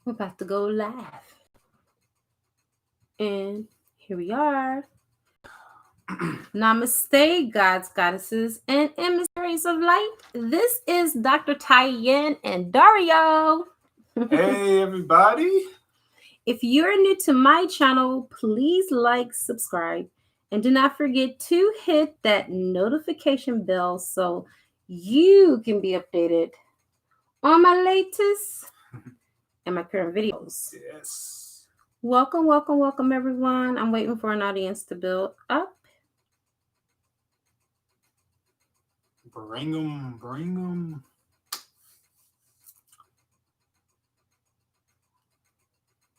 We're about to go live. And here we are. Namaste, gods, goddesses, and emissaries of light. This is Dr. Tyen and Dario. Hey, everybody. If you're new to my channel, please like, subscribe, and do not forget to hit that notification bell so you can be updated on my latest and my current videos. Yes. Welcome, welcome, welcome, everyone. I'm waiting for an audience to build up. Bring them, bring them.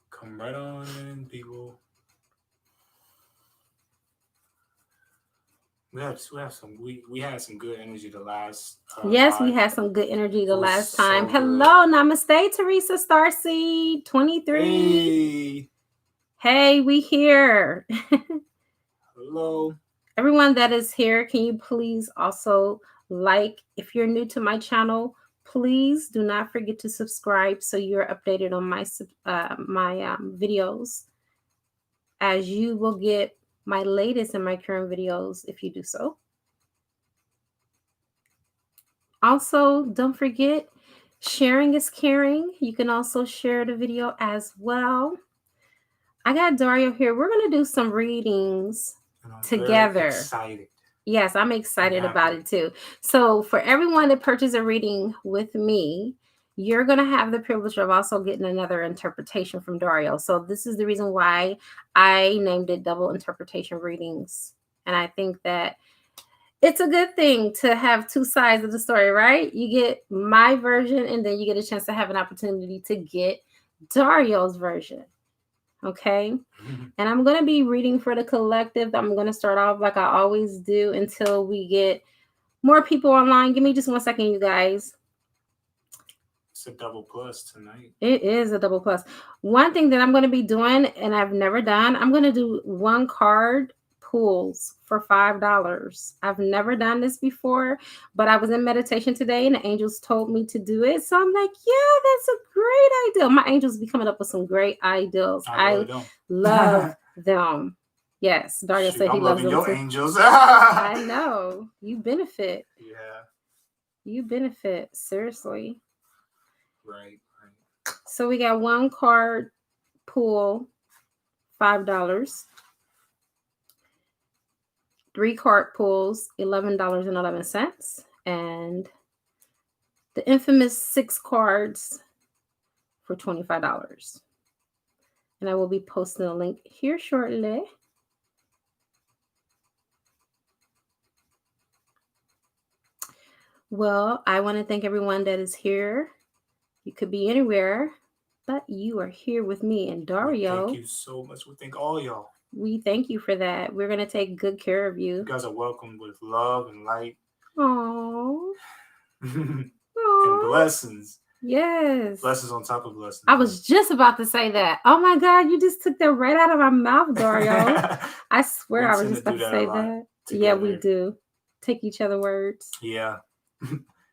Come right on in, people. We had some good energy the last. Yes, we live. had some good energy the It was last time. so Hello, namaste, Teresa Starseed 23. Hey, we here. Hello. Everyone that is here, can you please also like? If you're new to my channel, please do not forget to subscribe so you're updated on my videos, as you will get my latest and my current videos if you do so. Also, don't forget, sharing is caring. You can also share the video as well. I got Dario here. We're going to do some readings together. Very excited. Yes, I'm excited about it too. So for everyone that purchased a reading with me, you're going to have the privilege of also getting another interpretation from Dario. So this is the reason why I named it double interpretation readings. And I think that it's a good thing to have two sides of the story, right? You get my version and then you get a chance to have an opportunity to get Dario's version. Okay. And I'm going to be reading for the collective. I'm going to start off like I always do until we get more people online. Give me just 1 second, you guys. It's a double plus tonight. It is a double plus. One thing that I'm going to be doing, and I've never done, I'm going to do one card pulls for $5. I've never done this before, but I was in meditation today and the angels told me to do it. So I'm like, yeah, that's a great idea. My angels be coming up with some great ideas. I love them. Yes, Dario said he loves them your too. Angels. I know. You benefit. Yeah. You benefit. Seriously. Right. So we got one card pull, $5. 3 card pulls, $11.11. And the infamous 6 cards for $25. And I will be posting a link here shortly. Well, I want to thank everyone that is here. You could be anywhere, but you are here with me and Dario. Thank you so much. We thank all y'all. We thank you for that. We're going to take good care of you. You guys are welcome with love and light. Aww. And blessings. Yes. Blessings on top of blessings. I was just about to say that. Oh my God, you just took that right out of my mouth, Dario. I swear I was just about to say that. Together. Yeah, we do. Take each other words. Yeah.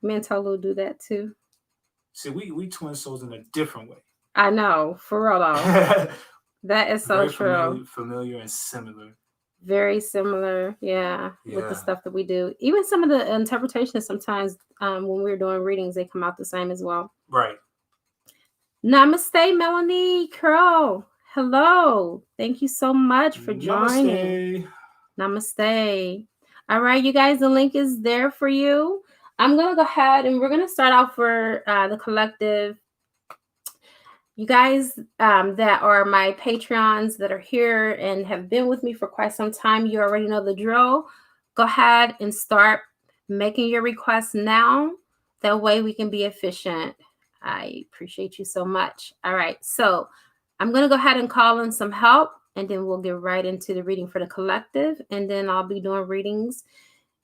Me and Tolu do that too. See, we twin souls in a different way. I know, for real though. That is so true. Familiar and similar. Very similar, yeah, with the stuff that we do. Even some of the interpretations sometimes when we're doing readings, they come out the same as well. Right. Namaste, Melanie Curl. Hello. Thank you so much for joining. Namaste. All right, you guys, the link is there for you. I'm going to go ahead and we're going to start out for the collective. You guys that are my Patreons that are here and have been with me for quite some time, you already know the drill. Go ahead and start making your requests now. That way we can be efficient. I appreciate you so much. All right, so I'm going to go ahead and call in some help, and then we'll get right into the reading for the collective, and then I'll be doing readings,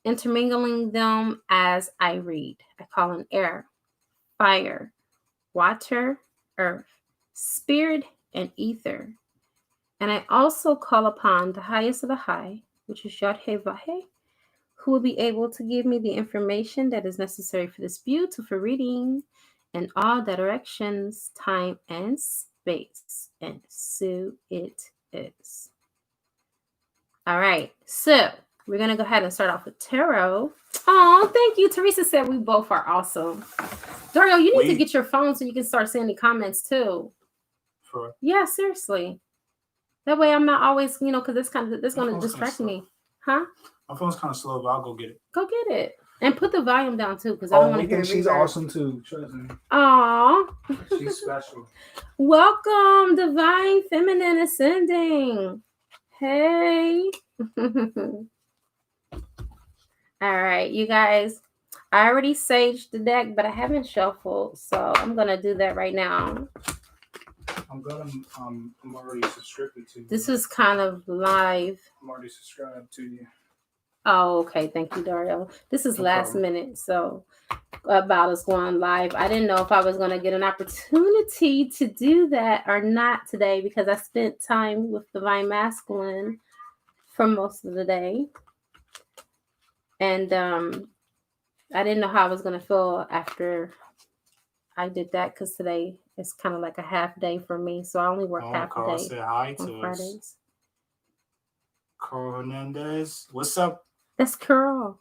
intermingling them as I read. I call in air, fire, water, earth, spirit, and ether. And I also call upon the highest of the high, which is Yod-Heh-Vah-Heh, who will be able to give me the information that is necessary for this beautiful reading. in all directions, time and space. And so it is. All right. So we're going to go ahead and start off with tarot. Oh, thank you. Teresa said we both are awesome. Dario, you need to get your phone so you can start sending comments too. Sure. Yeah, seriously. That way I'm not always, because it's going to distract me. Huh? My phone's kind of slow, but I'll go get it. Go get it. And put the volume down too, because I don't want to hear it. She's awesome too. Trust me. Aw. She's special. Welcome, Divine Feminine Ascending. Hey. All right, you guys. I already saged the deck, but I haven't shuffled, so I'm gonna do that right now. I'm already subscribed to you. This is kind of live. I'm already subscribed to you. Oh, okay. Thank you, Dario. This is last minute, so about us going live. I didn't know if I was going to get an opportunity to do that or not today because I spent time with Divine Masculine for most of the day. And I didn't know how I was going to feel after I did that because today is kind of like a half day for me. So I only work half a day say hi on to Fridays. Us. Carl Hernandez. What's up? That's Carol.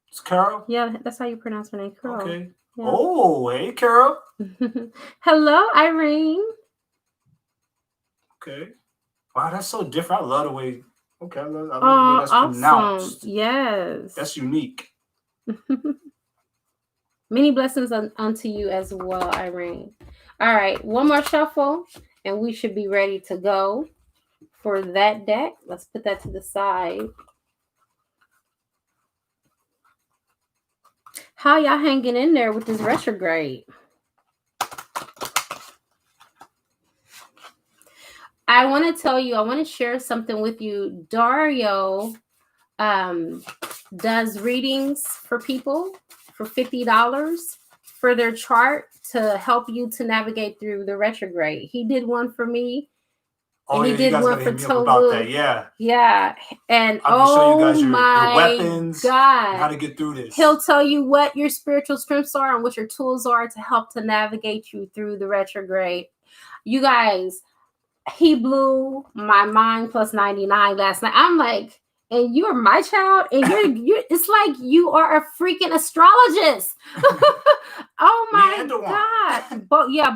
It's Carol? Yeah, that's how you pronounce her name, Carol. Okay. Yeah. Oh, hey, Carol. Hello, Irene. Okay. Wow, that's so different. I love the way. Okay, I love the way that's awesome. pronounced. Yes. That's unique. Many blessings unto you as well, Irene. All right, one more shuffle, and we should be ready to go for that deck. Let's put that to the side. How y'all hanging in there with this retrograde? I want to share something with you. Dario does readings for people for $50 for their chart to help you to navigate through the retrograde. He did one for me. Oh, and he did one for Tolu. About that. Yeah. Yeah. And show you guys your my weapons, God, how to get through this. He'll tell you what your spiritual strengths are and what your tools are to help to navigate you through the retrograde. You guys, he blew my mind plus 99 last night. I'm like, and you're my child, and you're it's like you are a freaking astrologist. Oh my God.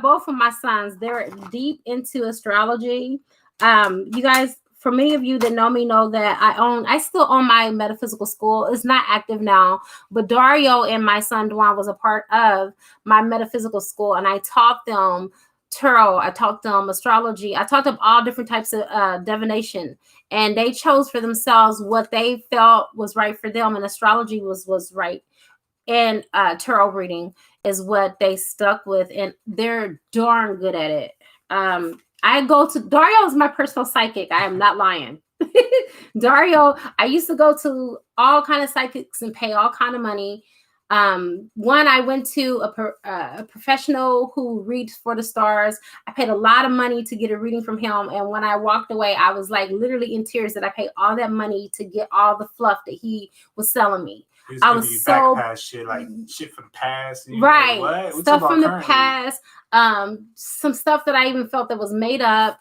Both of my sons, they're deep into astrology. You guys, for many of you that know me know that I still own my metaphysical school. It's not active now, but Dario and my son Dwan was a part of my metaphysical school, and I taught them tarot, I taught them astrology, I taught them all different types of divination, and they chose for themselves what they felt was right for them, and astrology was right, and tarot reading is what they stuck with, and they're darn good at it. I go to Dario is my personal psychic. I am not lying. Dario, I used to go to all kind of psychics and pay all kind of money. One, I went to a professional who reads for the stars. I paid a lot of money to get a reading from him, and when I walked away, I was like literally in tears that I paid all that money to get all the fluff that he was selling me. I was so shit, like shit from the past, right? Like, what? Stuff from the past, some stuff that I even felt that was made up.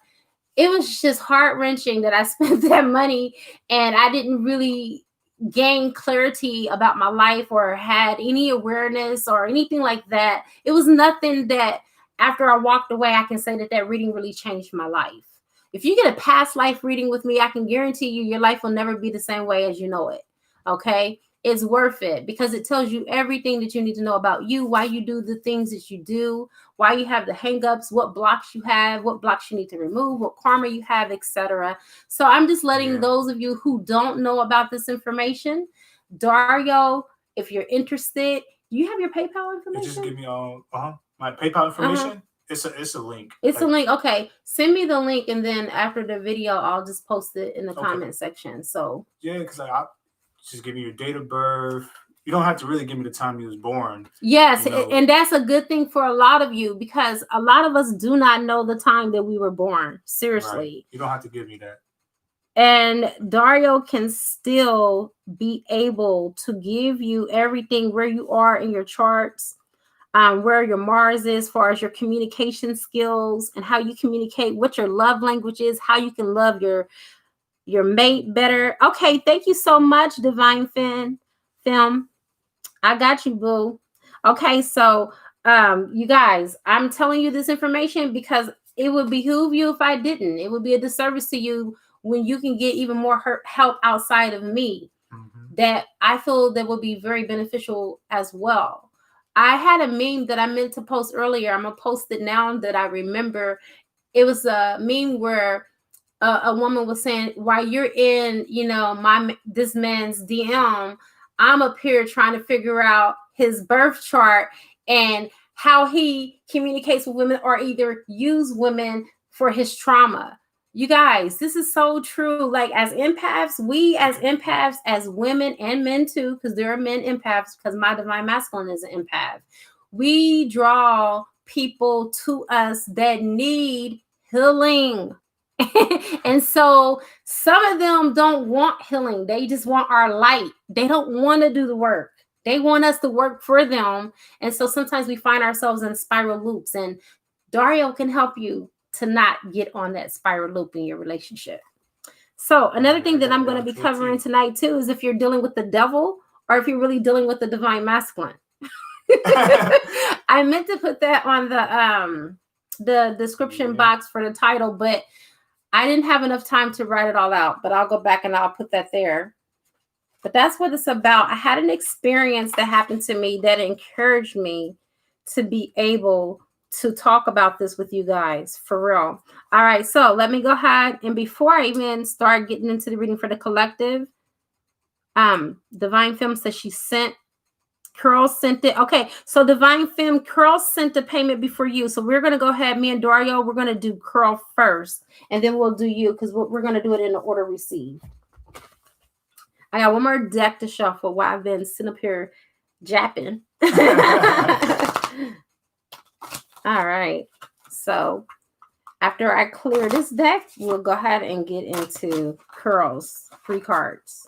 It was just heart-wrenching that I spent that money and I didn't really gain clarity about my life or had any awareness or anything like that. It was nothing that after I walked away, I can say that reading really changed my life. If you get a past life reading with me, I can guarantee you your life will never be the same way as you know it. Okay? It's worth it because it tells you everything that you need to know about you, why you do the things that you do, why you have the hangups, what blocks you have, what blocks you need to remove, what karma you have, etc. So I'm just letting those of you who don't know about this information, Dario, if you're interested, you have your PayPal information? You just give me my PayPal information. It's a link. It's a link. Okay. Send me the link and then after the video, I'll just post it in the comment section. So yeah, because I just give me your date of birth. You don't have to really give me the time you was born. Yes, and that's a good thing for a lot of you because a lot of us do not know the time that we were born. Seriously. Right. You don't have to give me that. And Dario can still be able to give you everything where you are in your charts. where your Mars is as far as your communication skills and how you communicate, what your love language is, how you can love your mate better. Okay, thank you so much, Divine Film. I got you, boo. Okay, so you guys, I'm telling you this information because it would behoove you if I didn't. It would be a disservice to you when you can get even more help outside of me. That I feel that will be very beneficial as well. I had a meme that I meant to post earlier. I'm gonna post it now that I remember. It was a meme where a woman was saying, while you're in, this man's DM, I'm up here trying to figure out his birth chart and how he communicates with women or either use women for his trauma. You guys, this is so true. Like as empaths, as women and men too, because there are men empaths, because my divine masculine is an empath. We draw people to us that need healing. And so some of them don't want healing. They just want our light. They don't want to do the work. They want us to work for them. And so sometimes we find ourselves in spiral loops, and Dario can help you to not get on that spiral loop in your relationship. So another thing that I'm going to be covering tonight too is if you're dealing with the devil or if you're really dealing with the divine masculine. I meant to put that on the description box for the title, but I didn't have enough time to write it all out, but I'll go back and I'll put that there. But that's what it's about. I had an experience that happened to me that encouraged me to be able to talk about this with you guys, for real. All right, so let me go ahead, and before I even start getting into the reading for the collective, Divine Film says she sent, Curl sent it. Okay, so Divine Film, Curl sent the payment before you. So we're going to go ahead, me and Dario, we're going to do Curl first, and then we'll do you, because we're going to do it in the order received. I got one more deck to shuffle while I've been sitting up here japping. All right, so after I clear this deck, we'll go ahead and get into Curl's 3 cards.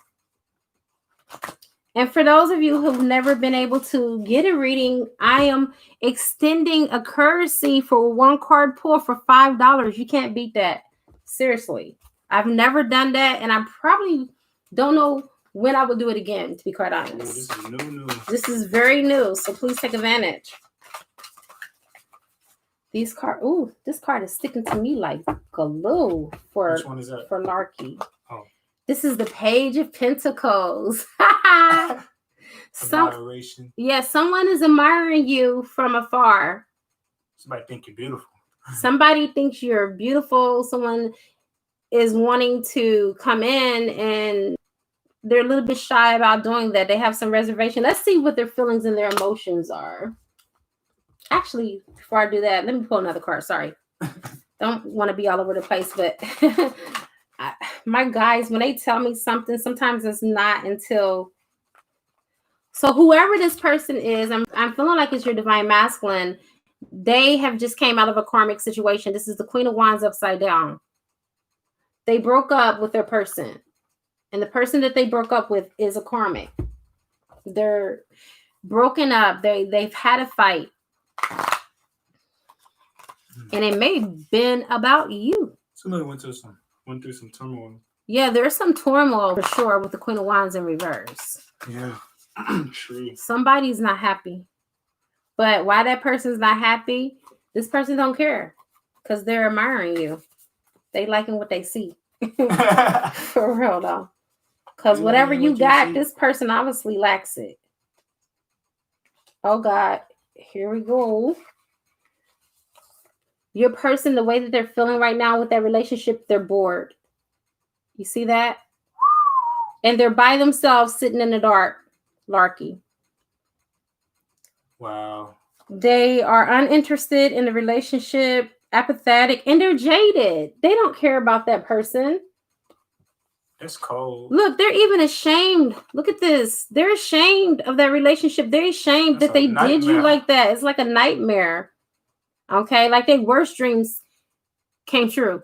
And for those of you who've never been able to get a reading, I am extending a courtesy for 1 card pull for $5. You can't beat that. Seriously. I've never done that, and I probably don't know when I will do it again, to be quite honest. This is new. This is very new, so please take advantage. These cards, this card is sticking to me like glue for, which one is that? For Larky. Oh. This is the Page of Pentacles. Admiration. Yeah, someone is admiring you from afar. Somebody think you're beautiful. Somebody thinks you're beautiful. Someone is wanting to come in, and they're a little bit shy about doing that. They have some reservation. Let's see what their feelings and their emotions are. Actually, before I do that, let me pull another card. Sorry. Don't want to be all over the place, but my guys, when they tell me something, sometimes it's not until. So whoever this person is, I'm feeling like it's your divine masculine. They have just came out of a karmic situation. This is the Queen of Wands upside down. They broke up with their person, and the person that they broke up with is a karmic. They're broken up. They've had a fight. And it may have been about you. Somebody went through some turmoil. Yeah, there's some turmoil for sure with the Queen of Wands in reverse. Yeah, true. Somebody's not happy. But why that person's not happy, this person don't care. Because they're admiring you. They liking what they see. For real, though. Because whatever you got, this person obviously lacks it. Oh, God. Here we go. Your person, the way that they're feeling right now with that relationship, they're bored. You see that? And they're by themselves sitting in the dark, Larky. Wow. They are uninterested in the relationship, apathetic, and they're jaded. They don't care about that person. That's cold. Look, they're even ashamed. Look at this. They're ashamed of that relationship. They're ashamed that they did you like that. It's like a nightmare. Okay, like their worst dreams came true.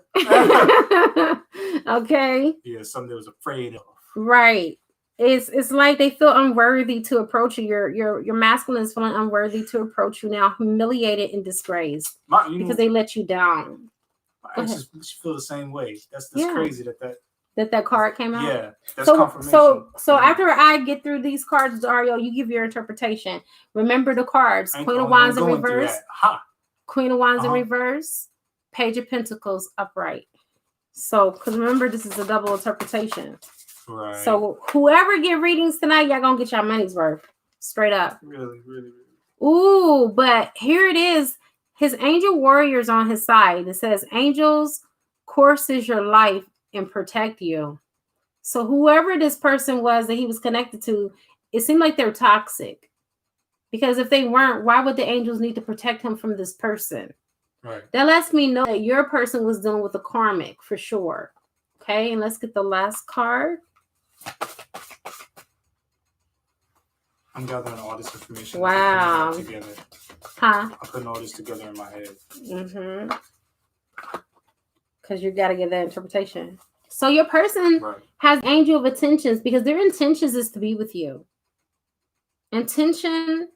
Okay. Yeah, something they was afraid of. Right. It's like they feel unworthy to approach you. Your masculine is feeling unworthy to approach you now, humiliated and disgraced because they let you down. I just feel the same way. That's crazy that card came out. Yeah, that's confirmation. So after I get through these cards, Dario, you give your interpretation. Remember the cards: Queen of Wands in reverse, Queen of Wands in reverse, Page of Pentacles upright. So, because remember, this is a double interpretation. Right. So whoever get readings tonight, y'all gonna get your money's worth. Straight up. Really. Ooh, but here it is. His angel warrior's on his side. It says, angels courses your life and protect you. So whoever this person was that he was connected to, it seemed like they're toxic. Because if they weren't, why would the angels need to protect him from this person? Right. That lets me know that your person was dealing with a karmic for sure. Okay, and let's get the last card. I'm gathering all this information. Wow. Together. Huh? I'm putting all this together in my head. Mm-hmm. Because you got to get that interpretation. So your person has angel of intentions because their intentions is to be with you. Intention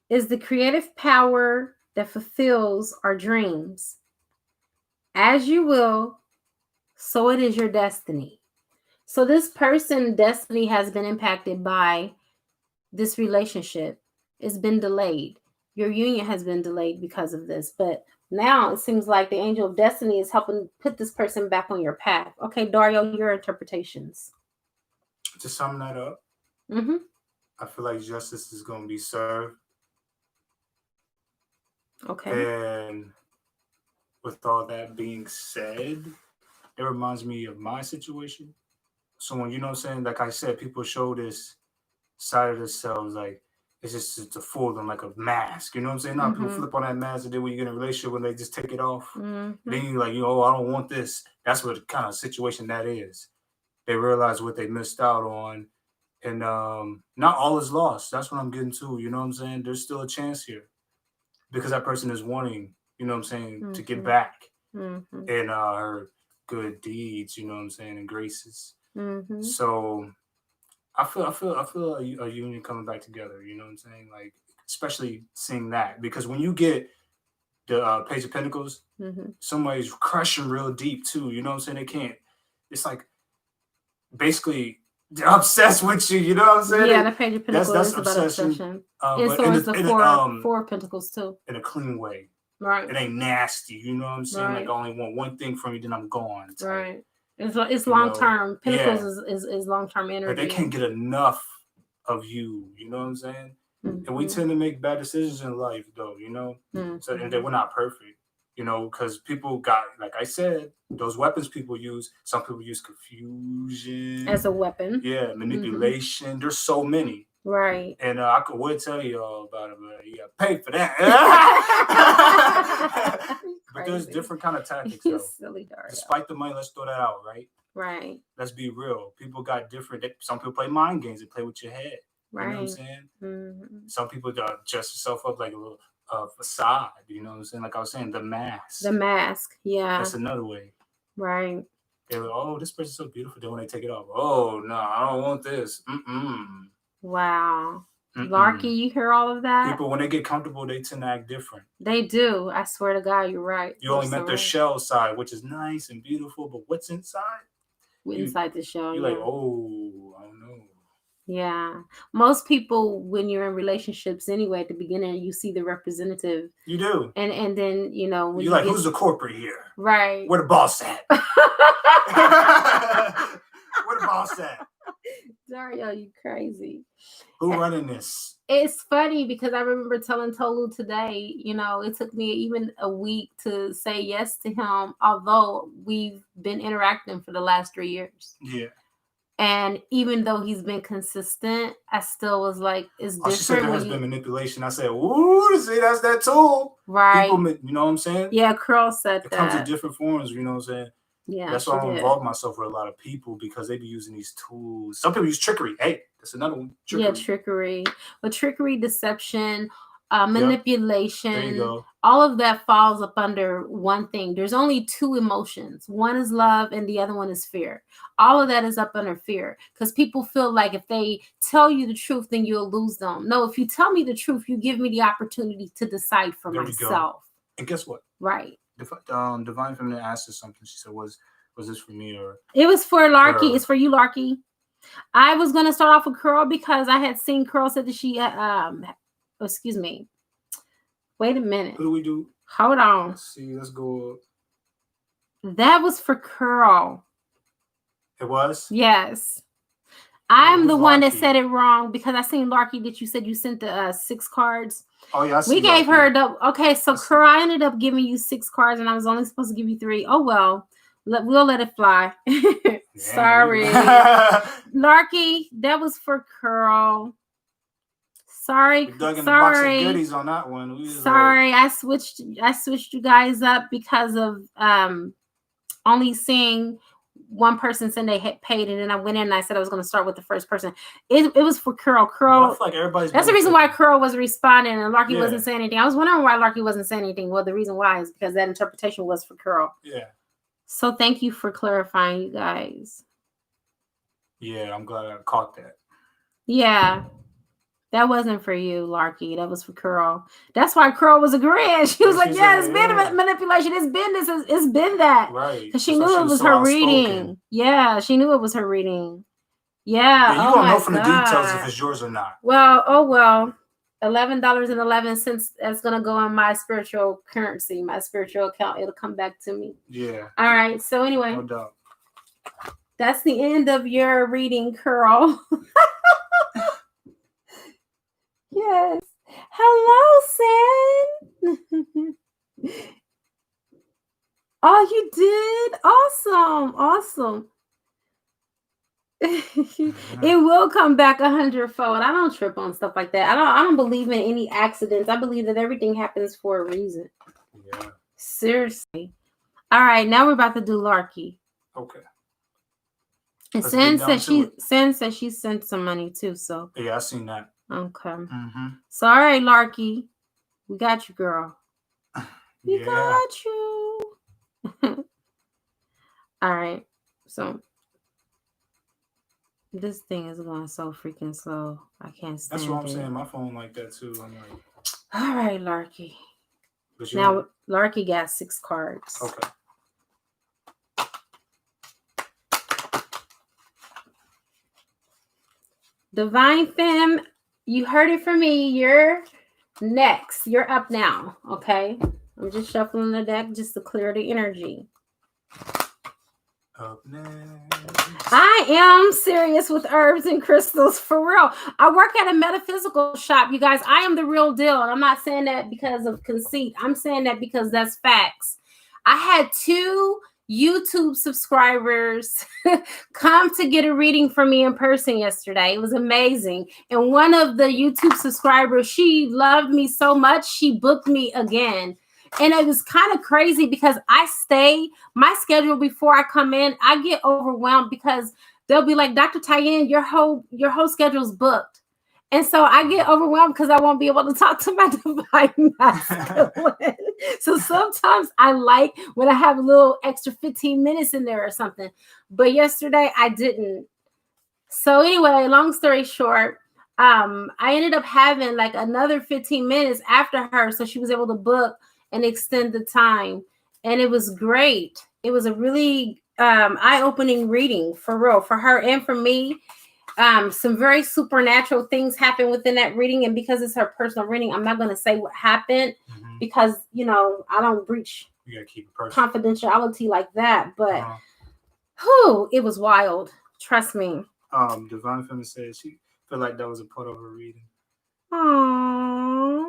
is the creative power that fulfills our dreams. As you will, so it is your destiny. So this person's destiny has been impacted by this relationship. It's been delayed. Your union has been delayed because of this. But now it seems like the angel of destiny is helping put this person back on your path. Okay, Dario, your interpretations. To sum that up, I feel like justice is going to be served. Okay. And with all that being said, it reminds me of my situation. So when, you know what I'm saying, like I said, people show this side of themselves, like it's just to fool them, like a mask. You know what I'm saying? Now people flip on that mask, and then when you get in a relationship, when they just take it off, then you like, oh, I don't want this. That's what kind of situation that is. They realize what they missed out on, and not all is lost. That's what I'm getting to. You know what I'm saying? There's still a chance here because that person is wanting, you know what I'm saying, to get back in her good deeds. You know what I'm saying, and graces. So I feel a union coming back together. You know what I'm saying? Like, especially seeing that, because when you get the Page of Pentacles, somebody's crushing real deep too. You know what I'm saying? They can't. It's like basically they're obsessed with you. You know what I'm saying? Yeah, the Page of Pentacles is obsession. about obsession. And so is the four of Pentacles too. In a clean way. Right. It ain't nasty. You know what I'm saying? Like, I only want one thing from you, then I'm gone. Right. It's long term. Pentacles is long term energy. But they can't get enough of you. You know what I'm saying? And we tend to make bad decisions in life, though. You know, so and we're not perfect. You know, because people got, like I said, those weapons people use. Some people use confusion as a weapon. Yeah, manipulation. There's so many. Right. And I would tell you all about it, but you got to pay for that. But there's different kind of tactics, though. Silly Dario. Despite the money, let's throw that out, right? Right. Let's be real. People got different. Some people play mind games and play with your head. Right. You know what I'm saying? Some people dress yourself up like a little facade. You know what I'm saying? Like I was saying, the mask. The mask. Yeah. That's another way. Right. They're like, oh, this person's so beautiful. Then when they take it off, oh, no, I don't want this. Wow. Larky, you hear all of that? People, when they get comfortable, they tend to act different. They do. I swear to God, you're right. You only met their shell side, which is nice and beautiful, but what's inside? Inside the shell. You're like, oh, I don't know. Yeah. Most people, when you're in relationships anyway, at the beginning, you see the representative. You do. And then, you know. When you're like, who's the corporate here? Right. Where the boss at? Where the boss at? Dario, you crazy. Who running this? It's funny because I remember telling Tolu today, you know, it took me even a week to say yes to him, although we've been interacting for the last 3 years. Yeah. And even though he's been consistent, I still was like, it's different. She said there has been manipulation. I said, ooh, see, that's that tool. Right. People, you know what I'm saying? Yeah, Curl said that. It comes in different forms, you know what I'm saying? Yeah. That's why I don't involve myself with a lot of people because they be using these tools. Some people use trickery. Hey, that's another one. Trickery. Yeah, trickery. But trickery, deception, manipulation. There you go. All of that falls up under one thing. There's only two emotions. One is love and the other one is fear. All of that is up under fear because people feel like if they tell you the truth, then you'll lose them. No, if you tell me the truth, you give me the opportunity to decide for myself. And guess what? Right. Divine Feminine asked us something. She said, was this for me or? It was for Larky. It's for you, Larky. I was going to start off with Curl because I had seen Curl said that she, excuse me. Wait a minute. What do we do? Hold on. Let's see. Let's go. That was for Curl. It was? Yes. I'm the one that said it wrong because I seen Larky that you said you sent the 6 cards. Oh, yeah. We gave her the. Okay, so Curl, I ended up giving you 6 cards and I was only supposed to give you 3. Oh, well. We'll let it fly. Sorry. Larky, that was for Curl. Sorry. Dug in the box of goodies on that one. Sorry, I switched you guys up because of only seeing one person said they had paid, and then I went in and I said I was going to start with the first person. It was for Curl. Curl. Like everybody's that's the reason why Curl wasn't responding and Larky wasn't saying anything. I was wondering why Larky wasn't saying anything. Well, the reason why is because that interpretation was for Curl. Yeah. So thank you for clarifying, you guys. Yeah, I'm glad I caught that. Yeah. That wasn't for you, Larky. That was for Curl. That's why Curl was agreeing. She was like, it's been manipulation. It's been this. It's been that. Right. Because she knew it was her reading. Yeah, she knew it was her reading. Yeah. You don't know from the details if it's yours or not. Well, $11.11. That's going to go on my spiritual currency, my spiritual account. It'll come back to me. Yeah. All right. So anyway. No doubt. That's the end of your reading, Curl. Yes. Hello, Sin. Oh, you did? Awesome. It will come back 100-fold. I don't trip on stuff like that. I don't believe in any accidents. I believe that everything happens for a reason. Yeah. Seriously. All right, now we're about to do Larky. Okay. And Sin said she sent some money too. So yeah, I seen that. Okay. Mm-hmm. So, all right, Larky. We got you, girl. We Yeah. got you. All right. So, this thing is going so freaking slow. I can't stand it. That's what I'm saying. My phone like that, too. I'm like... All right, Larky. Now, Larky got 6 cards. Okay. Divine Femme, you heard it from me. You're next. You're up now. Okay. I'm just shuffling the deck just to clear the energy. Up next. I am serious with herbs and crystals for real. I work at a metaphysical shop, you guys. I am the real deal. And I'm not saying that because of conceit. I'm saying that because that's facts. I had 2 YouTube subscribers come to get a reading from me in person yesterday. It was amazing. And one of the YouTube subscribers, she loved me so much, she booked me again. And it was kind of crazy because I stay, my schedule before I come in, I get overwhelmed because they'll be like, Dr. Tyann, your whole schedule's booked. And so I get overwhelmed because I won't be able to talk to my divine masculine. So sometimes I like when I have a little extra 15 minutes in there or something. But yesterday I didn't. So anyway, long story short, I ended up having like another 15 minutes after her. So she was able to book and extend the time. And it was great. It was a really eye-opening reading for real, for her and for me. Some very supernatural things happen within that reading, and because it's her personal reading, I'm not going to say what happened because I don't breach confidentiality like that. But it was wild. Trust me. Divine Feminine says she felt like that was a part of her reading. Aww.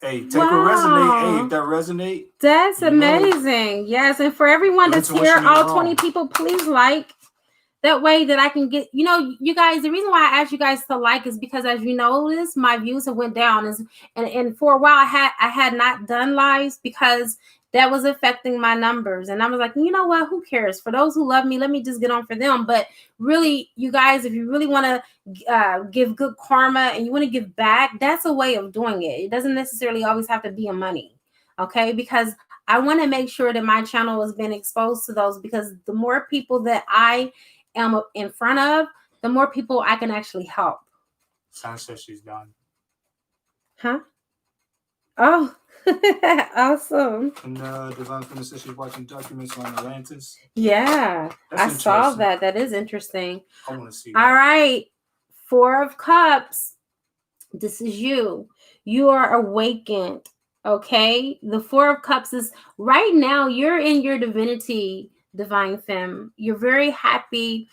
Hey, take a resonate. Hey, if that resonate, that's amazing. Yes, and for everyone that's here, all 20 people, please like. That way that I can get, you guys, the reason why I asked you guys to like is because as you notice, my views have went down. And for a while I had not done lives because that was affecting my numbers. And I was like, you know what? Who cares? For those who love me, let me just get on for them. But really, you guys, if you really want to give good karma and you want to give back, that's a way of doing it. It doesn't necessarily always have to be in money. Okay? Because I want to make sure that my channel is being exposed to those, because the more people that I am in front of, the more people I can actually help. Sounds says she's done. Huh? Oh, awesome. And Divine Feminine says she's watching documents on Atlantis. Yeah, I saw that. That is interesting. I want to see that. All right. 4 of Cups. This is you. You are awakened. Okay. The 4 of Cups is right now you're in your divinity, Divine Femme. You're very happy.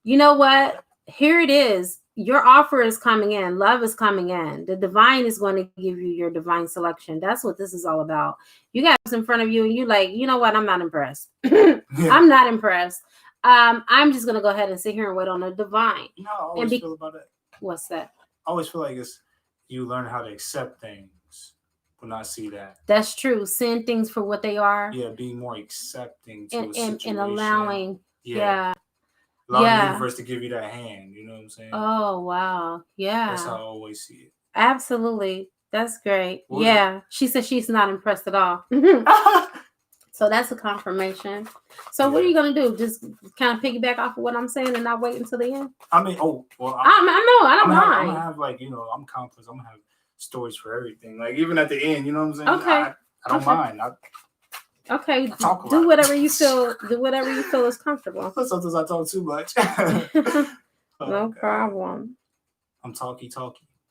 You know what? Here it is. Your offer is coming in. Love is coming in. The divine is going to give you your divine selection. That's what this is all about. You got this in front of you and you're like, you know what? I'm not impressed. I'm not impressed. I'm just going to go ahead and sit here and wait on the divine. You know, I always feel about it. What's that? I always feel like it's you learn how to accept things but not see that. That's true. Seeing things for what they are. Yeah, being more accepting to a situation. And allowing. Yeah. Allowing the universe to give you that hand, you know what I'm saying? Oh, wow. Yeah. That's how I always see it. Absolutely. That's great. She said she's not impressed at all. So that's a confirmation. So what are you going to do? Just kind of piggyback off of what I'm saying and not wait until the end? I mean, I know. I don't mind. I'm going to have, like, you know, I'm complex. I'm going to have stories for everything. Like, even at the end, you know what I'm saying? Okay. I don't mind. Okay, do whatever you feel. Do whatever you feel is comfortable. Sometimes I talk too much. No problem. I'm talky.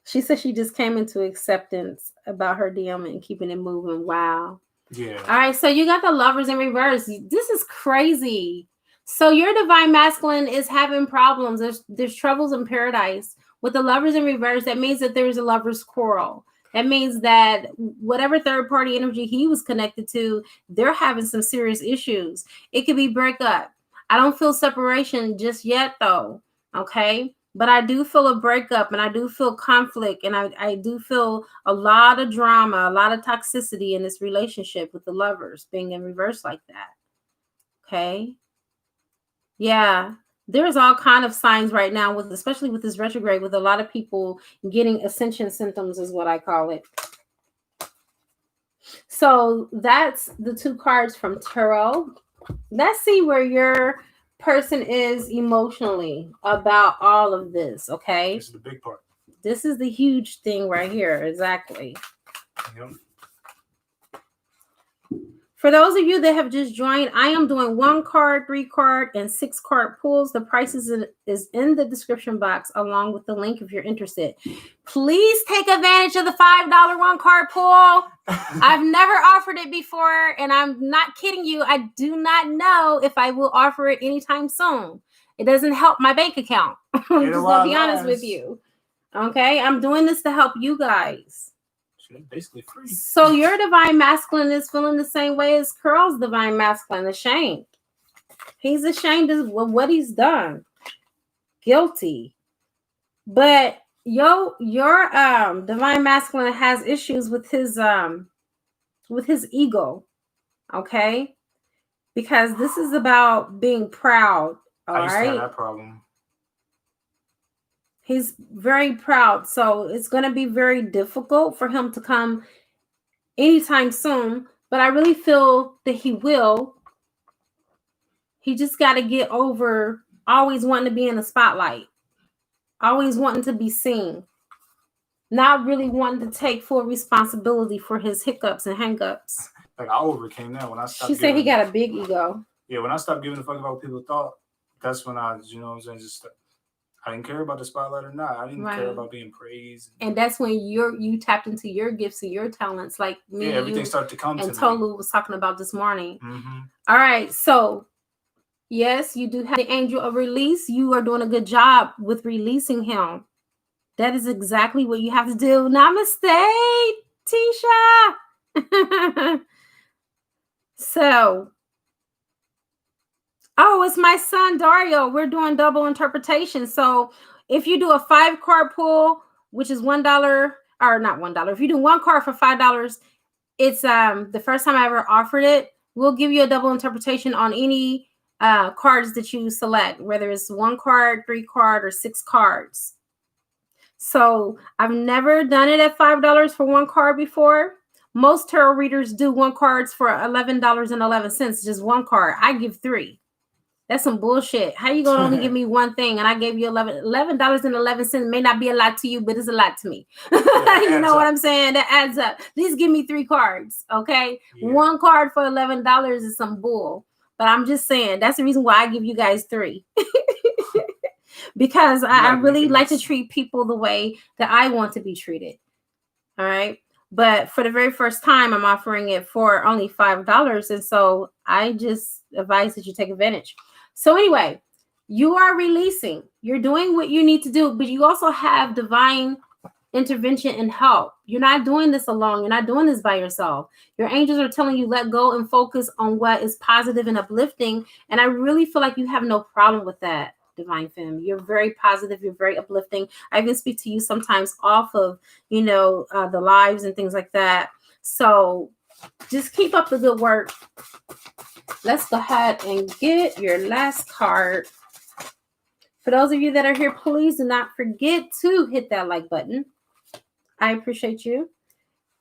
She said she just came into acceptance about her DM and keeping it moving. Wow. Yeah. All right, so you got the Lovers in reverse. This is crazy. So your divine masculine is having problems. There's troubles in paradise. With the Lovers in reverse, that means that there's a lover's quarrel. That means that whatever third party energy he was connected to, they're having some serious issues. It could be breakup. I don't feel separation just yet, though. Okay. But I do feel a breakup and I do feel conflict and I do feel a lot of drama, a lot of toxicity in this relationship with the Lovers being in reverse like that. Okay. Yeah. There's all kind of signs right now, especially with this retrograde, with a lot of people getting ascension symptoms is what I call it. So that's the 2 cards from tarot. Let's see where your person is emotionally about all of this, okay? This is the big part. This is the huge thing right here, exactly. Yep. For those of you that have just joined, I am doing 1 card, 3 card, and 6 card pulls. The price is in the description box along with the link if you're interested. Please take advantage of the $5 1 card pull. I've never offered it before, and I'm not kidding you. I do not know if I will offer it anytime soon. It doesn't help my bank account. I'm just going to be honest with you. Okay? I'm doing this to help you guys. Basically free. So your divine masculine is feeling the same way as Curl's divine masculine, ashamed. He's ashamed of what he's done. Guilty. But your divine masculine has issues with his ego. Okay? Because this is about being proud. I used to have that problem. He's very proud, so it's going to be very difficult for him to come anytime soon, but I really feel that he will. He just got to get over always wanting to be in the spotlight, always wanting to be seen, not really wanting to take full responsibility for his hiccups and hang-ups. Like, I overcame that when I stopped. She said he got a big ego. Yeah, when I stopped giving a fuck about what people thought, that's when I, you know what I'm saying, just I didn't care about the spotlight or not. I didn't care about being praised. And that's when you tapped into your gifts and your talents, like me. Yeah, everything started to come to me. And Tolu was talking about this morning. Mm-hmm. All right, so yes, you do have the angel of release. You are doing a good job with releasing him. That is exactly what you have to do. Namaste, Tisha. So. Oh, it's my son, Dario. We're doing double interpretation. So if you do a 5 card pull, which is $1, or not $1, if you do 1 card for $5, it's the first time I ever offered it. We'll give you a double interpretation on any cards that you select, whether it's 1 card, 3 card, or 6 cards. So I've never done it at $5 for 1 card before. Most tarot readers do 1 cards for $11.11, just 1 card. I give 3. That's some bullshit. How you gonna only give me 1 thing and I gave you $11.11 may not be a lot to you, but it's a lot to me. Yeah, you know what I'm saying? That adds up. At least give me 3 cards, okay? Yeah. 1 card for $11 is some bull. But I'm just saying that's the reason why I give you guys 3. Because I really like to treat people the way that I want to be treated. All right. But for the very first time, I'm offering it for only $5. And so I just advise that you take advantage. So anyway, you are releasing. You're doing what you need to do, but you also have divine intervention and help. You're not doing this alone. You're not doing this by yourself. Your angels are telling you let go and focus on what is positive and uplifting. And I really feel like you have no problem with that, Divine Femme. You're very positive. You're very uplifting. I even speak to you sometimes off of, the lives and things like that. So just keep up the good work. Let's go ahead and get your last card. For those of you that are here, please do not forget to hit that like button. I appreciate you.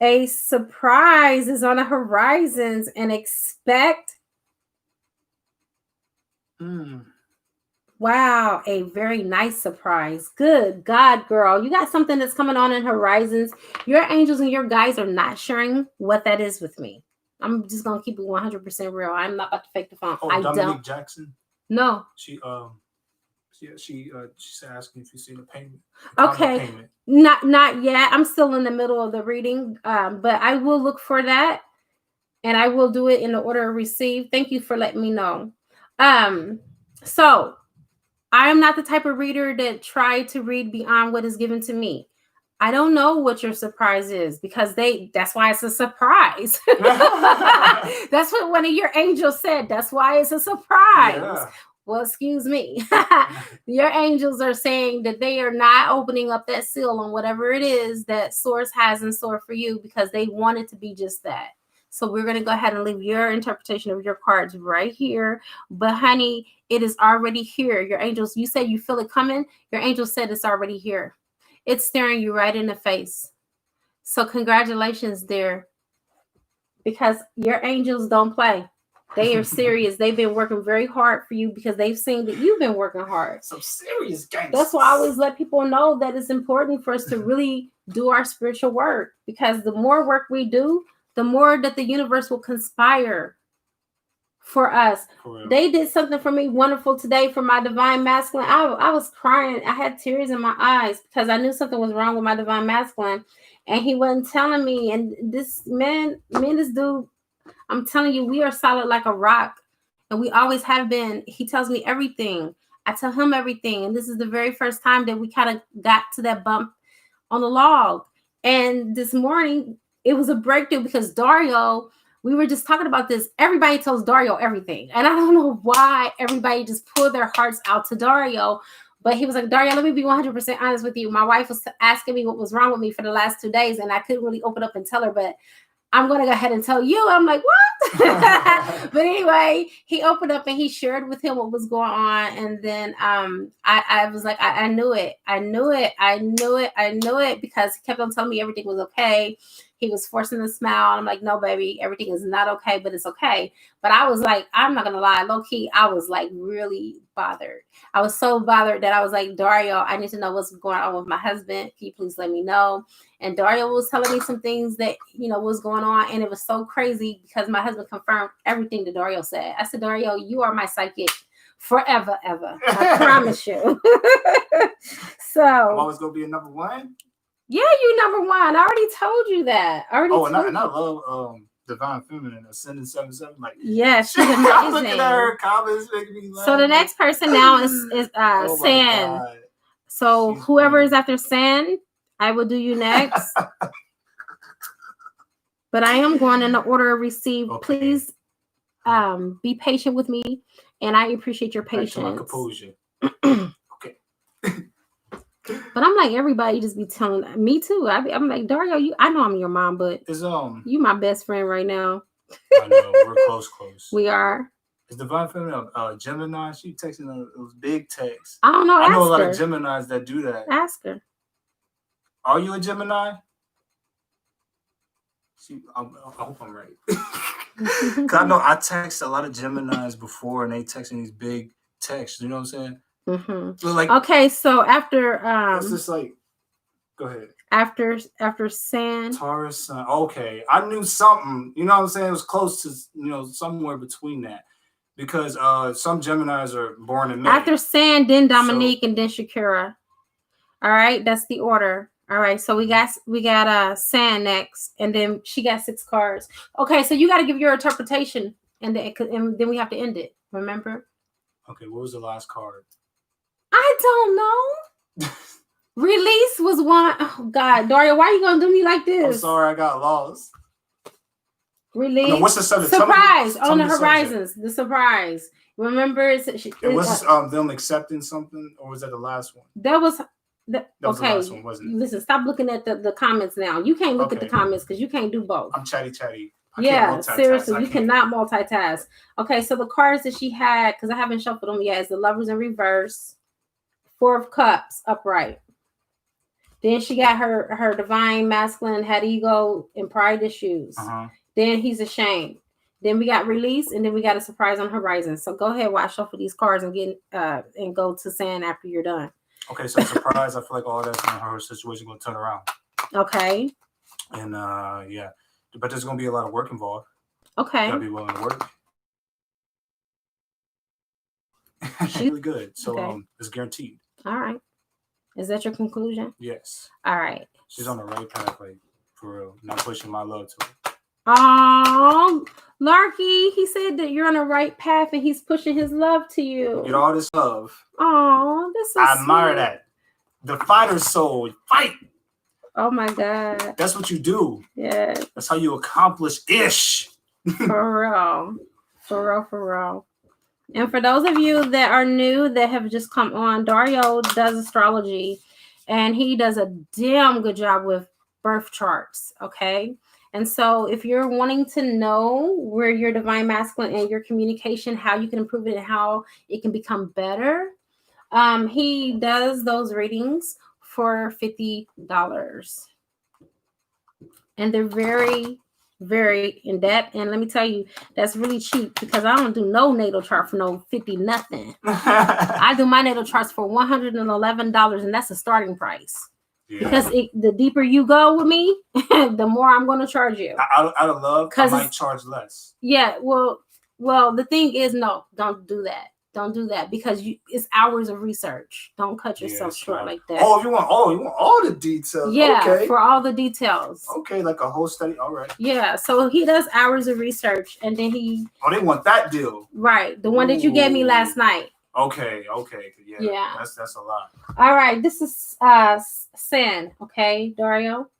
A surprise is on the horizons and expect. Wow, a very nice surprise. Good God, girl. You got something that's coming on in horizons. Your angels and your guides are not sharing what that is with me. I'm just going to keep it 100% real. I'm not about to fake the phone. Oh, Dominique Jackson? No. She's asking if you see the payment. Okay. Payment. Not yet. I'm still in the middle of the reading, but I will look for that, and I will do it in the order of receive. Thank you for letting me know. So I am not the type of reader that try to read beyond what is given to me. I don't know what your surprise is because that's why it's a surprise. That's what one of your angels said. That's why it's a surprise. Yeah. Well, excuse me. Your angels are saying that they are not opening up that seal on whatever it is that Source has in store for you because they want it to be just that. So we're going to go ahead and leave your interpretation of your cards right here. But honey, it is already here. Your angels, you said you feel it coming. Your angel said it's already here. It's staring you right in the face. So congratulations, dear. Because your angels don't play. They are serious. They've been working very hard for you because they've seen that you've been working hard. Some serious gangsters. That's why I always let people know that it's important for us to really do our spiritual work. Because the more work we do, the more that the universe will conspire for us. They did something for me wonderful today for my divine masculine. I was crying. I had tears in my eyes because I knew something was wrong with my divine masculine. And he wasn't telling me. And this man, this dude, I'm telling you, we are solid like a rock. And we always have been. He tells me everything. I tell him everything. And this is the very first time that we kind of got to that bump on the log. And this morning, it was a breakthrough because Dario, we were just talking about this. Everybody tells Dario everything. And I don't know why everybody just pulled their hearts out to Dario. But he was like, Dario, let me be 100% honest with you. My wife was asking me what was wrong with me for the last 2 days. And I couldn't really open up and tell her. But I'm going to go ahead and tell you. I'm like, what? But anyway, he opened up and he shared with him what was going on. And then I was like, I knew it. I knew it because he kept on telling me everything was okay. He was forcing a smile. And I'm like, no, baby, everything is not okay, but it's okay. But I was like, I'm not going to lie. Low key, I was like really bothered. I was so bothered that I was like, Dario, I need to know what's going on with my husband. Can you please let me know? And Dario was telling me some things that, was going on. And it was so crazy because my husband confirmed everything that Dario said. I said, Dario, you are my psychic forever, ever. I promise you. So I'm always going to be a number one? Yeah, you number one. I already told you that. I love Divine Feminine, Ascendant 77. Like, yeah, she's amazing. I'm looking at her comments, making me laugh. So the next person now is San. So she's whoever is after San, I will do you next. But I am going in the order of receive. Okay. Please be patient with me, and I appreciate your patience. Back to my composure. Okay. But I'm like, everybody just be telling me too. I'm like, Dario, I know I'm your mom, but you my best friend right now. I know, we're close. We are. Is Divine Feminine Gemini? She texting those big texts. I don't know. I know a lot of Geminis that do that. Ask her. Are you a Gemini? I hope I'm right. Because I know I text a lot of Geminis before, and they texting these big texts. You know what I'm saying? So like, okay, so after it's just like, go ahead. After San Taurus Sun. Okay, I knew something. You know what I'm saying? It was close to somewhere between that. Because some Geminis are born in May. After San, then Dominique, and then Shakira. All right, that's the order. All right, so we got San next, and then she got 6 cards. Okay, so you got to give your interpretation, and then we have to end it. Remember? Okay, what was the last card? I don't know. Release was one. Oh God, Dario, why are you gonna do me like this? I'm sorry, I got lost. Release. No, what's the subject? Surprise on the horizons. The surprise. Remember, was them accepting something, or was that the last one? That was the last one, wasn't it? Listen, stop looking at the comments now. You can't look at the comments because you can't do both. I'm chatty. Yeah, seriously, you cannot multitask. Okay, so the cards that she had, because I haven't shuffled them yet, is the Lovers in reverse, 4 of Cups upright. Then she got her divine masculine, had ego and pride issues. Then he's ashamed. Then we got release, and then we got a surprise on horizon. So go ahead, watch shuffle these cards and get and go to San after you're done. Okay, so surprise. I feel like all that's in her situation going to turn around. Okay. And yeah, but there's going to be a lot of work involved. Okay. You got to be willing to work. Really good. So it's guaranteed. All right. Is that your conclusion? Yes. All right. She's on the right path, like, for real. Not pushing my love to her. Oh, Larky, he said that you're on the right path and he's pushing his love to you. Get all this love. Oh, that's so I admire that. The fighter's soul. Fight. Oh my God. That's what you do. Yeah. That's how you accomplish ish. For real. For real. And for those of you that are new that have just come on, Dario does astrology and he does a damn good job with birth charts. Okay. And so if you're wanting to know where your divine masculine and your communication, how you can improve it and how it can become better, he does those readings for $50. And they're very, very in depth. And let me tell you, that's really cheap because I don't do no natal chart for no 50 nothing. I do my natal charts for $111, and that's the starting price. Yeah. Because the deeper you go with me, the more I'm going to charge you. Out of love, I might charge less. Yeah, well, the thing is, no, don't do that. Don't do that because it's hours of research. Don't cut yourself short like that. Oh, you want all the details. Yeah, okay. For all the details. Okay, like a whole study. All right. Yeah, so he does hours of research, and then he. Oh, they want that deal. Right, the one that you gave me last night. Okay. Yeah. That's a lot. All right, this is San. Okay, Dario.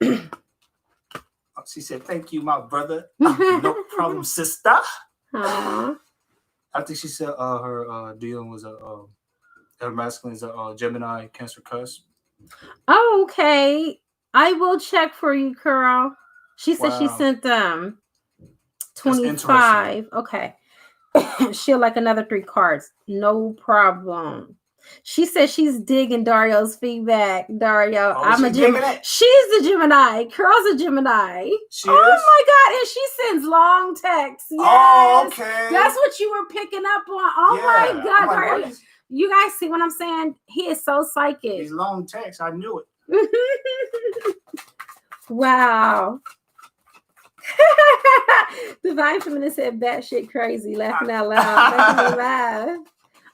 She said, "Thank you, my brother. No problem, sister." Aww. I think she said her deal was her masculine is a Gemini Cancer cusp. Oh, okay. I will check for you, Carl. She said she sent 25. Okay. She'll like another 3 cards. No problem. She said she's digging Dario's feedback. Dario, I'm a Gemini. She's the Gemini. Carl's a Gemini. She is? My God. And she sends long texts. Yes. Oh, okay. That's what you were picking up on. Oh, my God. Dario. You guys see what I'm saying? He is so psychic. These long texts. I knew it. Wow. Divine Feminine said batshit crazy. Laughing out loud. Making me laugh.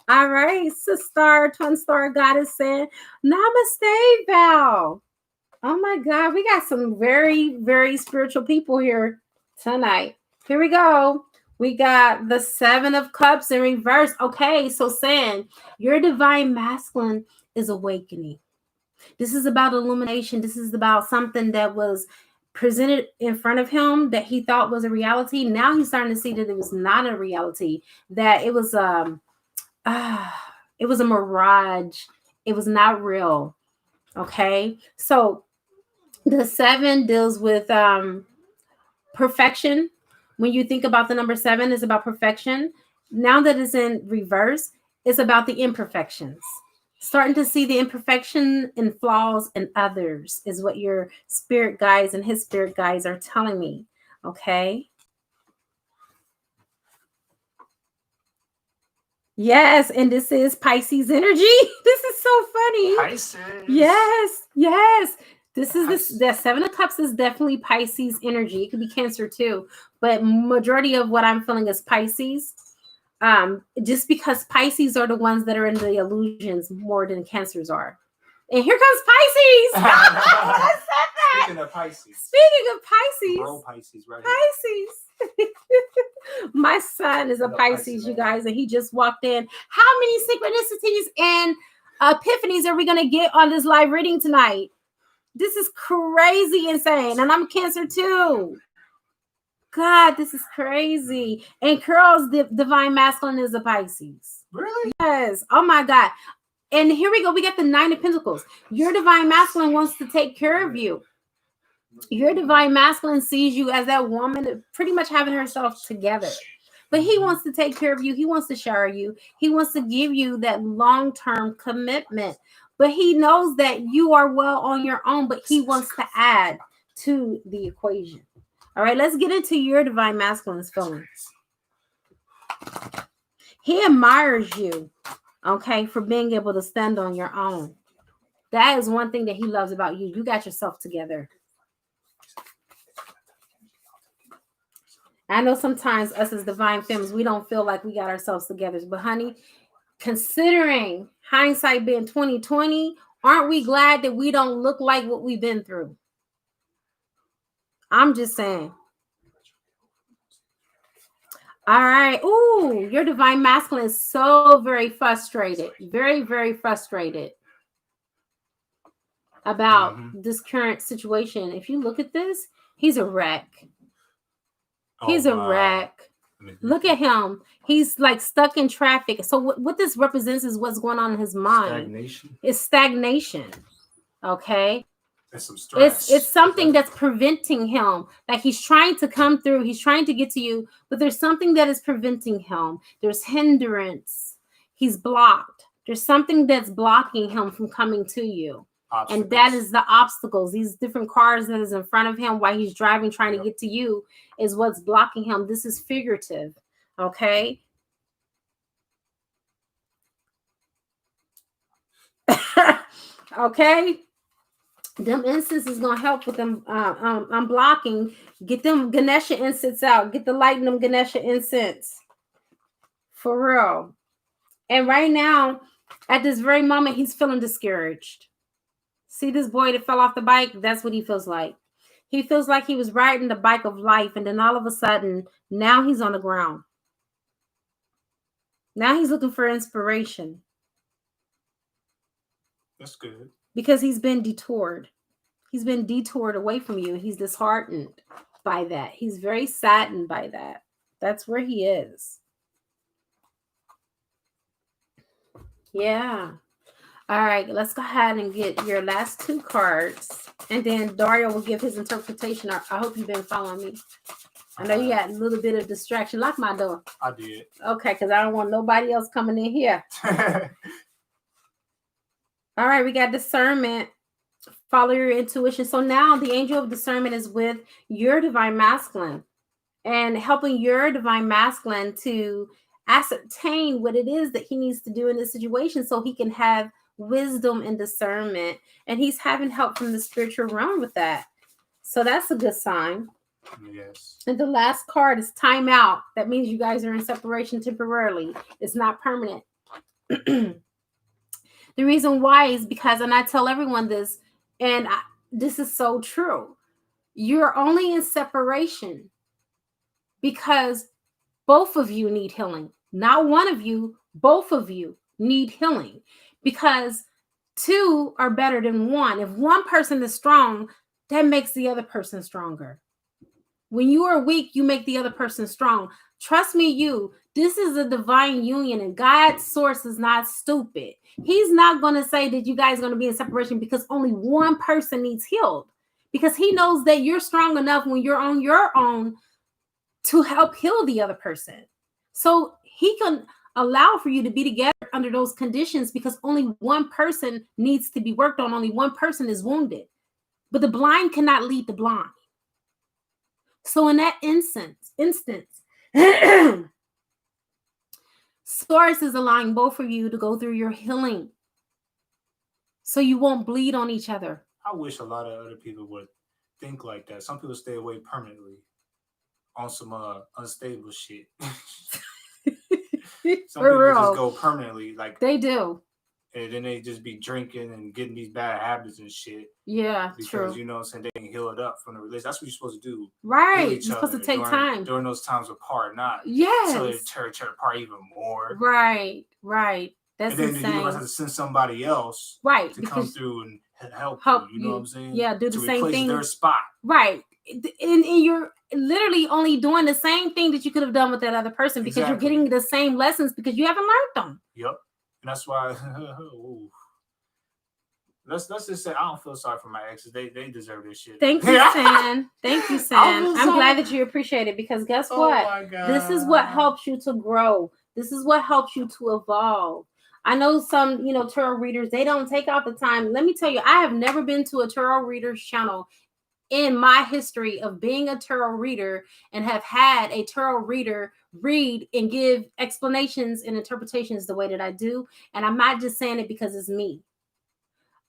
All right, sister, twin star goddess saying, Namaste, Val. Oh my God, we got some very, very spiritual people here tonight. Here we go. We got the 7 of Cups in reverse. Okay, so saying your divine masculine is awakening. This is about illumination. This is about something that was presented in front of him that he thought was a reality. Now he's starting to see that it was not a reality, that it was a mirage It was not real. Okay. So the 7 deals with perfection. When you think about the number 7, it's about perfection. Now that it's in reverse, it's about the imperfections. Starting to see the imperfection and flaws in others is what your spirit guides and his spirit guides are telling me. Okay. Yes, and this is Pisces energy. This is so funny. Pisces. Yes. This is the 7 of Cups is definitely Pisces energy. It could be Cancer too, but majority of what I'm feeling is Pisces. Just because Pisces are the ones that are in the illusions more than Cancers are. And here comes Pisces. I said that. Speaking of Pisces. Bro, Pisces, right? Pisces. My son is a Pisces, you guys, and he just walked in. How many synchronicities and epiphanies are we going to get on this live reading tonight? This is crazy insane. And I'm Cancer too. God, this is crazy. And Curl's divine masculine is a Pisces. Really? Yes. Oh my God. And here we go. We got the 9 of Pentacles. Your divine masculine wants to take care of you. Your divine masculine sees you as that woman pretty much having herself together. But he wants to take care of you. He wants to shower you. He wants to give you that long-term commitment. But he knows that you are well on your own, but he wants to add to the equation. All right, let's get into your divine masculine's feelings. He admires you, okay, for being able to stand on your own. That is one thing that he loves about you. You got yourself together. I know sometimes us as divine femmes, we don't feel like we got ourselves together. But honey, considering hindsight being 2020, aren't we glad that we don't look like what we've been through? I'm just saying. All right. Ooh, your divine masculine is so very frustrated. Very, very frustrated about this current situation. If you look at this, he's a wreck. He's a wreck. Look at him. He's like stuck in traffic. So what this represents is what's going on in his mind. Stagnation. It's stagnation. Okay. That's some stress. It's something that's preventing him. Like he's trying to come through. He's trying to get to you, but there's something that is preventing him. There's hindrance. He's blocked. There's something that's blocking him from coming to you. Obstacles. And that is the obstacles. These different cars that is in front of him while he's driving, trying to get to you, is what's blocking him. This is figurative. Okay. Okay. Them incense is gonna help with them unblocking. Get them Ganesha incense out. Get the light in them Ganesha incense. For real. And right now, at this very moment, he's feeling discouraged. See this boy that fell off the bike? That's what he feels like. He feels like he was riding the bike of life, and then all of a sudden, now he's on the ground. Now he's looking for inspiration. That's good. Because he's been detoured. He's been detoured away from you. He's disheartened by that. He's very saddened by that. That's where he is. Yeah. All right, let's go ahead and get your last 2 cards. And then Dario will give his interpretation. I hope you've been following me. I know you got a little bit of distraction. Lock my door. I did. Okay, because I don't want nobody else coming in here. All right, we got discernment. Follow your intuition. So now the angel of discernment is with your divine masculine and helping your divine masculine to ascertain what it is that he needs to do in this situation so he can have wisdom and discernment. And he's having help from the spiritual realm with that. So that's a good sign. Yes. And the last card is time out. That means you guys are in separation temporarily. It's not permanent. The reason why is because, and I tell everyone this, and this is so true, you're only in separation because both of you need healing. Not one of you, both of you need healing, because 2 are better than 1. If one person is strong, that makes the other person stronger. When you are weak, you make the other person strong. Trust me, This is a divine union, and God's source is not stupid. He's not going to say that you guys are going to be in separation because only one person needs healed, because he knows that you're strong enough when you're on your own to help heal the other person. So he can allow for you to be together under those conditions because only one person needs to be worked on. Only one person is wounded. But the blind cannot lead the blind. So in that instance, Source is allowing both of you to go through your healing so you won't bleed on each other. I wish a lot of other people would think like that. Some people stay away permanently on some unstable shit. Some people just go permanently, like they do, and then they just be drinking and getting these bad habits and shit. Yeah, because true. You know what I'm saying, they can heal it up from the relationship. That's what you're supposed to do. Right, you're supposed to take time during those times apart, not so they tear apart even more. Right. That's and then insane. You have to send somebody else, right, to come through and help you. You know what I'm saying? Yeah, do the same thing. Their spot. Right, and you're literally only doing the same thing that you could have done with that other person because you're getting the same lessons because you haven't learned them. Yep, and that's why. Let's just say I don't feel sorry for my exes. They deserve this shit. Thank you, San. Thank you, San. I'm glad that you appreciate it because guess what? My God. This is what helps you to grow. This is what helps you to evolve. I know some, tarot readers, they don't take out the time. Let me tell you, I have never been to a tarot reader's channel in my history of being a tarot reader and have had a tarot reader read and give explanations and interpretations the way that I do. And I'm not just saying it because it's me.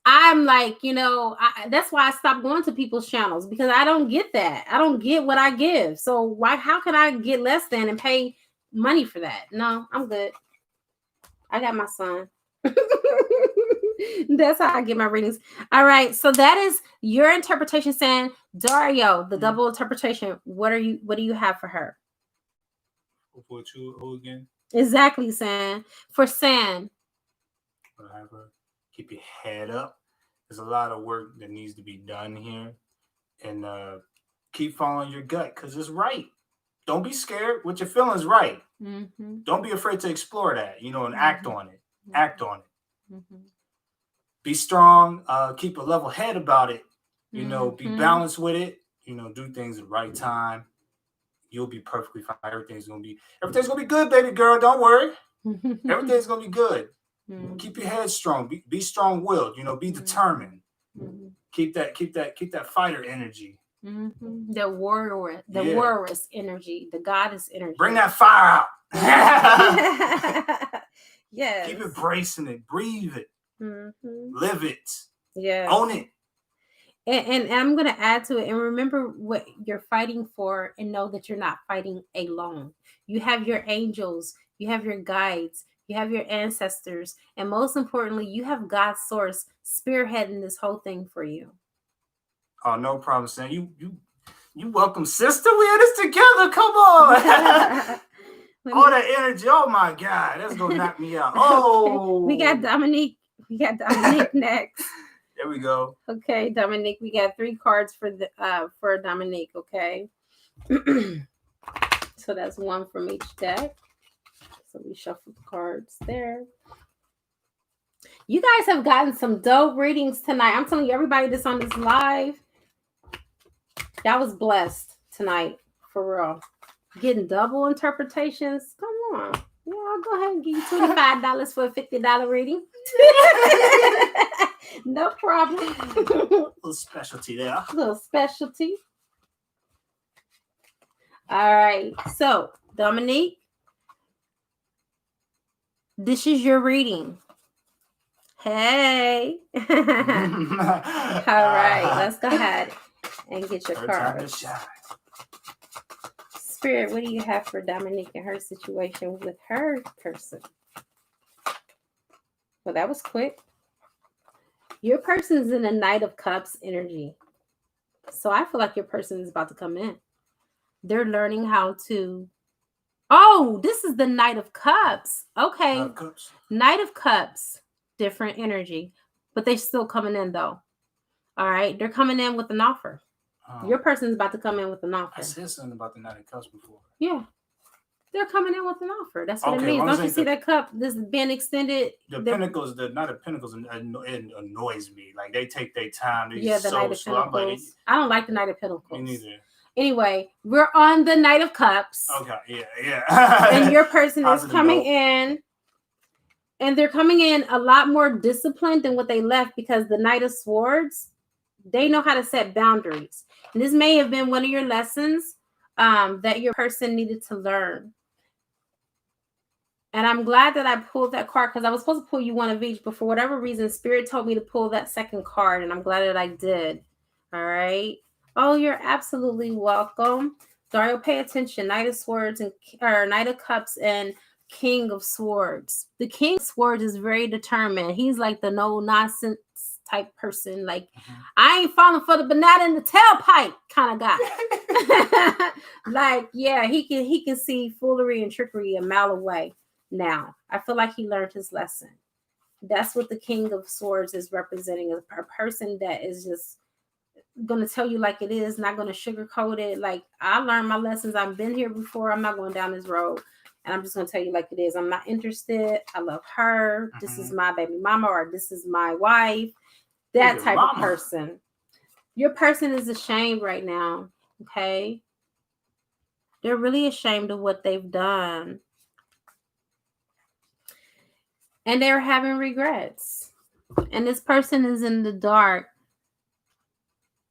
I'm like, that's why I stopped going to people's channels because I don't get that. I don't get what I give. So how can I get less than and pay money for that? No, I'm good. I got my son. That's how I get my readings. All right. So that is your interpretation, San. Dario, the double interpretation. What do you have for her? For who again? Exactly, San. For San. What I have her? Keep your head up. There's a lot of work that needs to be done here. And keep following your gut because it's right. Don't be scared. What you're feeling is right. Mm-hmm. Don't be afraid to explore that, and act on it. Mm-hmm. Act on it. Mm-hmm. Be strong. Keep a level head about it. Be balanced with it. Do things at the right time. You'll be perfectly fine. Everything's gonna be good, baby girl. Don't worry. Everything's gonna be good. Mm-hmm. Keep your head strong. Be strong-willed. Be determined. Mm-hmm. Keep that fighter energy. Mm-hmm. The warrioress energy, the goddess energy. Bring that fire out. Yes. Keep embracing it. Breathe it. Mm-hmm. Live it. Yeah. Own it. And I'm going to add to it. And remember what you're fighting for and know that you're not fighting alone. You have your angels. You have your guides. You have your ancestors. And most importantly, you have God's source spearheading this whole thing for you. Oh, no problem, Sam. You welcome, sister. We in this together. Come on. All that energy. Oh my God. That's gonna knock me out. Oh, we got Dominique next. There we go. Okay, Dominique. We got 3 cards for Dominique, okay? So that's 1 from each deck. So we shuffle the cards there. You guys have gotten some dope readings tonight. I'm telling you, everybody that's on this live, that was blessed tonight, for real. Getting double interpretations. Come on. Yeah, I'll go ahead and give you $25 for a $50 reading. No problem. Little specialty there. Little specialty. All right. So, Dominique, this is your reading. Hey. All right. Let's go ahead and get your cards. Spirit, what do you have for Dominique and her situation with her person? Well, that was quick. Your person's in a Knight of Cups energy. So I feel like your person is about to come in. They're learning how to... Oh, this is the Knight of Cups. Okay. Knight of Cups. Different energy. But they're still coming in, though. All right. They're coming in with an offer. Your person's about to come in with an offer. I said something about the Knight of Cups before. Yeah. They're coming in with an offer. That's what Okay, it means. well, I'm Don't you see saying that cup? This is being extended. The Pentacles, the Knight of Pentacles, it annoys me. Like they take their time. They Yeah, the Knight so of slow. I'm like, Pentacles. I don't like the Knight of Pentacles. me neither. Anyway, we're on the Knight of Cups. Okay, yeah. And your person is Positive coming note. in, and they're coming in a lot more disciplined than what they left, because the Knight of Swords, they know how to set boundaries. And this may have been one of your lessons that your person needed to learn. And I'm glad that I pulled that card, because I was supposed to pull you one of each, but for whatever reason, Spirit told me to pull that second card, and I'm glad that I did. All right. Oh, you're absolutely welcome. Dario, pay attention. Knight of Swords or Knight of Cups and King of Swords. The King of Swords is very determined. He's like the no nonsense type person. Like, I ain't falling for the banana in the tailpipe kind of guy. Like, yeah, he can see foolery and trickery a mile away. Now, I feel like he learned his lesson. That's what the King of Swords is representing, a person that is just going to tell you like it is, not going to sugarcoat it. Like, I learned my lessons. I've been here before. I'm not going down this road. And I'm just going to tell you like it is. I'm not interested. I love her. This is my baby mama, or this is my wife. That type of person. Your person is ashamed right now. Okay? They're really ashamed of what they've done. And they're having regrets. And this person is in the dark.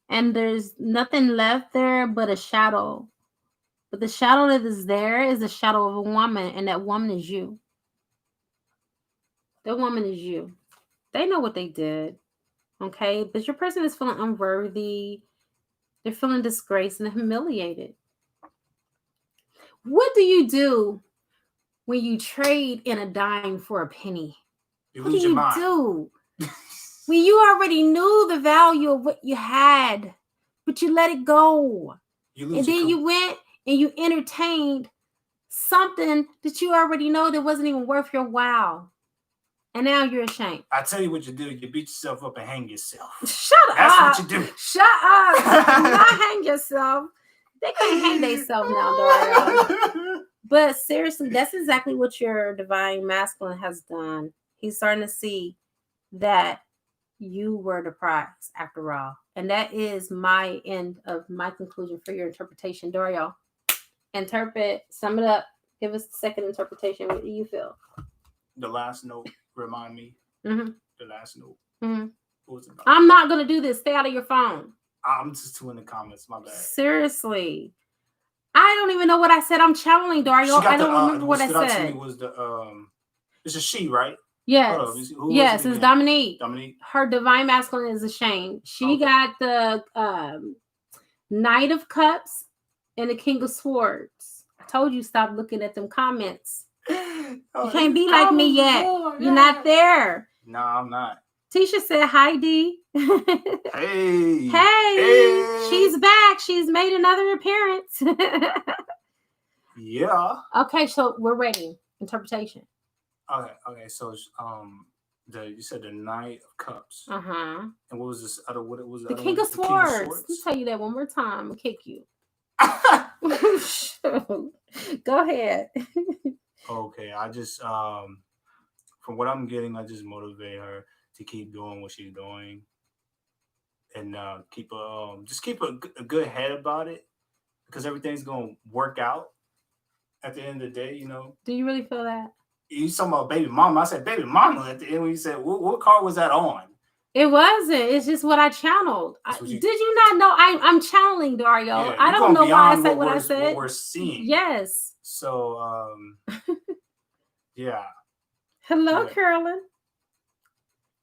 And there's nothing left there but a shadow. But the shadow that is there is the shadow of a woman. And that woman is you. That woman is you. They know what they did. Okay? But your person is feeling unworthy. They're feeling disgraced and humiliated. What do you do when you trade in a dime for a penny? What do you do? When you already knew the value of what you had, but you let it go. And then you went and you entertained something that you already know that wasn't even worth your while. And now you're ashamed. I tell you what you do. You beat yourself up and hang yourself. Shut up. That's what you do. Shut up. Not hang yourself. They can't hang themselves now, Dario. But seriously, that's exactly what your divine masculine has done. He's starting to see that you were the prize after all. And that is my end of my conclusion for your interpretation. Dario, interpret, sum it up. Give us the second interpretation. What do you feel? The last note, remind me. Mm-hmm. The last note. Mm-hmm. What was it about? I'm not going to do this. Stay out of your phone. I'm just too in the comments. My bad. Seriously. I don't even know what I said. I'm channeling, Dario. I don't remember what I said. To me was the it's a she, right? Yes. Yes, it's Dominique. Dominique. Her divine masculine is ashamed. She got the Knight of Cups and the King of Swords. I told you stop looking at them comments. You can't be like me yet. You're not there. No, I'm not. Tisha said, hi, D. Hey. Hey. She's back. She's made another appearance. Yeah. Okay, so we're ready. Interpretation. Okay. So, you said the Knight of Cups. And what was this other? What was the King of Swords? Let me tell you that one more time. I'll kick you. Go ahead. Okay, I just from what I'm getting, I just motivate her to keep doing what she's doing, and keep a good head about it, because everything's gonna work out at the end of the day. You know. Do you really feel that? You talking about baby mama? I said baby mama at the end when you said what card was that on? It wasn't. It's just what I channeled. Did you not know? I'm channeling, Dario. Yeah, I don't know why I said what I said. What we're seeing. Yes. So, yeah. Hello, Carolyn.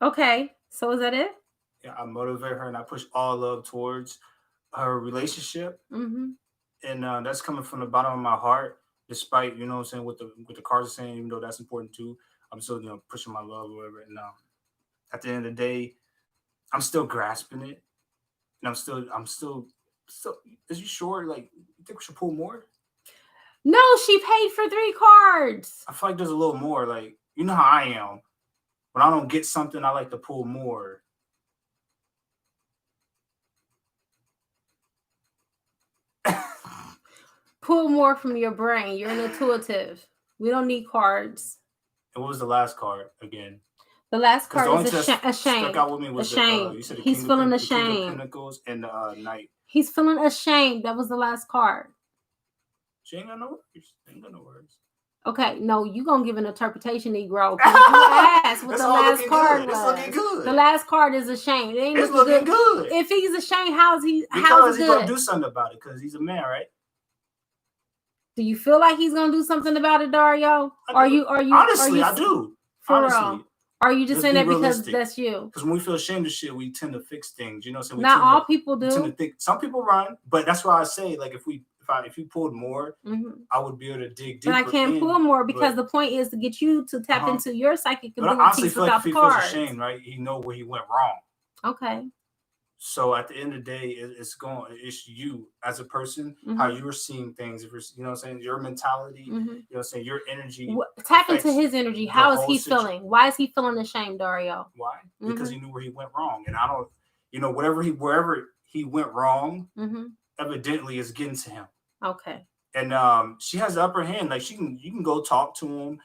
Okay. So is that it? Yeah, I motivate her and I push all love towards her relationship. Mm-hmm. And that's coming from the bottom of my heart, despite, you know what I'm saying, what the cards are saying, even though that's important too. I'm still, pushing my love or whatever. And at the end of the day, I'm still grasping it. And I'm still, is you sure? Like, you think we should pull more? No, she paid for 3 cards. I feel like there's a little more. Like, you know how I am. When I don't get something, I like to pull more. Pull more from your brain. You're an intuitive. We don't need cards. And what was the last card again? The last card is ashamed. Stuck out with me was ashamed. You said He's feeling the ashamed. King of Pentacles and the Knight. He's feeling ashamed. That was the last card. She ain't got no words. Ain't got no words. Okay, no, you gonna give an interpretation, Negro. You asked what the last card was. It's looking good. The last card is ashamed. It ain't it's looking good. If he's ashamed, how's he? Because he's gonna do something about it. Because he's a man, right? Do you feel like he's gonna do something about it, Dario? Are you? Honestly, I do. Honestly. Are you just saying that because that's you? Because when we feel ashamed of shit, we tend to fix things. You know what I'm saying? Not all people do. Tend to think, some people run, but that's why I say, like, if you pulled more, I would be able to dig deeper. But I can't pull more because the point is to get you to tap into your psychic abilities. But I honestly feel like if he feels cards. ashamed, right? He know where he went wrong. Okay. So at the end of the day, it's you as a person, how you're seeing things. If you're, you know what I'm saying, your mentality, you know what I'm saying, your energy. Tap into his energy. How is he feeling? Why is he feeling ashamed, Dario? Why? Because he knew where he went wrong. And I don't, you know, wherever he went wrong, evidently is getting to him. Okay. And she has the upper hand. Like you can go talk to him.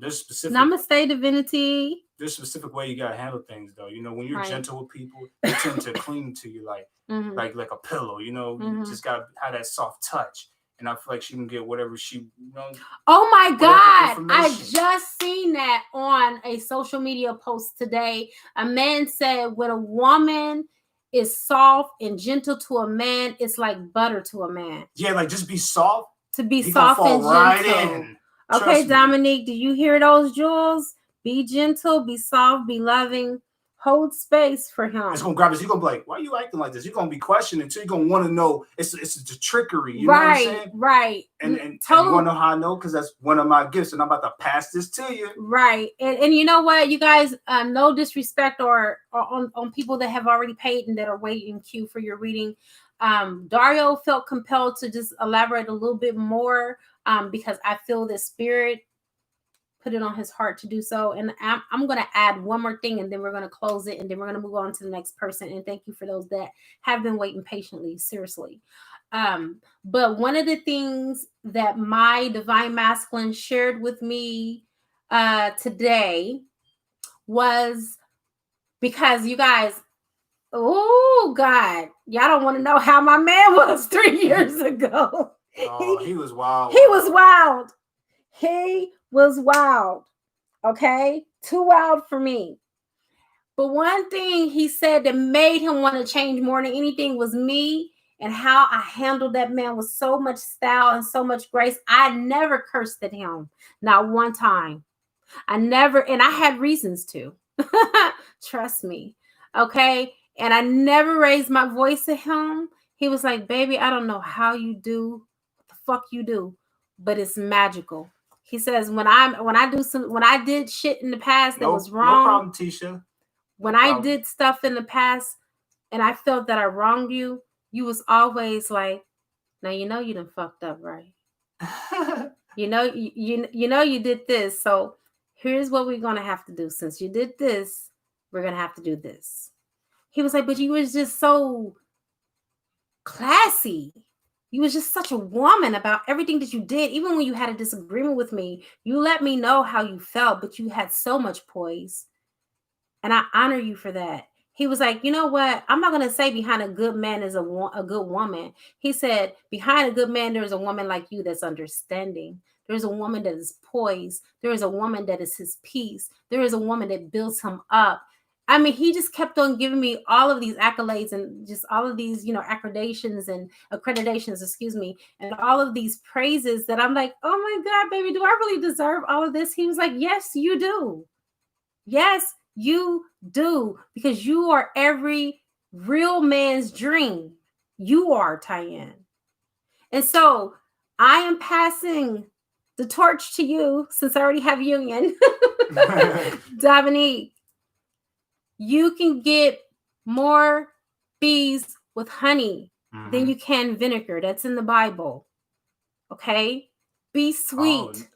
There's specific Namaste, divinity. There's a specific way you gotta handle things, though. You know, when you're gentle with people, they tend to cling to you like a pillow. You know, you just gotta have that soft touch. And I feel like she can get whatever she, you know. Oh my God! I just seen that on a social media post today. A man said, "When a woman is soft and gentle to a man, it's like butter to a man." Yeah, like just be soft. To be soft and gentle. Right in. Okay, Dominique, do you hear those, Jules? Be gentle, be soft, be loving. Hold space for him. It's gonna grab us. He's gonna be like, "Why are you acting like this?" You're gonna be questioning until you're gonna want to know. It's the trickery. You know what I'm saying? Right. And you wanna know how I know? Because that's one of my gifts, and I'm about to pass this to you. Right. And you know what, you guys, no disrespect or on people that have already paid and that are waiting in queue for your reading. Dario felt compelled to just elaborate a little bit more because I feel the spirit put it on his heart to do so. And I'm going to add one more thing and then we're going to close it and then we're going to move on to the next person. And thank you for those that have been waiting patiently, seriously. But one of the things that my divine masculine shared with me today was because you guys, oh God, y'all don't want to know how my man was 3 years ago. Oh, he was wild. He was wild. He was wild. Okay? Too wild for me. But one thing he said that made him want to change more than anything was me and how I handled that man with so much style and so much grace. I never cursed at him. Not one time. And I had reasons to. Trust me. Okay? And I never raised my voice at him. He was like, "Baby, I don't know how you do what the fuck you do, but it's magical." He says, when I did shit in the past that was wrong. No problem, Tisha. When I did stuff in the past and I felt that I wronged you, you was always like, "Now you know you done fucked up, right? you know you did this. So here's what we're gonna have to do. Since you did this, we're gonna have to do this." He was like, "But you was just so classy. You was just such a woman about everything that you did. Even when you had a disagreement with me, you let me know how you felt, but you had so much poise. And I honor you for that." He was like, "You know what? I'm not going to say behind a good man is a good woman." He said, "Behind a good man, there's a woman like you that's understanding. There's a woman that is poised. There is a woman that is his peace. There is a woman that builds him up." I mean, he just kept on giving me all of these accolades and just all of these, accreditations, and all of these praises that I'm like, "Oh my God, baby, do I really deserve all of this?" He was like, "Yes, you do. Yes, you do. Because you are every real man's dream. You are, Tyann. And so I am passing the torch to you since I already have union." Dominique. You can get more bees with honey than you can vinegar. That's in the Bible. Okay? Be sweet.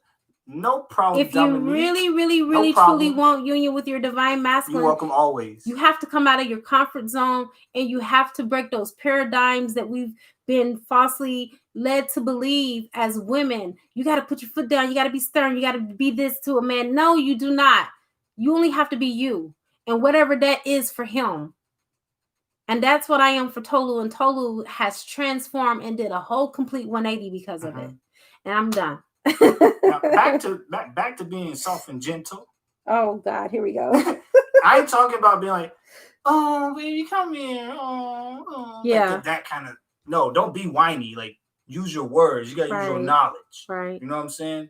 No problem. If you really, truly want union with your divine masculine, you're welcome always. You have to come out of your comfort zone, and you have to break those paradigms that we've been falsely led to believe as women. You got to put your foot down. You got to be stern. You got to be this to a man. No, you do not. You only have to be you, and whatever that is for him. And that's what I am for Tolu. And Tolu has transformed and did a whole complete 180 because of it. And I'm done. Now, back to being soft and gentle. Oh God, here we go. I ain't talking about being like, oh baby, come here. Oh. Yeah. Like that kind of. No, don't be whiny. Like, use your words. You gotta use your knowledge. Right. You know what I'm saying?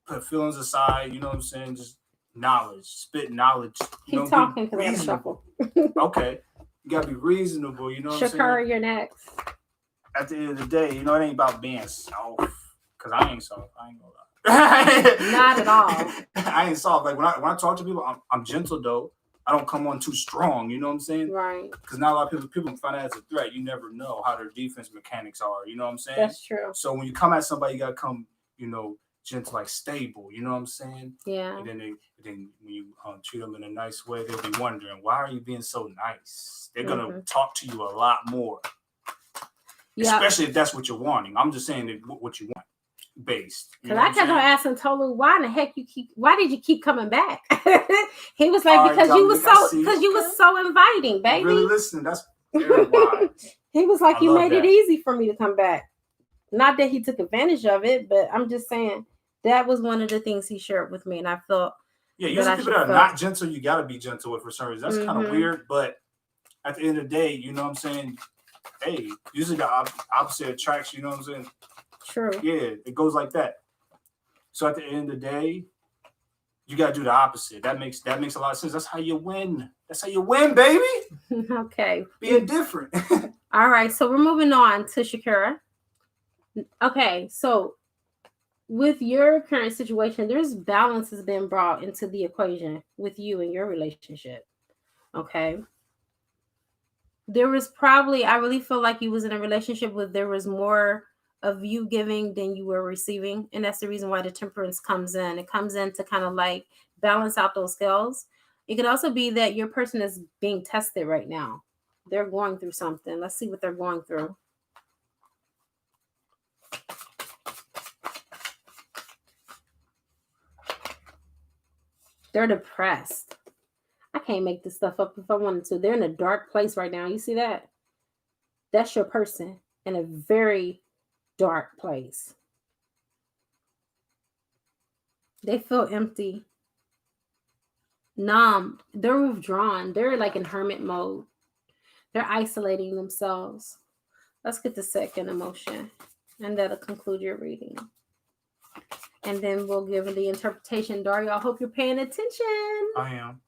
Put feelings aside. You know what I'm saying? Just knowledge. Spit knowledge. Keep talking because I gotta shuffle. Okay. You gotta be reasonable. You know what I'm saying? Shakara, you're next. At the end of the day, you know, it ain't about being soft. Because I ain't soft. I ain't gonna lie. Not at all. I ain't soft. Like when I talk to people, I'm gentle though. I don't come on too strong. You know what I'm saying? Right. Because not a lot of people find that as a threat. You never know how their defense mechanics are. You know what I'm saying? That's true. So when you come at somebody, you gotta come, you know, gentle, like stable. You know what I'm saying? Yeah. And then when you treat them in a nice way, they'll be wondering, why are you being so nice? They're gonna talk to you a lot more. Yeah. Especially if that's what you're wanting. I'm just saying that what you want. Based. Because I kept on asking Tolu, why in the heck why did you keep coming back? He was like, because you was so inviting, baby. Really listening. That's very wise. He was like, you made it easy for me to come back. Not that he took advantage of it, but I'm just saying that was one of the things he shared with me, and I felt usually people that are not gentle, you gotta be gentle with for some reason. That's kind of weird, but at the end of the day, you know what I'm saying? Hey, usually the opposite attracts, you know what I'm saying? True. Yeah, it goes like that. So at the end of the day, you gotta do the opposite. That makes a lot of sense. That's how you win. That's how you win, baby. Okay. Being different. All right, so we're moving on to Shakira. Okay, so with your current situation, there's balance has been brought into the equation with you and your relationship. Okay. There was probably, I really feel like you was in a relationship where there was more of you giving than you were receiving. And that's the reason why the temperance comes in. It comes in to kind of like balance out those scales. It could also be that your person is being tested right now. They're going through something. Let's see what they're going through. They're depressed. I can't make this stuff up if I wanted to. They're in a dark place right now. You see that? That's your person in a very dark place. They feel empty, numb. They're withdrawn. They're like in hermit mode. They're isolating themselves. Let's get the second emotion, and that'll conclude your reading. And then we'll give the interpretation. Dario, I hope you're paying attention. I am.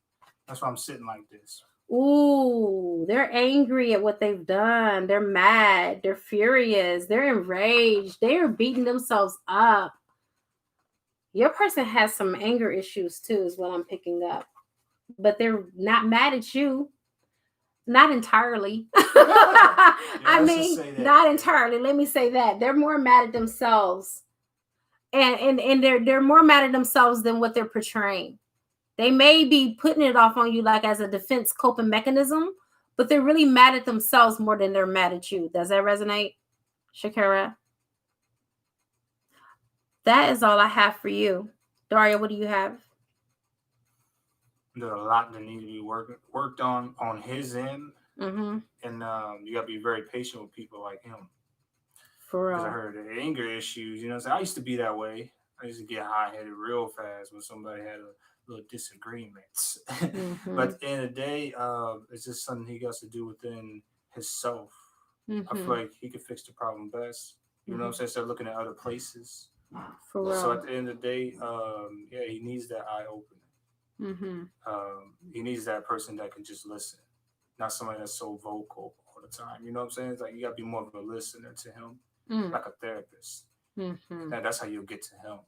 That's why I'm sitting like this. Ooh, they're angry at what they've done. They're mad. They're furious. They're enraged. They are beating themselves up. Your person has some anger issues too, is what I'm picking up. But they're not mad at you. Not entirely. I mean, not entirely. Let me say that. They're more mad at themselves. And they're more mad at themselves than what they're portraying. They may be putting it off on you like as a defense coping mechanism, but they're really mad at themselves more than they're mad at you. Does that resonate, Shakira? That is all I have for you. Dario, what do you have? There's a lot that needs to be worked on his end. Mm-hmm. And you got to be very patient with people like him. For real. Because I heard the anger issues, you know what I'm saying? I used to be that way. I used to get high-headed real fast when somebody had a little disagreements. Mm-hmm. But at the end of the day, it's just something he got to do within himself. Mm-hmm. I feel like he could fix the problem best. You know what I'm saying? Start looking at other places. For real. So at the end of the day, he needs that eye opening. Mm-hmm. He needs that person that can just listen, not somebody that's so vocal all the time. You know what I'm saying? It's like you got to be more of a listener to him, like a therapist. Mm-hmm. That's how you'll get to him.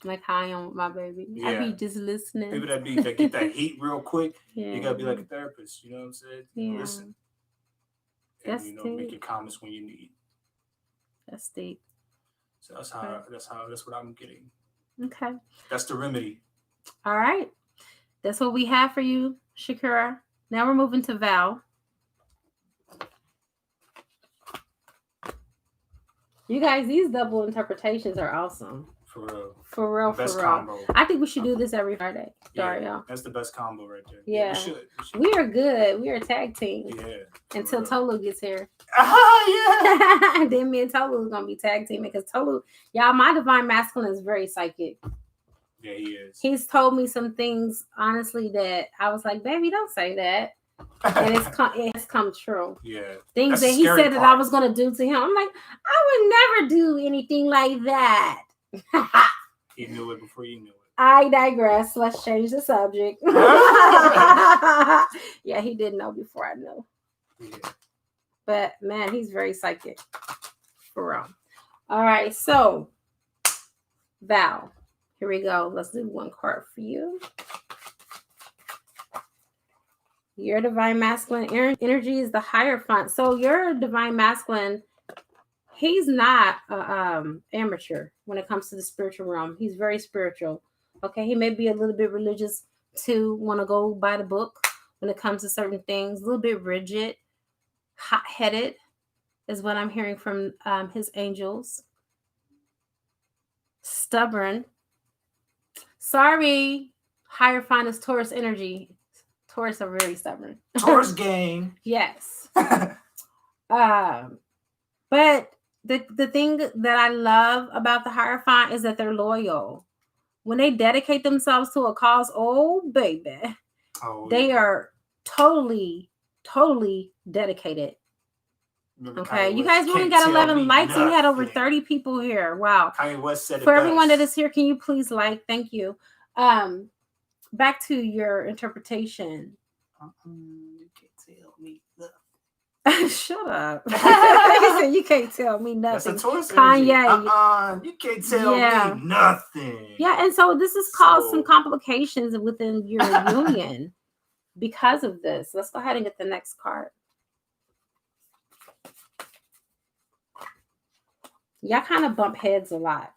Like how I am with my baby. Yeah. I be just listening. People that get that heat real quick, you gotta be like a therapist. You know what I'm saying? Yeah. Listen. And, that's deep. Make your comments when you need. That's deep. So that's what I'm getting. Okay. That's the remedy. All right. That's what we have for you, Shakira. Now we're moving to Val. You guys, these double interpretations are awesome. For real. For real, best for real. combo. I think we should do this every Friday, Dario. Yeah, that's the best combo right there. Yeah. We should. We are good. We are a tag team. Yeah. Until Tolu gets here. Yeah. Then me and Tolu are going to be tag teaming because Tolu, y'all, my divine masculine is very psychic. Yeah, he is. He's told me some things, honestly, that I was like, baby, don't say that. And it has come true. Yeah. Things that he said that I was going to do to him. I'm like, I would never do anything like that. He knew it before you knew it. I digress. Let's change the subject. Yeah, he didn't know before I knew. Yeah. But, man, he's very psychic. For real. All right, so, Val. Here we go. Let's do one card for you. Your divine masculine energy is the Hierophant. So your divine masculine, he's not amateur when it comes to the spiritual realm. He's very spiritual. Okay, he may be a little bit religious to want to go by the book when it comes to certain things. A little bit rigid, hot-headed is what I'm hearing from his angels. Stubborn. Sorry, Hierophant is Taurus energy. Taurus are very stubborn. Taurus gang. Yes. But the thing that I love about the Hierophant is that they're loyal. When they dedicate themselves to a cause, oh baby, they are totally dedicated. Okay, you guys only got 11 likes and we had over 30 people here. Wow. Kanye West said it For everyone that is here, can you please like? Thank you. Back to your interpretation. You can't tell me nothing. Shut up. You said you can't tell me nothing. That's a Taurus Kanye. You can't tell me nothing. Yeah, and so this has caused some complications within your union because of this. Let's go ahead and get the next card. Y'all kind of bump heads a lot.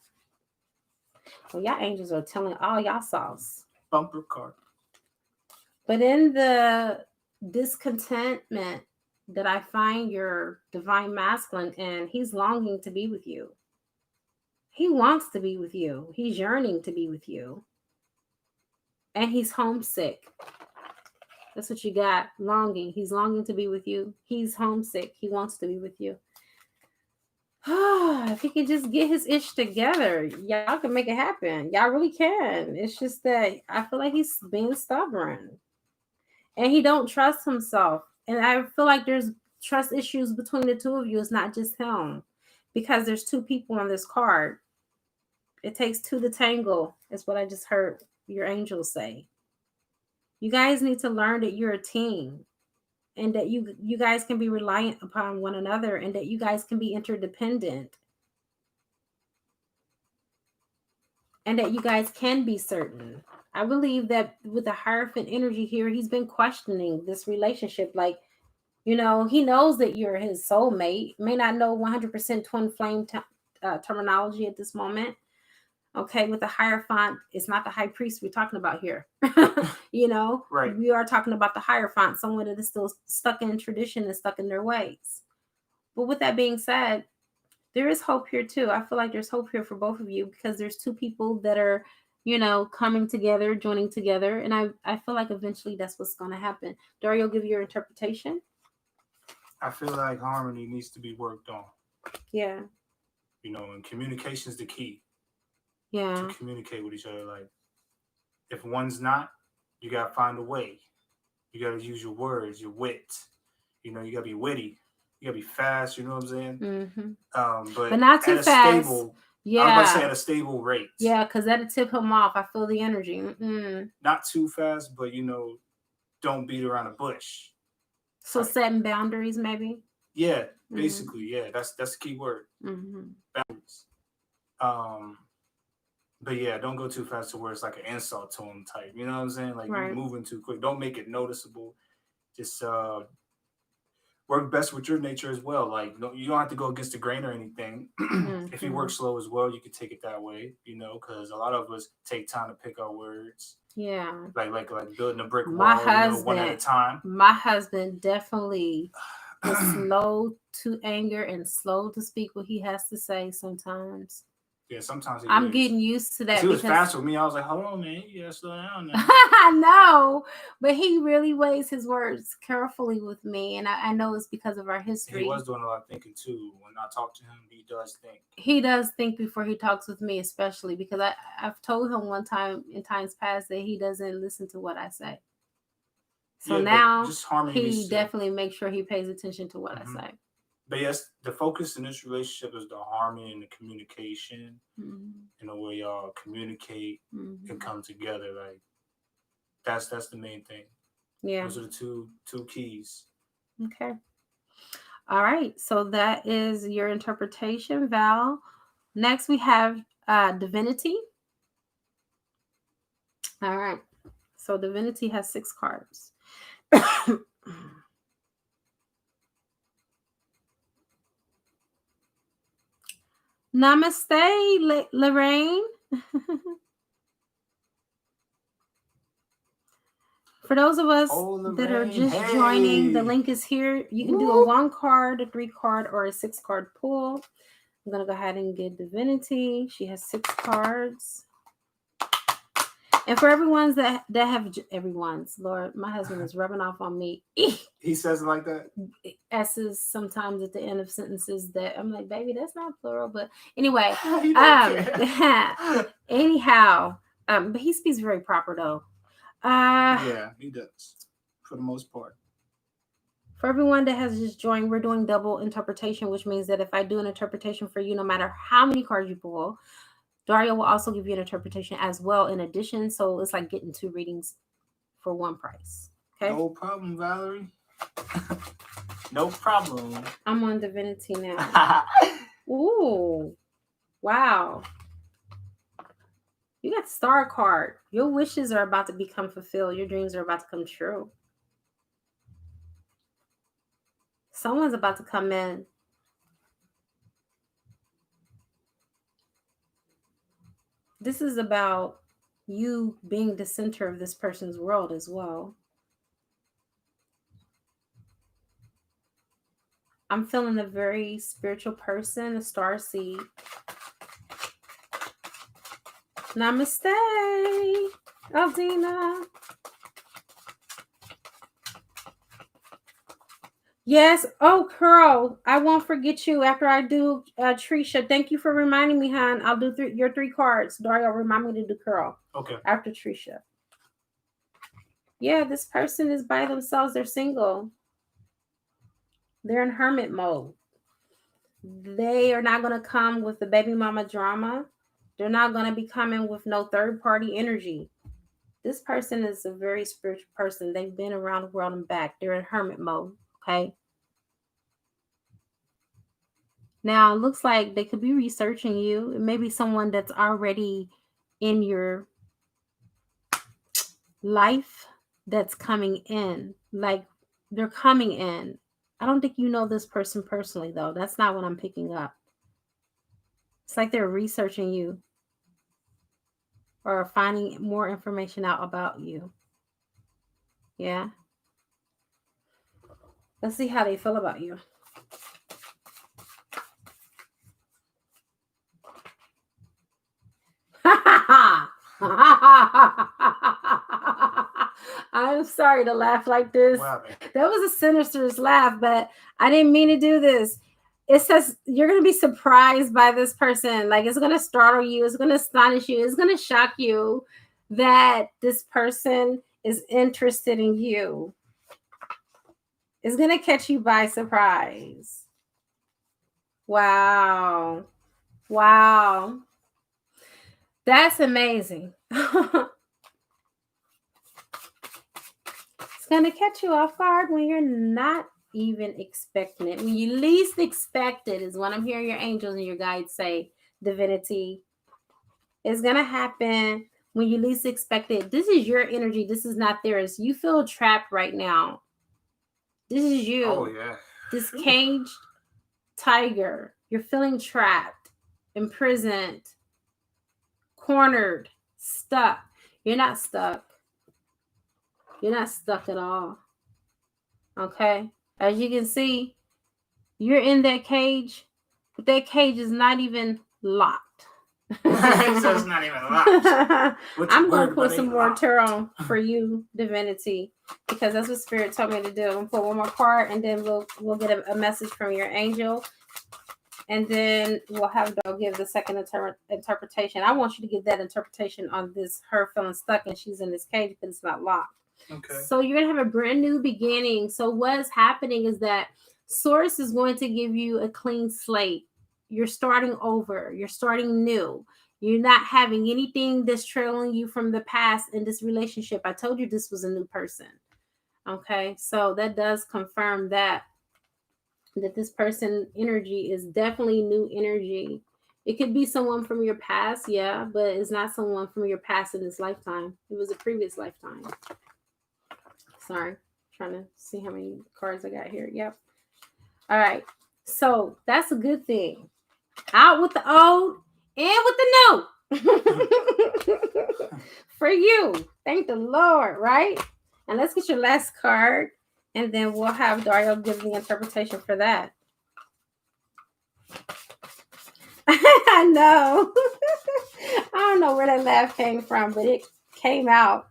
Well, y'all angels are telling all y'all sauce. Bumper card. But in the discontentment that I find your divine masculine in, he's longing to be with you. He wants to be with you. He's yearning to be with you. And he's homesick. That's what you got. Longing. He's longing to be with you. He's homesick. He wants to be with you. If he could just get his ish together, y'all can make it happen. Y'all really can. It's just that I feel like he's being stubborn. And he don't trust himself. And I feel like there's trust issues between the two of you. It's not just him. Because there's two people on this card. It takes two to tangle, is what I just heard your angels say. You guys need to learn that you're a team. And that you guys can be reliant upon one another and that you guys can be interdependent. And that you guys can be certain. I believe that with the Hierophant energy here, he's been questioning this relationship. Like, he knows that you're his soulmate. May not know 100% twin flame terminology at this moment. Okay, with the Hierophant, it's not the high priest we're talking about here. Right. We are talking about the Hierophant, someone that is still stuck in tradition and stuck in their ways. But with that being said, there is hope here too. I feel like there's hope here for both of you because there's two people that are, coming together, joining together. And I feel like eventually that's what's going to happen. Dario, give your interpretation. I feel like harmony needs to be worked on. Yeah. And communication is the key. Yeah. To communicate with each other. Like, if one's not, you gotta find a way. You gotta use your words, your wit. You gotta be witty. You gotta be fast. You know what I'm saying? Mm-hmm. But not too fast. Yeah. I was about to say at a stable rate. Yeah, because that'll tip him off. I feel the energy. Not too fast, but don't beat around the bush. So setting boundaries, maybe. Yeah, basically, yeah. That's the key word. Mm-hmm. Boundaries. But yeah, don't go too fast to where it's like an insult to him type. You know what I'm saying? Like, you're moving too quick. Don't make it noticeable. Just work best with your nature as well. Like, no, you don't have to go against the grain or anything. If you work slow as well, you can take it that way, because a lot of us take time to pick our words. Yeah. Like building a brick wall, one at a time. My husband definitely is slow to anger and slow to speak what he has to say sometimes. Yeah, sometimes I'm getting used to that. He was fast with me. I was like, hold on, man. You gotta slow down now. I know, but he really weighs his words carefully with me. And I know it's because of our history. He was doing a lot of thinking too. When I talk to him, he does think. He does think before he talks with me, especially because I've told him one time in times past that he doesn't listen to what I say. So now he definitely makes sure he pays attention to what I say. But yes, the focus in this relationship is the harmony and the communication, and the way y'all communicate and come together. Like that's the main thing. Yeah, those are the two keys. Okay. All right. So that is your interpretation, Val. Next, we have divinity. All right. So divinity has 6 cards. Namaste, Lorraine. For those of us that are just joining, the link is here. You can do a 1 card, a 3 card, or a 6 card pull. I'm going to go ahead and get divinity. She has 6 cards. And for everyone's Lord, my husband is rubbing off on me. He says it like that? S's sometimes at the end of sentences that I'm like, baby, that's not plural. But anyway, anyhow, but he speaks very proper though. Yeah, he does for the most part. For everyone that has just joined, we're doing double interpretation, which means that if I do an interpretation for you, no matter how many cards you pull, Dario will also give you an interpretation as well in addition. So it's like getting 2 readings for 1 price. Okay. No problem, Valerie. No problem. I'm on divinity now. Ooh. Wow. You got Star card. Your wishes are about to become fulfilled. Your dreams are about to come true. Someone's about to come in. This is about you being the center of this person's world as well. I'm feeling a very spiritual person, a star seed. Namaste, Aldina. Yes. Oh, Curl, I won't forget you after I do Trisha. Thank you for reminding me, hon. I'll do your 3 cards. Dario, remind me to do Curl. Okay. After Trisha. Yeah, this person is by themselves. They're single. They're in hermit mode. They are not going to come with the baby mama drama. They're not going to be coming with no third-party energy. This person is a very spiritual person. They've been around the world and back. They're in hermit mode. Okay. Now, it looks like they could be researching you. It may be someone that's already in your life that's coming in. Like, they're coming in. I don't think you know this person personally, though. That's not what I'm picking up. It's like they're researching you or finding more information out about you. Yeah. Let's see how they feel about you. I'm sorry to laugh like this. Wow, that was a sinister laugh, but I didn't mean to do this. It says you're going to be surprised by this person. Like, it's going to startle you. It's going to astonish you. It's going to shock you that this person is interested in you. It's going to catch you by surprise. Wow. Wow. That's amazing. It's going to catch you off guard when you're not even expecting it. When you least expect it is what I'm hearing your angels and your guides say, divinity. It's going to happen when you least expect it. This is your energy. This is not theirs. You feel trapped right now. This is you. Oh, yeah. This caged tiger. You're feeling trapped, imprisoned, cornered, stuck. You're not stuck. You're not stuck at all. Okay? As you can see, you're in that cage, but that cage is not even locked. So it's not even locked. I'm going to put some more tarot for you, divinity, because that's what Spirit told me to do. I'm going to put one more card, and then we'll get a message from your angel, and then we'll have Dog give the second interpretation. I want you to give that interpretation on this, her feeling stuck, and she's in this cage, but it's not locked. Okay. So you're going to have a brand new beginning. So what's happening is that Source is going to give you a clean slate. You're starting over. You're starting new. You're not having anything that's trailing you from the past in this relationship. I told you this was a new person. Okay, so that does confirm that this person energy is definitely new energy. It could be someone from your past, yeah, but it's not someone from your past in this lifetime. It was a previous lifetime. Sorry, trying to see how many cards I got here. Yep. All right, so that's a good thing. Out with the old and with the new. For you. Thank the Lord, right? And let's get your last card, and then we'll have Dario give the interpretation for that. I know. I don't know where that laugh came from, but it came out.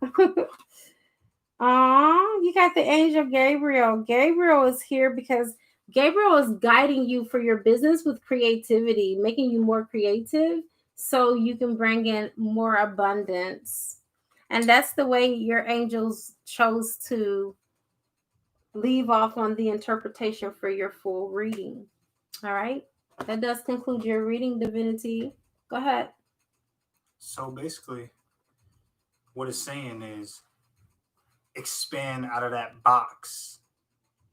Aw, you got the angel Gabriel. Gabriel is here because Gabriel is guiding you for your business with creativity, making you more creative so you can bring in more abundance. And that's the way your angels chose to leave off on the interpretation for your full reading. All right? That does conclude your reading, divinity. Go ahead. So basically, what it's saying is expand out of that box.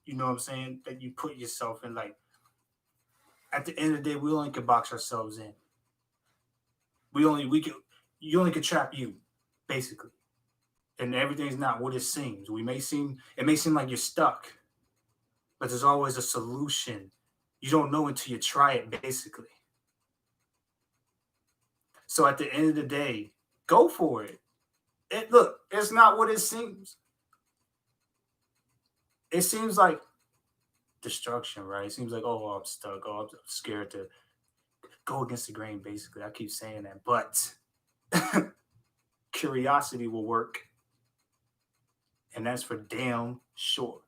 You know what I'm saying? That you put yourself in. Like, at the end of the day, we only can box ourselves in. You only can trap you, basically. And everything's not what it seems. It may seem like you're stuck, but there's always a solution. You don't know until you try it, basically. So at the end of the day, go for it. Look, it's not what it seems. It seems like destruction, right? It seems like, oh, I'm stuck. Oh, I'm scared to go against the grain, basically. I keep saying that. But curiosity will work. And that's for damn sure.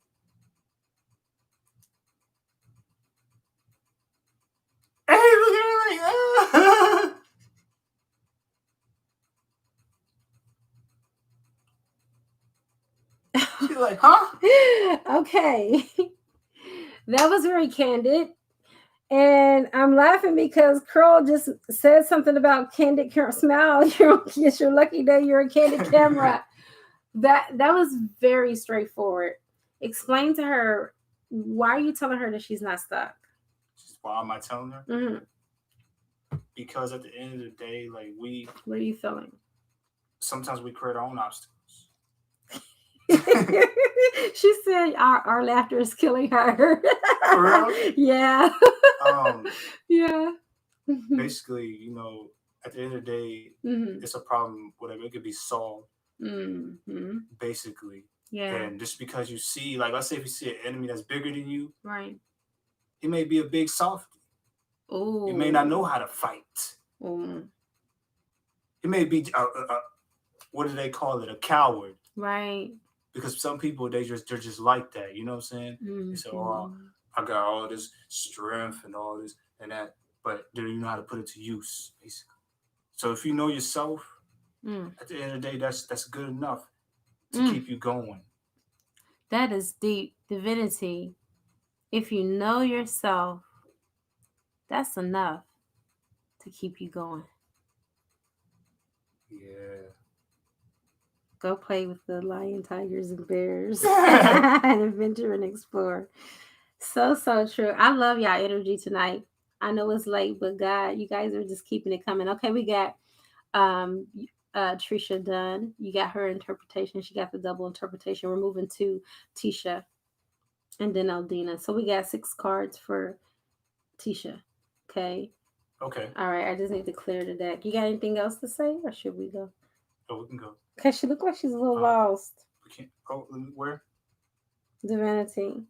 Hey, look at me. She's like, huh? Okay. That was very candid. And I'm laughing because Curl just said something about candid smile. It's your lucky day you're a candid camera. That was very straightforward. Explain to her, why are you telling her that she's not stuck? Why am I telling her? Mm-hmm. Because at the end of the day, like what are you feeling? Sometimes we create our own obstacles. She said our laughter is killing her. For real? Yeah. Yeah. Basically, you know, at the end of the day, it's a problem, whatever, it could be solved. Mm-hmm. Basically. Yeah. And just because you see, like, let's say if you see an enemy that's bigger than you, right, he may be a big softie. Oh. He may not know how to fight. He may be what do they call it? A coward. Right. Because some people they're just like that. You know what I'm saying? Mm-hmm. They say, oh, I got all this strength and all this and that, but do you know how to put it to use, basically? So if you know yourself, at the end of the day, that's good enough to keep you going. That is deep. Divinity. If you know yourself, that's enough to keep you going. Yeah. Go play with the lion, tigers, and bears. And adventure and explore. So true. I love y'all energy tonight. I know it's late, but God, you guys are just keeping it coming. Okay, we got Trisha done. You got her interpretation. She got the double interpretation. We're moving to Tisha. and then Aldina. So we got 6 cards for Tisha. Okay. Okay. All right. I just need to clear the deck. You got anything else to say, or should we go? Oh, we can go. Cause she look like she's a little lost. We can't. Oh, where? Divinity,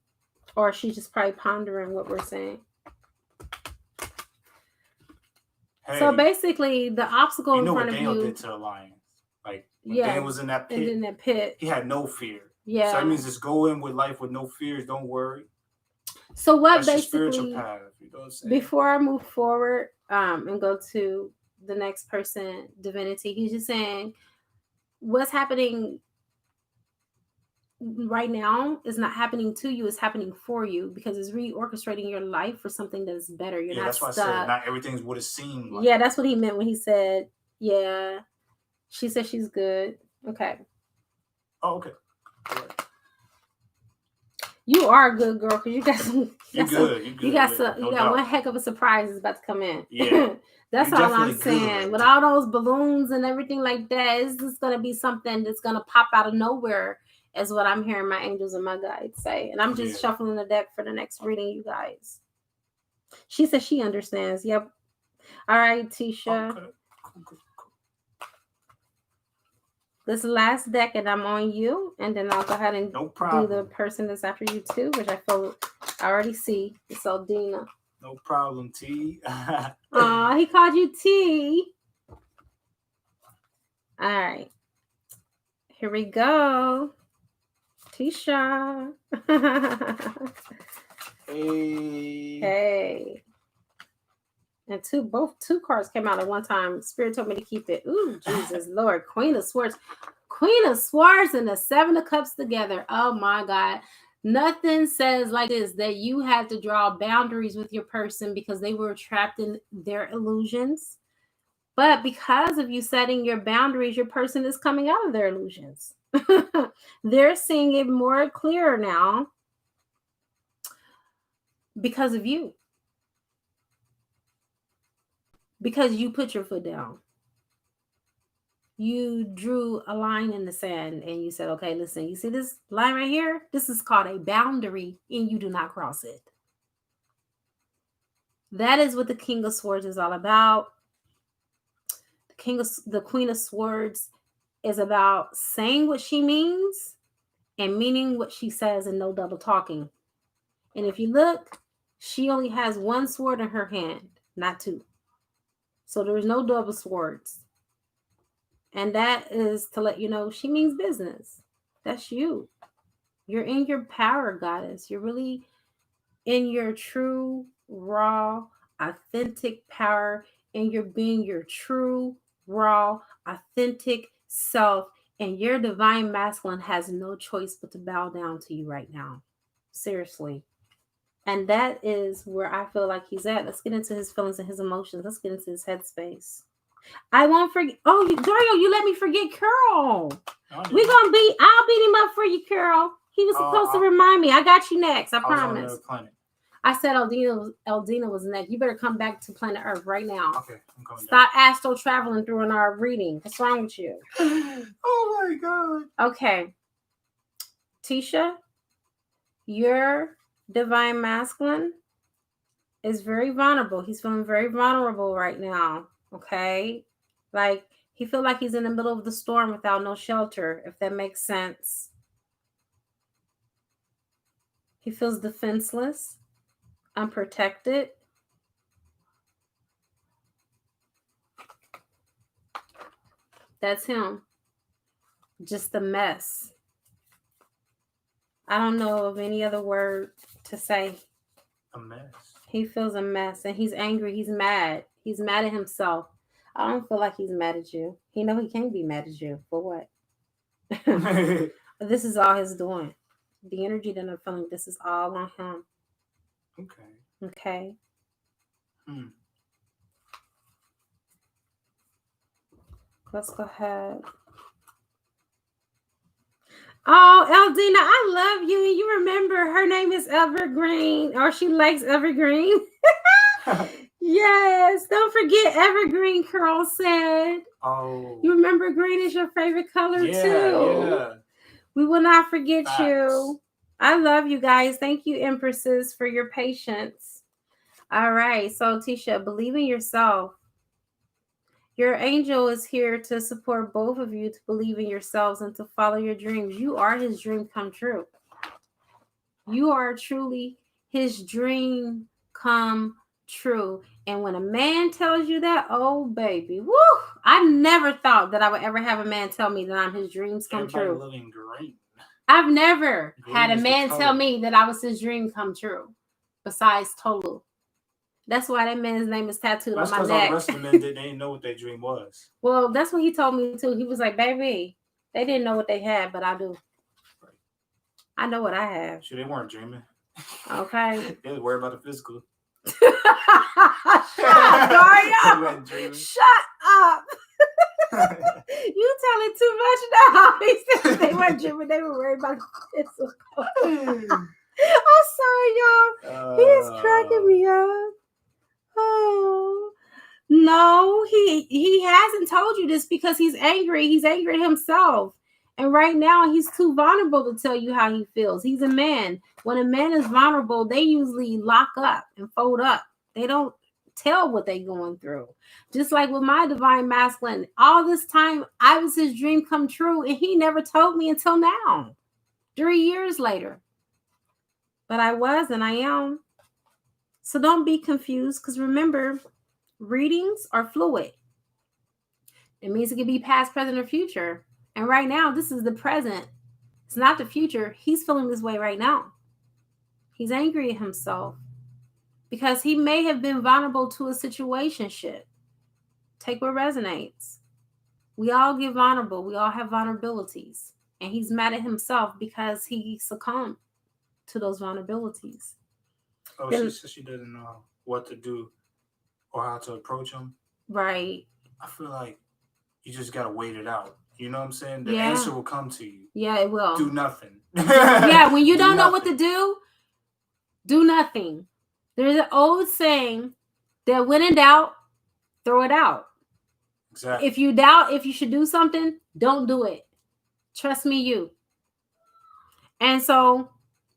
or she's just probably pondering what we're saying. Hey, so basically, the obstacle in front of you. You know what Daniel did to the lions. Like when Daniel was in that pit. And in that pit, he had no fear. Yeah. So that means just go in with life with no fears. Don't worry. So what that's basically? Spiritual path, you know what I'm saying? Before I move forward, and go to the next person, Divinity, he's just saying what's happening right now is not happening to you, it's happening for you, because it's reorchestrating your life for something that is better. You're not that's stuck. Why I said not everything's what it seemed like. Yeah, that's what he meant when he said, yeah. She said she's good. Okay. Oh, okay. All right. You are a good girl because you got some. You're good. You got some. You got one heck of a surprise is about to come in. Yeah. That's all I'm saying. Good. With all those balloons and everything like that, it's just gonna be something that's gonna pop out of nowhere. Is what I'm hearing my angels and my guides say. And I'm just shuffling the deck for the next reading, you guys. She says she understands. Yep. All right, Tisha. Okay. Cool. This last deck, and I'm on you. And then I'll go ahead and do the person that's after you too, which I already see. It's Aldina. No problem, T. Aw, he called you T. All right. Here we go. Tisha. Hey. And two cards came out at one time. Spirit told me to keep it. Ooh, Jesus Lord. Queen of Swords and the 7 of Cups together. Oh my God. Nothing says like this, that you had to draw boundaries with your person because they were trapped in their illusions. But because of you setting your boundaries, your person is coming out of their illusions. They're seeing it more clear now because of you. Because you put your foot down. You drew a line in the sand and you said, okay, listen, you see this line right here? This is called a boundary and you do not cross it. That is what the King of Swords is all about. The Queen of Swords is about saying what she means and meaning what she says and no double talking. And if you look, she only has 1 sword in her hand, not 2. So there's no double swords. And that is to let you know she means business. That's you. You're in your power, goddess. You're really in your true, raw, authentic power. And you're being your true, raw, authentic self. And your divine masculine has no choice but to bow down to you right now. Seriously. And that is where I feel like he's at. Let's get into his feelings and his emotions. Let's get into his headspace. I won't forget. Oh, Dario, you let me forget Carol. I'll beat him up for you, Carol. He was supposed to remind me. I got you next. I promise. I said Aldina was next. You better come back to planet Earth right now. Okay, I'm coming. Stop astral traveling through in our reading. What's wrong with you? Oh my God. Okay. Tisha, your divine masculine is very vulnerable. He's feeling very vulnerable right now. Okay. Like he feels like he's in the middle of the storm without no shelter, if that makes sense. He feels defenseless, unprotected. That's him. Just a mess. I don't know of any other word to say. A mess. He feels a mess and he's angry. He's mad. He's mad at himself. I don't feel like he's mad at you. He know he can't be mad at you. For what? This is all his doing. The energy that I'm feeling, this is all on him. Okay. Let's go ahead. Oh, Aldina, I love you. And you remember her name is Evergreen, or she likes Evergreen. Yes, don't forget Evergreen, Carol said. Oh. You remember green is your favorite color too. Yeah. We will not forget you. I love you guys. Thank you, Empresses, for your patience. All right. So, Tisha, believe in yourself. Your angel is here to support both of you to believe in yourselves and to follow your dreams. You are his dream come true. You are truly his dream come true. And when a man tells you that, oh baby, woo! I never thought that I would ever have a man tell me that I'm his dreams come true. Living green. I've never Green had a man tell me that I was his dream come true. Besides Tolu. That's why that man's name is tattooed on my neck. That's because all the rest of the men didn't know what their dream was. Well, that's what he told me too. He was like, baby, they didn't know what they had, but I do. I know what I have. Sure, they weren't dreaming. Okay. They was worried about the physical. Shut up, Dario. Shut up. You telling too much now. He said they weren't dreaming. They were worried about the physical. I'm sorry, y'all. He's cracking me up. Oh. No, he hasn't told you this because he's angry. He's angry at himself. And right now, he's too vulnerable to tell you how he feels. He's a man. When a man is vulnerable, they usually lock up and fold up. They don't tell what they're going through. Just like with my divine masculine, all this time, I was his dream come true, and he never told me until now, 3 years later. But I was, and I am. So don't be confused, because remember, readings are fluid. It means it could be past, present, or future. And right now, this is the present. It's not the future. He's feeling this way right now. He's angry at himself because he may have been vulnerable to a situationship. Take what resonates. We all get vulnerable. We all have vulnerabilities. And he's mad at himself because he succumbed to those vulnerabilities. Oh, she said she doesn't know what to do or how to approach him. Right. I feel like you just got to wait it out. You know what I'm saying? The answer will come to you. Yeah, it will. Do nothing. Yeah, when you don't know what to do nothing. There's an old saying that when in doubt, throw it out. Exactly. If you doubt if you should do something, don't do it. Trust me, you. And so,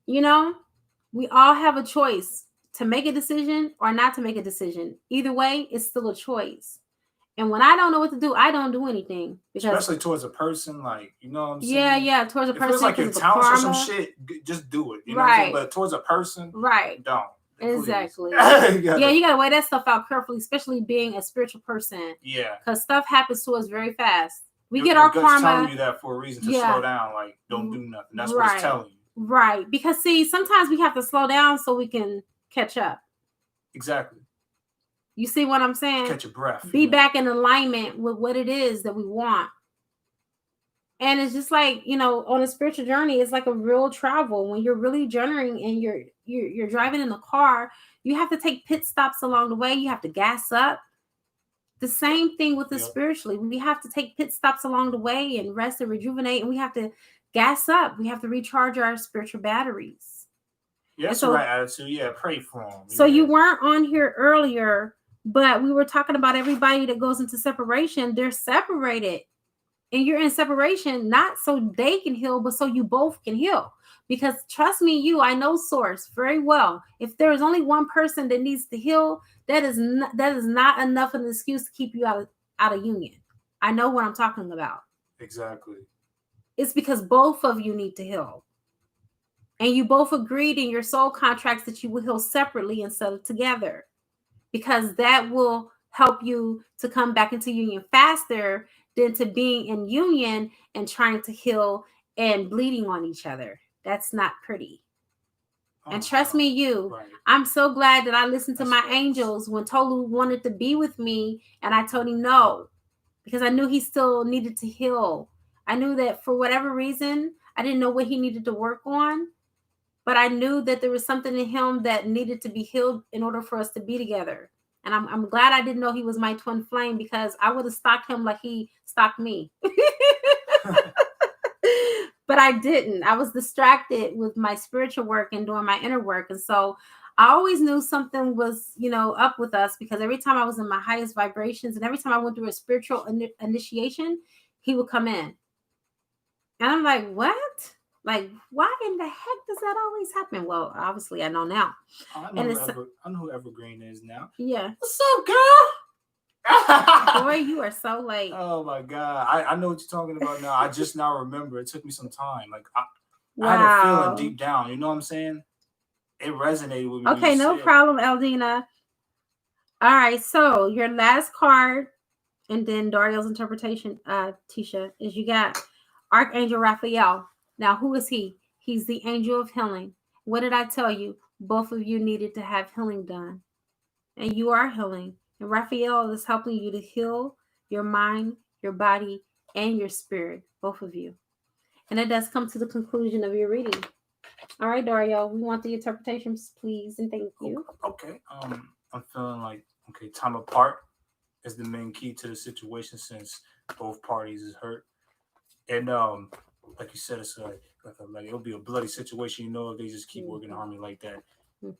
we all have a choice to make a decision or not to make a decision. Either way, it's still a choice. And when I don't know what to do, I don't do anything. Especially towards a person, like, you know what I'm saying? Yeah, towards a person. If it's like your talents or some shit, just do it. You know what I'm saying? But towards a person, don't. Exactly. You gotta weigh that stuff out carefully, especially being a spiritual person. Yeah. Because stuff happens to us very fast. We get our karma. Telling you that for a reason to slow down. Like, don't do nothing. That's what it's telling you. Right. Because, see, sometimes we have to slow down so we can catch up. Exactly. You see what I'm saying? Catch your breath. Be back in alignment with what it is that we want. And it's just like, on a spiritual journey, it's like a real travel. When you're really journeying and you're driving in the car, you have to take pit stops along the way. You have to gas up. The same thing with us spiritually. We have to take pit stops along the way and rest and rejuvenate. And we have to gas up. We have to recharge our spiritual batteries. Yeah, that's the right attitude. Yeah, pray for them. So you weren't on here earlier, but we were talking about everybody that goes into separation. They're separated. And you're in separation, not so they can heal, but so you both can heal. Because trust me, I know Source very well. If there is only one person that needs to heal, that is not enough of an excuse to keep you out of union. I know what I'm talking about. Exactly. It's because both of you need to heal. And you both agreed in your soul contracts that you will heal separately instead of together. Because that will help you to come back into union faster than to being in union and trying to heal and bleeding on each other. That's not pretty. And trust me, I'm so glad that I listened to my angels when Tolu wanted to be with me, and I told him no, because I knew he still needed to heal. I knew that for whatever reason, I didn't know what he needed to work on, but I knew that there was something in him that needed to be healed in order for us to be together. And I'm glad I didn't know he was my twin flame, because I would have stalked him like he stalked me. But I didn't. I was distracted with my spiritual work and doing my inner work. And so I always knew something was, up with us, because every time I was in my highest vibrations and every time I went through a spiritual initiation, he would come in. And I'm like, what? Like, why in the heck does that always happen? Well, obviously, I know now. I know who Evergreen is now. Yeah. What's up, girl? Boy, you are so late. Oh my God. I know what you're talking about now. I just now remember. It took me some time. Like Wow. I had a feeling deep down. You know what I'm saying? It resonated with me. Okay, no problem, Eldina. All right, so your last card, and then Dario's interpretation, Tisha, is you got Archangel Raphael. Now, who is he? He's the angel of healing. What did I tell you? Both of you needed to have healing done. And you are healing. And Raphael is helping you to heal your mind, your body, and your spirit, both of you. And it does come to the conclusion of your reading. All right, Dario, we want the interpretations, please, and thank you. Okay. I'm feeling like, time apart is the main key to the situation since both parties is hurt. And like you said, it's like it'll be a bloody situation, if they just keep working on me like that.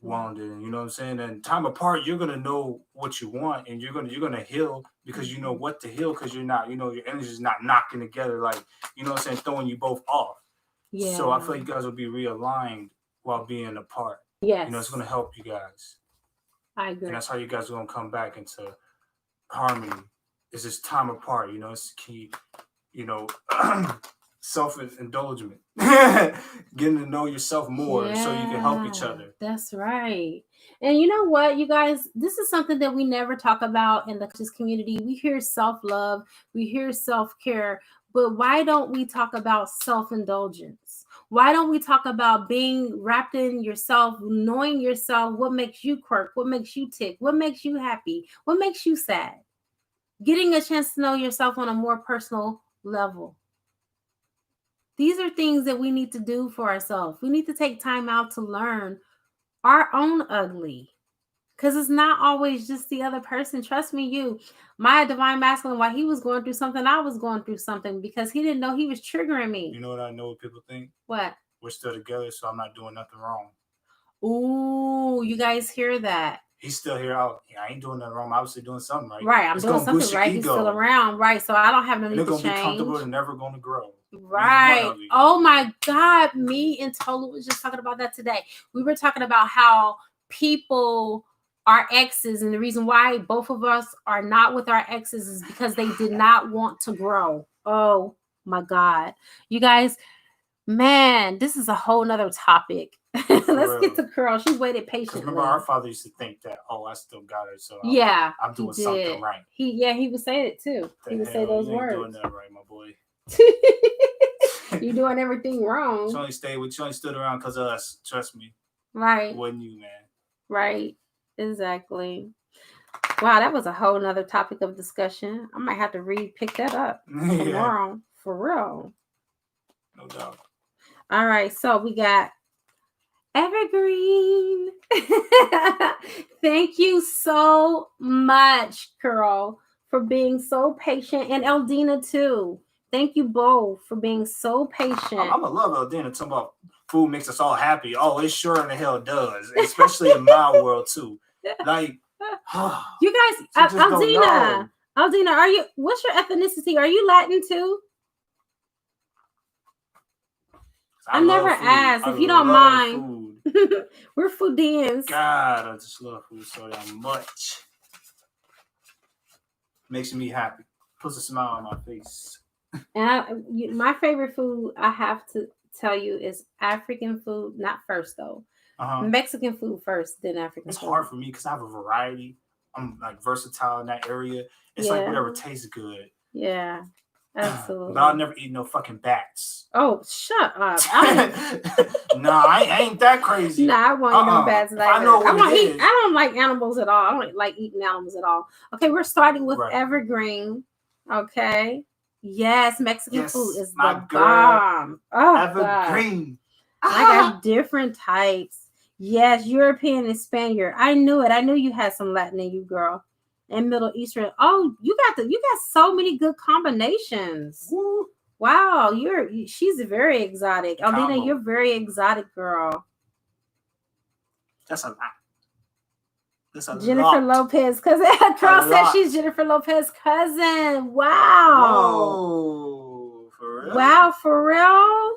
Wounded, and you know what I'm saying? And time apart, you're gonna know what you want, and you're gonna heal because you know what to heal, because you're not, your energy's not knocking together, like, you know what I'm saying, throwing you both off. Yeah. So I feel like you guys will be realigned while being apart. Yes. It's gonna help you guys. I agree. And that's how you guys are gonna come back into harmony. It's just time apart, it's key, self-indulgence. Getting to know yourself more so you can help each other. That's right. And you know what, you guys, this is something that we never talk about in the conscious community. We hear self-love, we hear self-care, but why don't we talk about self-indulgence? Why don't we talk about being wrapped in yourself, knowing yourself, what makes you quirk, what makes you tick, what makes you happy, what makes you sad? Getting a chance to know yourself on a more personal level. These are things that we need to do for ourselves. We need to take time out to learn our own ugly. Because it's not always just the other person. Trust me, my divine masculine, while he was going through something, I was going through something because he didn't know he was triggering me. You know what I know what people think? What? We're still together, so I'm not doing nothing wrong. Ooh, you guys hear that? He's still here. I ain't doing nothing wrong. I'm obviously doing something right. Right, I'm doing something right. He's still around. Right, so I don't have no need to change. They're going to be comfortable and never going to grow. Right. Oh my God. Me and Tolu was just talking about that today. We were talking about how people are exes, and the reason why both of us are not with our exes is because they did not want to grow. Oh my God. You guys, man, this is a whole nother topic. Let's get to Curl. She waited patiently. Remember, our father used to think that, I still got her, so I'm doing something right. He would say it too. He would say those words. Doing that right, my boy. You doing everything wrong. She only stood around because of us. Trust me. Right. It wasn't you, man. Right. Exactly. Wow, that was a whole nother topic of discussion. I might have to pick that up tomorrow. For real. No doubt. All right, so we got Evergreen. Thank you so much, Curl, for being so patient, and Eldina too. Thank you both for being so patient. I'm gonna love Eldina talking about food makes us all happy. Oh, it sure in the hell does, especially in my world too. Like, you guys, Eldina, what's your ethnicity? Are you Latin too? I never asked, if you don't mind. We're foodians. God, I just love food so damn much. Makes me happy. Puts a smile on my face. And my favorite food, I have to tell you, is African food. Not first, though. Mexican food first, then African food. It's hard for me because I have a variety. I'm like versatile in that area. It's like whatever tastes good. Yeah. Absolutely. But I'll never eat no fucking bats. Oh, shut up. Nah, I ain't that crazy. Nah, I want eat no bats either. I don't like animals at all. I don't like eating animals at all. Okay, we're starting with Evergreen. Okay. Yes, Mexican food is the bomb. Oh, Evergreen. God. I got different types. Yes, European and Spaniard. I knew it. I knew you had some Latin in you, girl. And Middle Eastern. Oh, you got so many good combinations. Woo. Wow, she's very exotic. Eldina, you're very exotic, girl. That's a lot. Jennifer Lopez cousin. Carl said she's Jennifer Lopez's cousin. Wow. Whoa, for real? Wow, for real?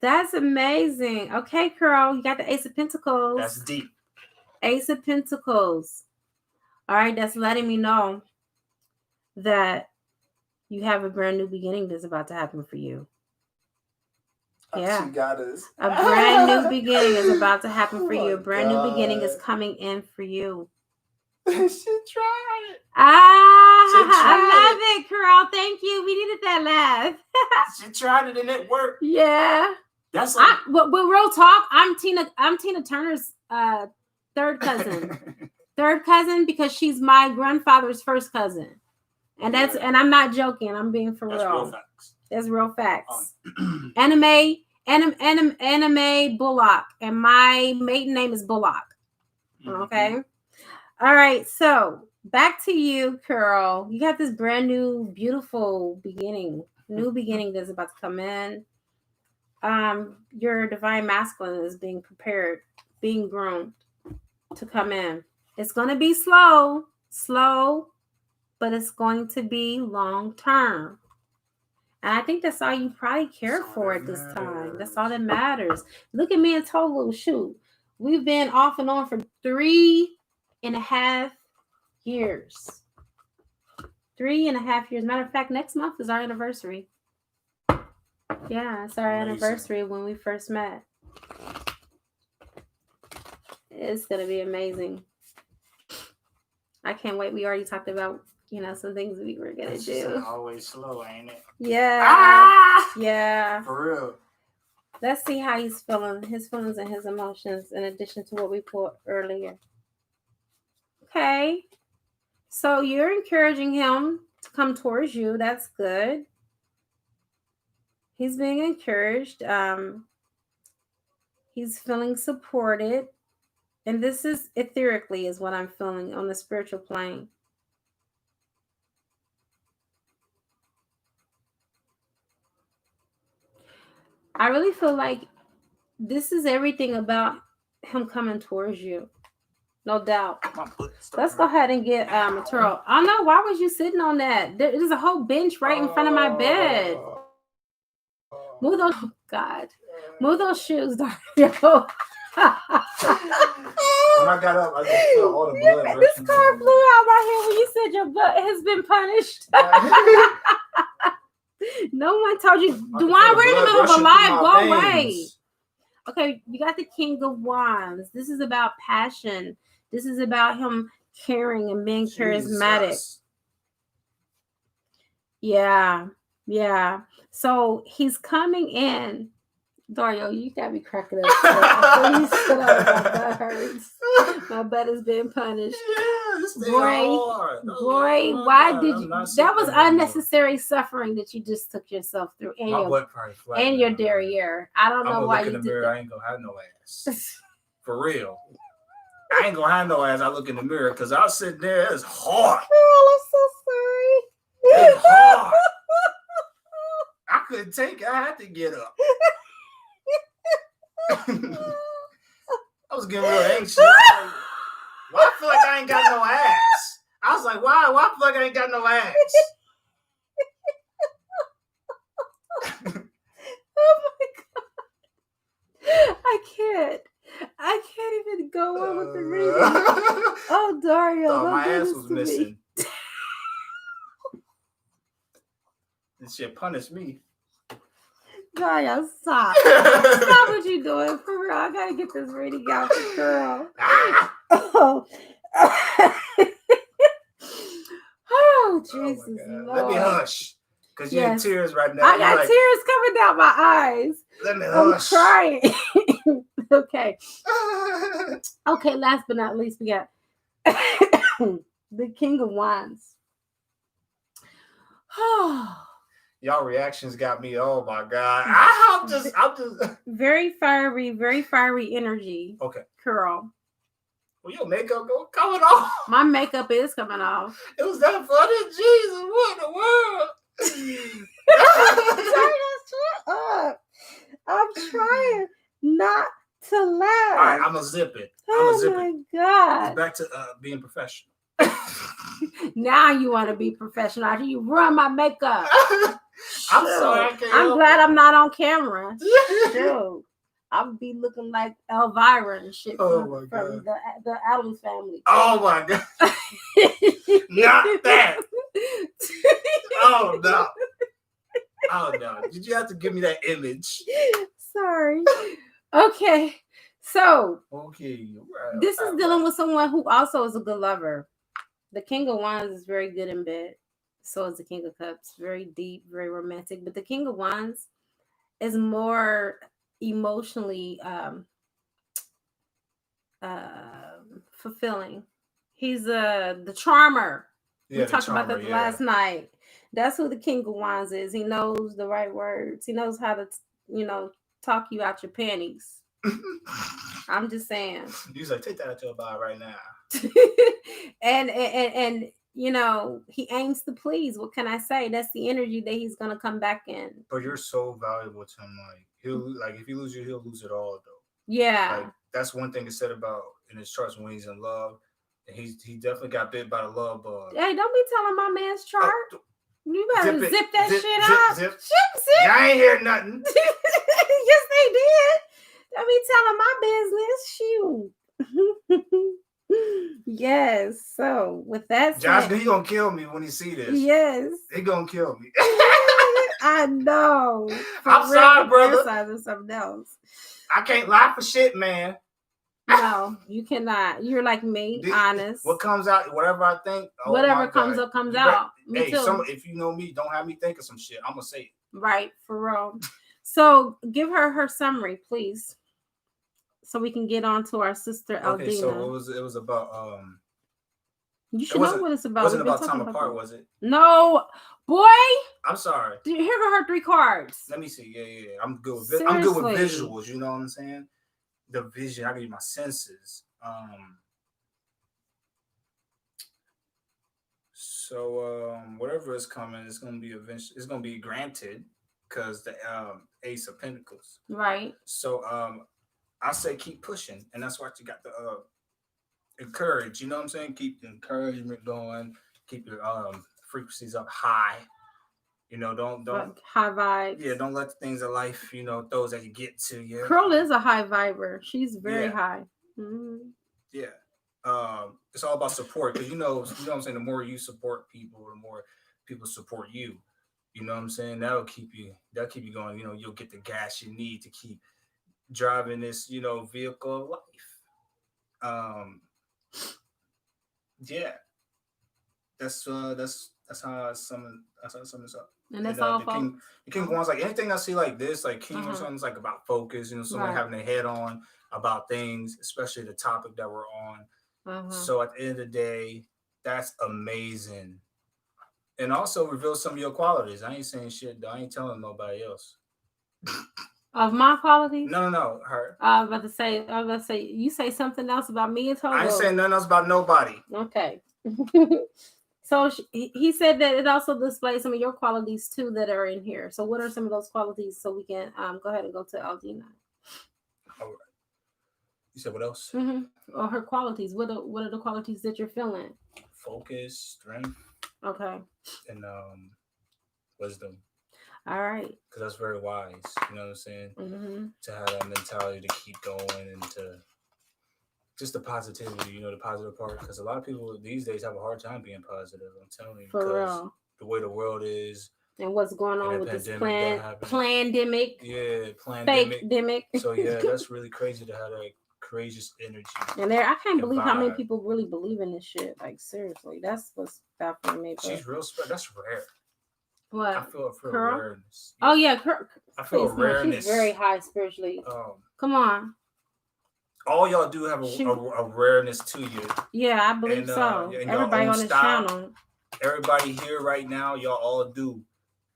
That's amazing. Okay, Carl, you got the Ace of Pentacles. That's deep. Ace of Pentacles. All right, that's letting me know that you have a brand new beginning that's about to happen for you. Yeah. She got us. A brand new beginning is about to happen for you. A brand new beginning is coming in for you. She tried it. I love it, Carl. Thank you. We needed that laugh. She tried it and it worked. Yeah. That's like, but real talk, I'm Tina Turner's third cousin. Third cousin because she's my grandfather's first cousin. And and I'm not joking. I'm being for real. That's real facts. That's real facts. Anime Bullock. And my maiden name is Bullock. Okay. All right. So back to you, Carol. You got this brand new, beautiful beginning. New beginning that's about to come in. Your divine masculine is being prepared, being groomed to come in. It's going to be slow, but it's going to be long term. And I think that's all you probably care for at this time. That's all that matters. Look at me and Tolu. Shoot. We've been off and on for 3.5 years. 3.5 years. Matter of fact, next month is our anniversary. Yeah, it's our anniversary when we first met. It's going to be amazing. I can't wait. We already talked about, some things we were going to do. Always slow, ain't it? Yeah. Yeah. For real. Let's see how he's feeling, his feelings and his emotions, in addition to what we put earlier. Okay. So you're encouraging him to come towards you. That's good. He's being encouraged. He's feeling supported. And this is etherically is what I'm feeling on the spiritual plane. I really feel like this is everything about him coming towards you. No doubt. Let's go ahead and get Toro. Oh no, why was you sitting on that? There's a whole bench right in front of my bed. Move those, oh God. Move those shoes, Dario. When I got up, I just felt all the blood. This car flew out my head when you said your butt has been punished. No one told you. Dwan, we're in the middle of a live. Go away. Okay, you got the King of Wands. This is about passion. This is about him caring and being charismatic. Yeah. So he's coming in. Dario, you got me cracking up. My butt hurts. My butt is being punished. Boy, why did you? That was unnecessary suffering that you just took yourself through, and your derriere. I don't know why you did that. I ain't gonna have no ass. For real. I ain't gonna have no ass. I look in the mirror because I was sitting there. It's hard. Oh, I'm so sorry. It's hard. I couldn't take it. I had to get up. I was getting real anxious. Why I feel like I ain't got no ass? I was like, why? Why I feel like I ain't got no ass? Oh my God. I can't even go on with the reading. Oh, Dario. My ass was missing. This shit punished me. Dario, stop. Stop what you doing. For real, I gotta get this reading out for girl. Oh, Jesus. Lord. Let me hush. Because you're in tears right now. I got tears coming down my eyes. Let me hush. I'm crying. Okay. Okay, last but not least, we got the King of Wands. Y'all reactions got me. Oh my God. I'm just very fiery energy. Okay. Girl. Well, your makeup coming off. My makeup is coming off. It was that funny. Jesus, what in the world? Shut up. I'm trying not to laugh. All right, I'm gonna zip it. My God. It's back to being professional. Now you want to be professional after you ruin my makeup. I'm sorry, I can't I'm help glad it. I'm not on camera. Dude, I'll be looking like Elvira and shit from the Addams Family. Oh my god. Not that. Oh no. Oh no. Did you have to give me that image? Sorry. Okay. So Okay. this is dealing with someone who also is a good lover. The King of Wands is very good in bed. So is the King of Cups. Very deep, very romantic. But the King of Wands is more emotionally fulfilling. He's the charmer. Yeah, we talked about that last night. That's who the King of Wands is. He knows the right words. He knows how to, talk you out your panties. I'm just saying. He's like, take that out your body right now. and he aims to please. What can I say? That's the energy that he's gonna come back in. But you're so valuable to him. Like if you lose you, he'll lose it all though. Yeah. Like that's one thing he said about in his charts when he's in love. And he definitely got bit by the love bug. Hey, don't be telling my man's chart. You better zip that shit up. Zip. Zip. I ain't hear nothing. Yes, they did. Don't be telling my business. Shoot. Yes. So with that Josh, said, he gonna kill me when he see this. Yes. He gonna kill me. I know. I'm sorry, brother. Something else. I can't lie for shit, man. No, you cannot. You're like me, honest. What comes out, whatever I think. Oh whatever comes up, comes out. Me too. If you know me, don't have me think of some shit. I'm gonna say it. Right, for real. So give her summary, please, so we can get on to our sister Aldina. Okay, so it was about You should know what it's about. It wasn't about time apart, was it? No, boy. I'm sorry. Here are her 3 cards. Let me see. Yeah. I'm good with I'm good with visuals. You know what I'm saying? The vision. I give you my senses. So whatever is coming, it's gonna be eventually. It's gonna be granted because the Ace of Pentacles. Right. So I say keep pushing, and that's why you got the encourage. You know what I'm saying? Keep the encouragement going. Keep your frequencies up high. You know, don't high vibes. Yeah, don't let the things of life, those that you get to you. Curl is a high viber. She's very high. Mm-hmm. Yeah. It's all about support because you know what I'm saying. The more you support people, the more people support you. You know what I'm saying? That'll keep you going. You'll get the gas you need to keep driving this, vehicle of life. Yeah. That's how I sum this up. And that's all. The King of Wands, like anything I see like this, like King or something's like about focus. Someone having their head on about things, especially the topic that we're on. So at the end of the day, that's amazing. And also reveal some of your qualities. I ain't saying shit though. I ain't telling nobody else. Of my qualities? No, her. I was about to say, you say something else about me and Tolu. I ain't saying nothing else about nobody. Okay. So he said that it also displays some of your qualities too that are in here. So what are some of those qualities so we can go ahead and go to Aldina? All right. You said what else? Or her qualities. What are the qualities that you're feeling? Focus, strength. Okay. And wisdom. All right. Because that's very wise. You know what I'm saying? To have that mentality to keep going and to just the positivity, the positive part. Because a lot of people these days have a hard time being positive. I'm telling you. For real. The way the world is. And what's going on with this pandemic. Yeah, fake-demic. So yeah, that's really crazy to have that courageous energy. And I can't believe how many people really believe in this shit. Like seriously, that's what's baffling me. She's real. That's rare. What? I feel rareness. Yeah. Oh yeah, I feel a rareness. She's very high spiritually. Come on. All y'all do have a rareness to you. Yeah, I believe so. Everybody on this channel. Everybody here right now, y'all all do.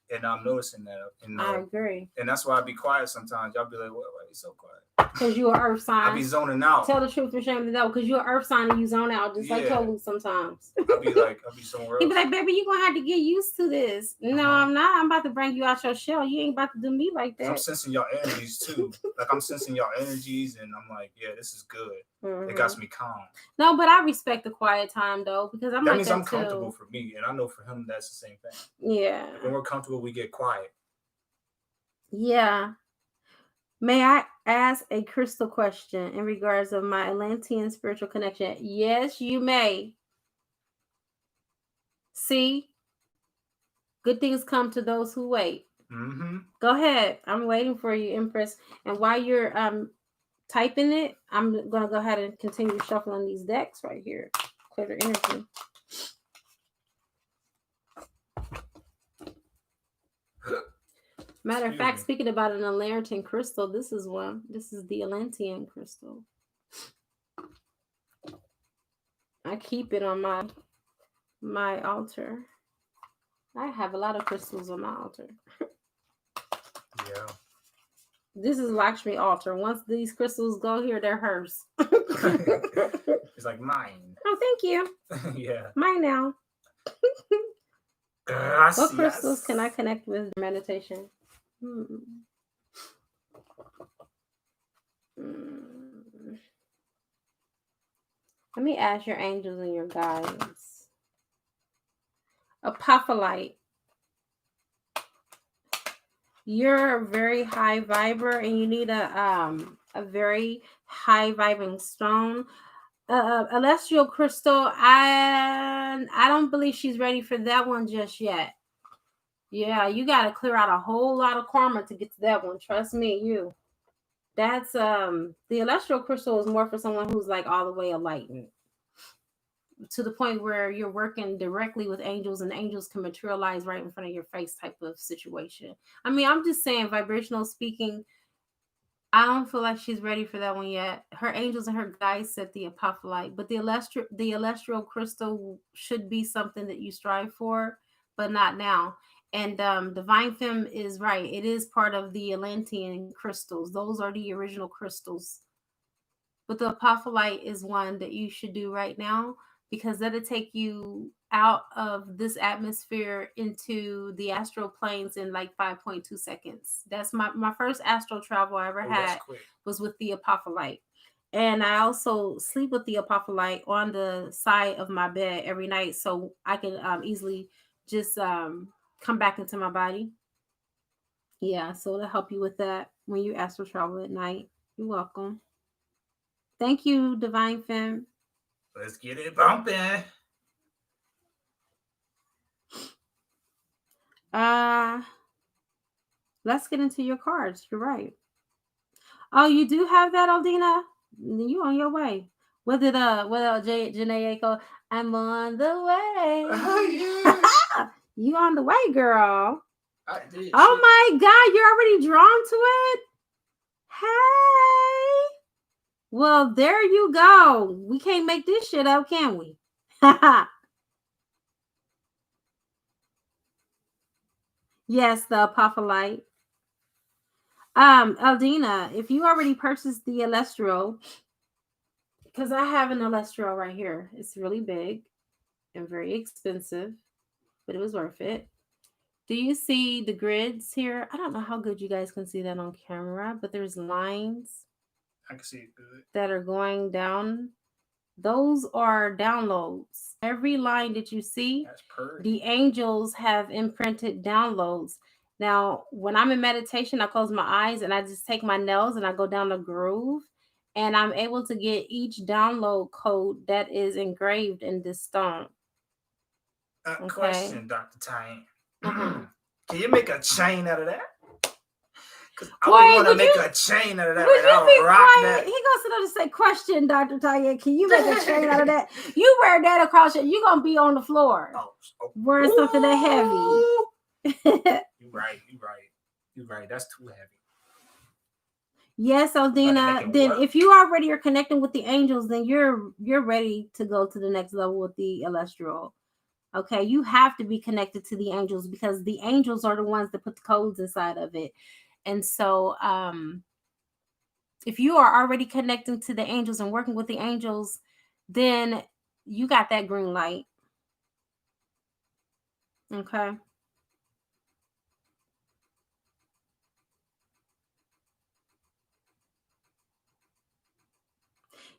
And I'm noticing that. I agree. And that's why I be quiet sometimes. Y'all be like, why are you so quiet? because you're an earth sign. I be zoning out. Tell the truth and shame the devil, because you're an earth sign and you zone out, just like Tolu sometimes. I'll be somewhere else. He'd be like, baby, you're going to have to get used to this. No, I'm not. I'm about to bring you out your shell. You ain't about to do me like that. I'm sensing y'all energies too. Like, I'm sensing y'all energies, and I'm like, yeah, this is good. It got me calm. No, but I respect the quiet time, though, because that means I'm comfortable for me, and I know for him that's the same thing. Yeah. Like, when we're comfortable, we get quiet. Yeah. May I ask a crystal question in regards of my Atlantean spiritual connection? Yes, you may. See, good things come to those who wait. Mm-hmm. Go ahead. I'm waiting for you, Empress. And while you're typing it, I'm going to go ahead and continue shuffling these decks right here. Clear the energy. Matter of fact, speaking about an Atlantean crystal, this is one. This is the Atlantean crystal. I keep it on my altar. I have a lot of crystals on my altar. Yeah. This is Lakshmi altar. Once these crystals go here, they're hers. It's like mine. Oh, thank you. Yeah. Mine now. Gracias. What crystals can I connect with meditation? Let me ask your angels and your guides. Apophyllite. You're a very high vibrer, and you need a very high vibing stone. Celestial crystal. I don't believe she's ready for that one just yet. Yeah, you got to clear out a whole lot of karma to get to that one. Trust me, That's the celestial crystal is more for someone who's like all the way enlightened, to the point where you're working directly with angels and angels can materialize right in front of your face type of situation. I mean, I'm just saying, vibrational speaking, I don't feel like she's ready for that one yet. Her angels and her guides said the apophyllite, but the celestial crystal should be something that you strive for, but not now. And Divine Femme is right. It is part of the Atlantean crystals. Those are the original crystals. But the apophyllite is one that you should do right now, because that'll take you out of this atmosphere into the astral planes in like 5.2 seconds. That's my first astral travel I ever had was with the apophyllite. And I also sleep with the apophyllite on the side of my bed every night, so I can easily just come back into my body. Yeah, so it'll help you with that when you astral travel at night. You're welcome. Thank you, Divine Femme. Let's get it bumping. Let's get into your cards. You're right. Oh, you do have that, Aldina? You on your way. What did Janae go? I'm on the way. Oh, yeah. You on the way, girl. I did. Oh my God, you're already drawn to it? Hey. Well, there you go. We can't make this shit up, can we? Yes, the apophyllite. Aldina, if you already purchased the Celestial, because I have an Celestial right here. It's really big and very expensive, but it was worth it. Do you see the grids here? I don't know how good you guys can see that on camera, but there's lines. I can see it good. That are going down. Those are downloads. Every line that you see, the angels have imprinted downloads. Now, when I'm in meditation, I close my eyes and I just take my nails and I go down the groove, and I'm able to get each download code that is engraved in this stone. Question, Dr. Tyne. Can you make a chain out of that? Because I want to make a chain out of that. Would you be quiet? That. He goes to know to say, question, Dr. Taya, can you make a chain out of that? You wear that across your, you're going to be on the floor. Wearing something that heavy. You're right. That's too heavy. Yes, Aldina. Then if you already are connecting with the angels, then you're ready to go to the next level with the Celestial. Okay, you have to be connected to the angels, because the angels are the ones that put the codes inside of it. And so if you are already connecting to the angels and working with the angels, then you got that green light. Okay.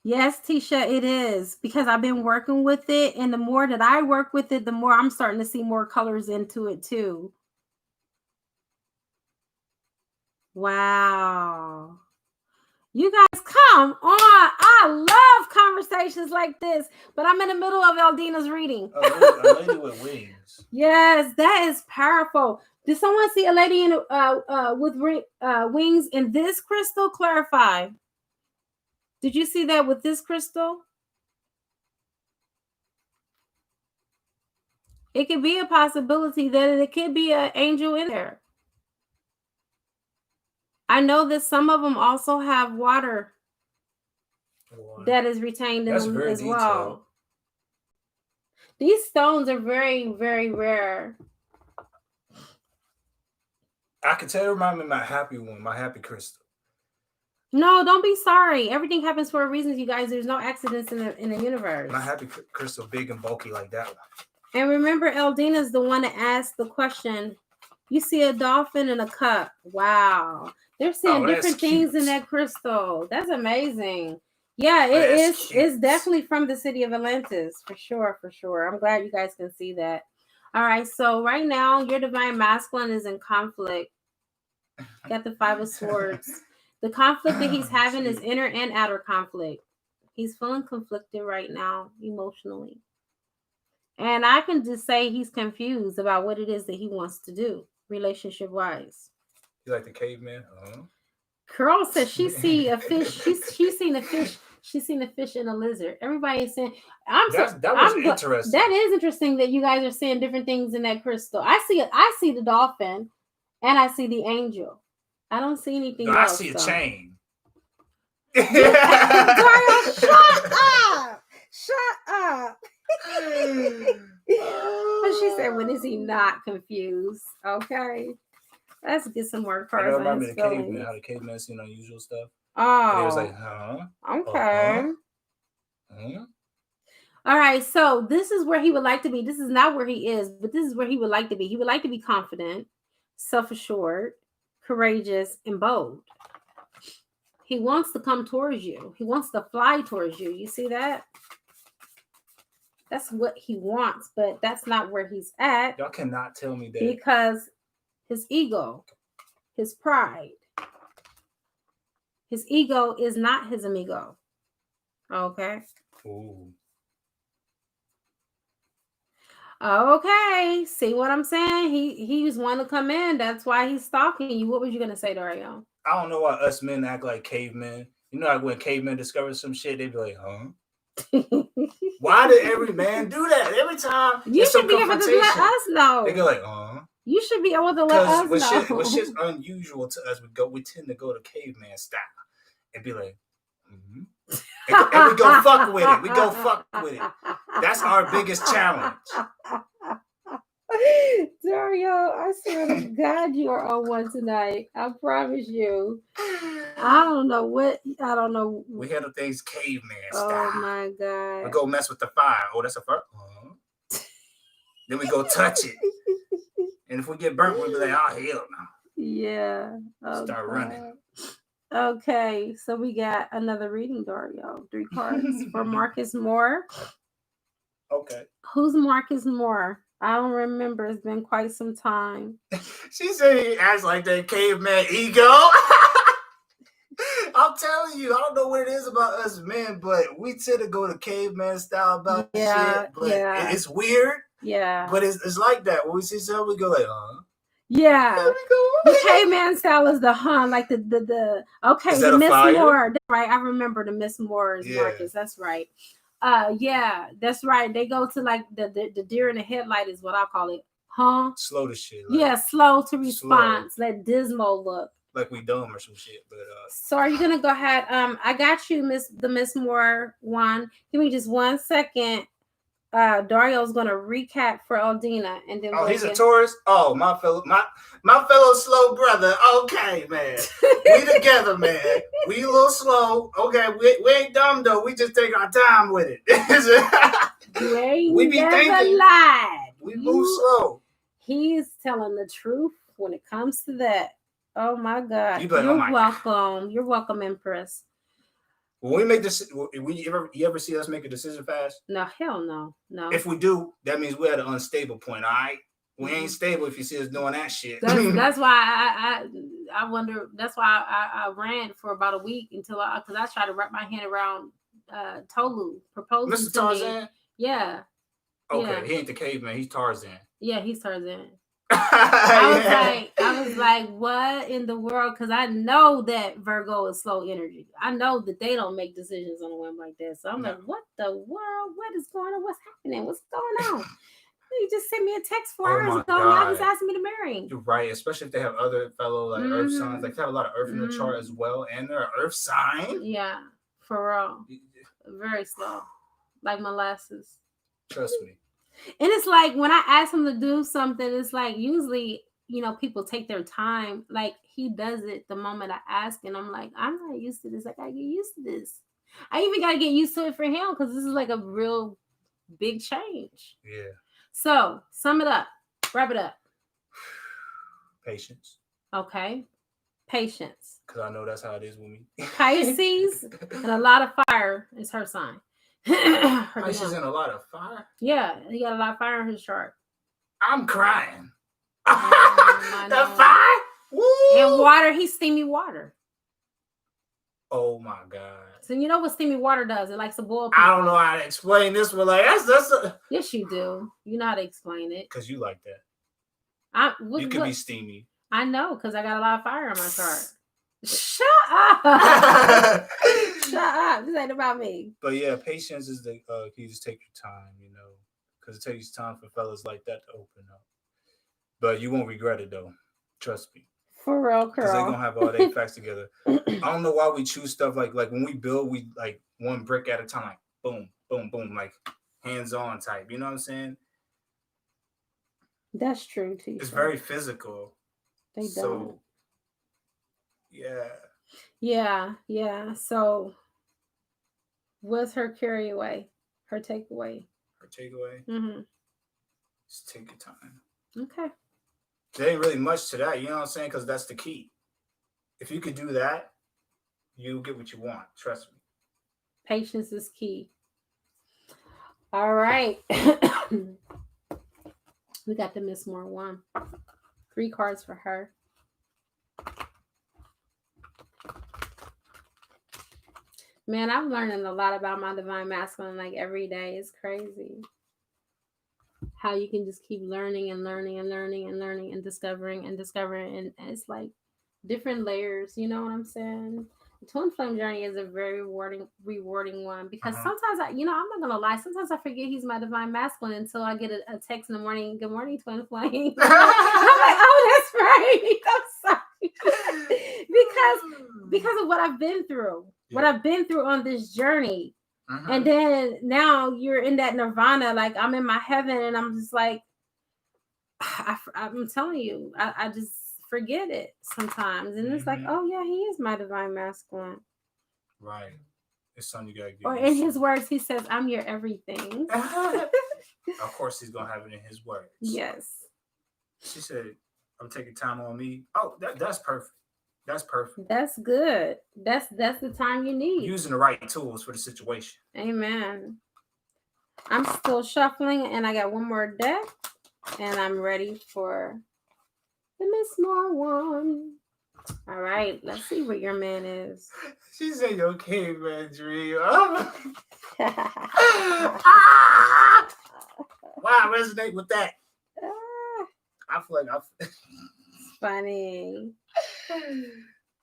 Yes, Tisha, it is, because I've been working with it, and the more that I work with it, the more I'm starting to see more colors into it too. Wow. You guys, come on. I love conversations like this, but I'm in the middle of Eldina's reading. A lady with wings. Yes, that is powerful. Did someone see a lady in with wings in this crystal? Clarify. Did you see that with this crystal? It could be a possibility that it could be an angel in there. I know that some of them also have water that is retained in them as well. These stones are very, very rare. I can tell you, remind me of my happy one, my happy crystal. No, don't be sorry. Everything happens for a reason, you guys. There's no accidents in the universe. My happy crystal, big and bulky like that one. And remember, Eldina's the one that asked the question. You see a dolphin in a cup. Wow. They're seeing different things in that crystal. That's amazing. Yeah, it is. Cute. It's definitely from the city of Atlantis. For sure, for sure. I'm glad you guys can see that. All right. So right now, your divine masculine is in conflict. Got the 5 of Swords. The conflict that he's having is inner and outer conflict. He's feeling conflicted right now emotionally. And I can just say he's confused about what it is that he wants to do relationship-wise. You like the caveman? Carol says she see a fish. She's seen a fish. She's seen a fish and a lizard. Everybody is saying, interesting. That is interesting that you guys are seeing different things in that crystal. I see the dolphin, and I see the angel. I don't see anything else. I see a chain. Dario, shut up! Shut up! But she said, when is he not confused? Okay. Let's get some more cards. I remember the caveman, how the caveman seen unusual stuff. Oh. And he was like, huh? Okay. All right. So this is where he would like to be. This is not where he is, but this is where he would like to be. He would like to be confident, self-assured, courageous, and bold. He wants to come towards you. He wants to fly towards you. You see that? That's what he wants, but that's not where he's at. Y'all cannot tell me that. Because his ego, his pride, his ego is not his amigo. Okay? Ooh. Okay. See what I'm saying? He was wanting to come in. That's why he's stalking you. What was you going to say, Dario? I don't know why us men act like cavemen. You know, like when cavemen discover some shit, they be like, huh? Why did every man do that? Every time you should be able to let us know. They go like, You should be able to let us know. When shit's unusual to us, we tend to go to caveman style and be like, and we go fuck with it. We go fuck with it. That's our biggest challenge. Dario, I swear to God, you are on one tonight. I promise you. I don't know. We handle things caveman style. Oh my God. We go mess with the fire. Oh, that's a fire. Then we go touch it. And if we get burnt, we'll be like, oh, hell no. Yeah. Okay. Start running. Okay. So we got another reading, Dario. 3 cards for Marcus Moore. Okay. Who's Marcus Moore? I don't remember. It's been quite some time. She said he acts like that caveman ego. I'm telling you, I don't know what it is about us men, but we tend to go to caveman style about shit. But it's weird. Yeah. But it's like that. When we see something, we go like, Yeah. The caveman style is the like the okay, the Miss Moore. Right. I remember the Miss Moore's Marcus. That's right. Yeah, that's right. They go to like the deer in the headlight is what I call it. Huh? Slow to shit. Like, slow to response. That dismal look. Like we dumb or some shit. But so are you gonna go ahead? I got you, Miss Moore one. Give me just 1 second. Dario's gonna recap for Aldina, and then he's a Taurus. Oh, my fellow slow brother. Okay, man, we together, man. We a little slow. Okay, we ain't dumb though. We just take our time with it. We be thinking. Lied. We move slow. He's telling the truth when it comes to that. Oh my God! You're welcome. You're welcome, Empress. When we make this, you ever see us make a decision fast? No, hell no. If we do, that means we're at an unstable point. All right, we ain't stable if you see us doing that shit. That's why I wonder. That's why I ran for about a week because I tried to wrap my hand around Tolu proposing Mr. to Tarzan? me. Yeah. Okay, yeah. He ain't the caveman. He's Tarzan. Yeah, he's Tarzan. I was like, what in the world? Because I know that Virgo is slow energy. I know that they don't make decisions on a whim like that. So I'm like, what the world? What is going on? What's happening? What's going on? He just sent me a text 4 hours ago. Now he's asking me to marry him. You're right, especially if they have other fellow Earth signs. Like they have a lot of Earth in the chart as well, and they're an Earth sign. Yeah, for real. Very slow, like molasses. Trust me. And it's like when I ask him to do something, it's like usually, people take their time. Like he does it the moment I ask, and I'm like, I'm not used to this. I gotta get used to this. I even gotta get used to it for him because this is like a real big change. Yeah. So sum it up, wrap it up. Patience. Okay. Patience. Because I know that's how it is with me. Pisces and a lot of fire is her sign. Pisces and a lot of fire? Yeah, he got a lot of fire in his chart. I'm crying. The fire? Woo! And water, he's steamy water. Oh my God. So you know what steamy water does? It likes to boil people. I don't know how to explain this, but like that's Yes, you do. You know how to explain it. Because you like that. You can be steamy. I know, because I got a lot of fire on my chart. Shut up. Shut up. This ain't about me. But yeah, patience is the you just take your time, because it takes time for fellas like that to open up. But you won't regret it though. Trust me. For real, because they're gonna have all their facts together. I don't know why we choose stuff like when we build, we like one brick at a time, like boom, boom, boom, like hands-on type. You know what I'm saying? That's true too. It's very physical. They don't. So yeah. Yeah. So what's her carry away? Her takeaway? Her takeaway? Mm-hmm. Just take your time. Okay. There ain't really much to that, you know what I'm saying? Because that's the key. If you could do that, you'll get what you want. Trust me. Patience is key. All right. We got the Miss Moore one. 3 cards for her. Man, I'm learning a lot about my divine masculine like every day. It's crazy how you can just keep learning and learning and learning and learning and discovering. And it's like different layers. You know what I'm saying? The twin flame journey is a very rewarding one because sometimes I'm not gonna lie. Sometimes I forget he's my divine masculine until I get a text in the morning. Good morning, twin flame. I'm like, oh, that's right. I'm sorry. because of what I've been through. What I've been through on this journey. And then now you're in that nirvana, like I'm in my heaven, and I'm just like, I'm telling you, I just forget it sometimes. And it's like, oh yeah, he is my divine masculine. Right. It's something you gotta get. Or in his words, he says, I'm your everything. Of course he's gonna have it in his words. Yes. She said, I'm taking time on me. Oh, that's perfect. That's perfect. That's good. That's the time you need. Using the right tools for the situation. Amen. I'm still shuffling, and I got one more deck, and I'm ready for the Miss Moore one. All right, let's see what your man is. She said, "Your caveman dream." Why I resonate with that? I feel like it's funny.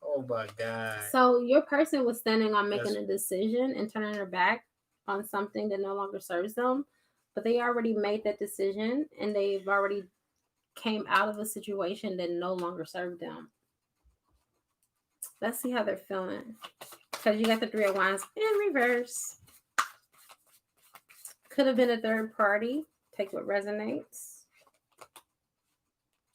Oh my God. So your person was standing on making a decision and turning their back on something that no longer serves them, but they already made that decision and they've already came out of a situation that no longer served them. Let's see how they're feeling. Because you got the 3 of Wands in reverse. Could have been a third party. Take what resonates.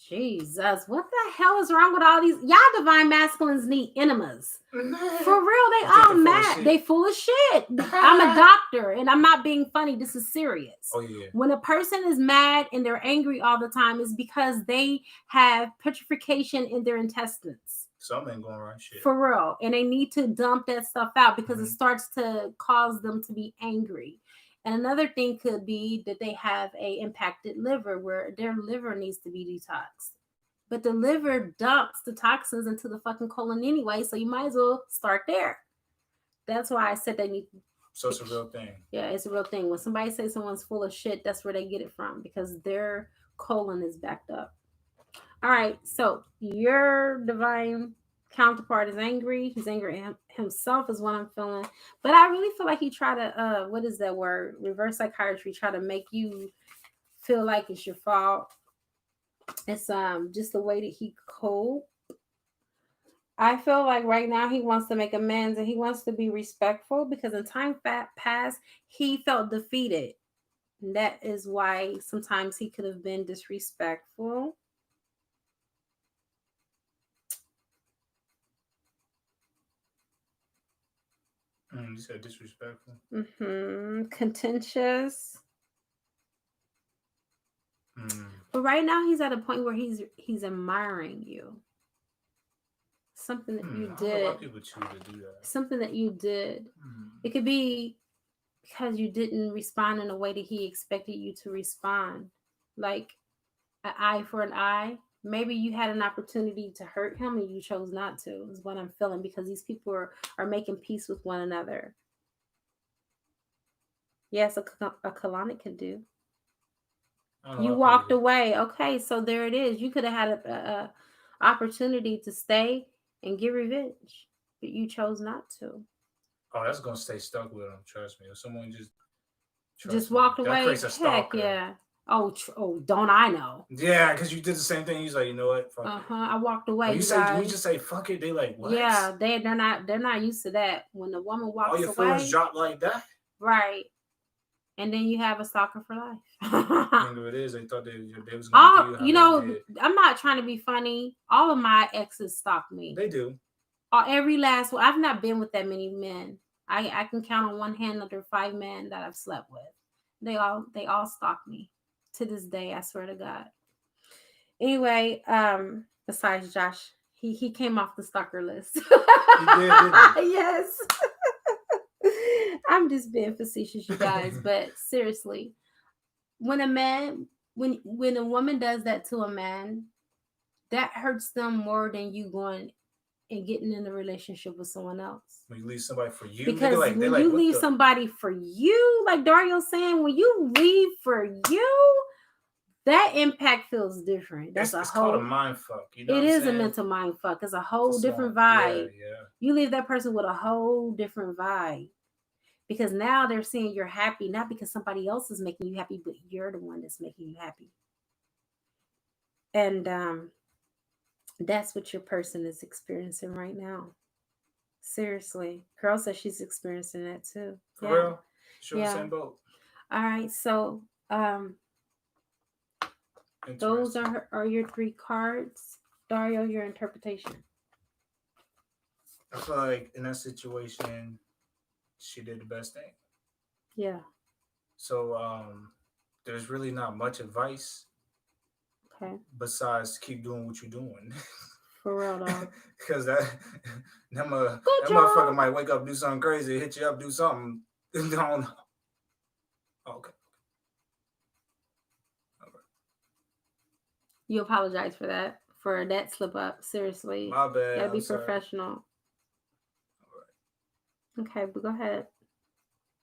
Jesus, what the hell is wrong with all these? Y'all divine masculines need enemas. For real, they all mad. They full of shit. I'm a doctor and I'm not being funny. This is serious. Oh, yeah. When a person is mad and they're angry all the time, it's because they have petrification in their intestines. Something ain't going right. Shit. For real. And they need to dump that stuff out because it starts to cause them to be angry. And another thing could be that they have a impacted liver where their liver needs to be detoxed. But the liver dumps the toxins into the fucking colon anyway, so you might as well start there. That's why I said they need. So it's a real thing. Yeah, it's a real thing. When somebody says someone's full of shit, that's where they get it from because their colon is backed up. All right, so your divine counterpart is angry. He's angry at himself is what I'm feeling. But I really feel like he tried to, what is that word? Reverse psychiatry, try to make you feel like it's your fault. It's just the way that he cope. I feel like right now he wants to make amends and he wants to be respectful because in time past, he felt defeated. And that is why sometimes he could have been disrespectful. You said disrespectful. Contentious. But right now he's at a point where he's admiring you. Something that you did. I don't know why people choose to do that. Something that you did. It could be because you didn't respond in a way that he expected you to respond. Like an eye for an eye. Maybe you had an opportunity to hurt him and you chose not to, is what I'm feeling, because these people are making peace with one another. Yes, a colonic can do. You walked away. Okay, so there it is. You could have had a opportunity to stay and get revenge, but you chose not to. Oh, that's going to stay stuck with him. Trust me. If someone just walked away, heck yeah. Oh, don't I know? Yeah, because you did the same thing. He's like, you know what? Fuck it. I walked away. You just say fuck it. They like, what? Yeah, they're not used to that. When the woman walks away, all your feelings drop like that, right? And then you have a stalker for life. It is. They thought they was going to do. You know, I'm not trying to be funny. All of my exes stalk me. They do. Every last one. I've not been with that many men. I can count on one hand under 5 men that I've slept with. They all stalk me. To this day, I swear to God. Anyway, besides Josh, he came off the stalker list. He did, didn't he? Yes. I'm just being facetious, you guys, but seriously, when a woman does that to a man, that hurts them more than you going and getting in a relationship with someone else. When you leave somebody for you, because when you leave somebody for you, like Dario's saying, when you leave for you, that impact feels different. It's called a mind fuck. You know it is a mental mind fuck. It's a whole different vibe. Yeah. You leave that person with a whole different vibe. Because now they're saying you're happy, not because somebody else is making you happy, but you're the one that's making you happy. And that's what your person is experiencing right now. Seriously. Carol says she's experiencing that too. For real? Sure, the same boat. All right. So those are your 3 cards. Dario, your interpretation. I feel like in that situation, she did the best thing. Yeah. So there's really not much advice. Okay. Besides keep doing what you're doing. For real though. Because that motherfucker might wake up, do something crazy, hit you up, do something. Don't know. Okay. You apologize for that slip up. Seriously. My bad. You gotta be professional. All right. Okay, but go ahead.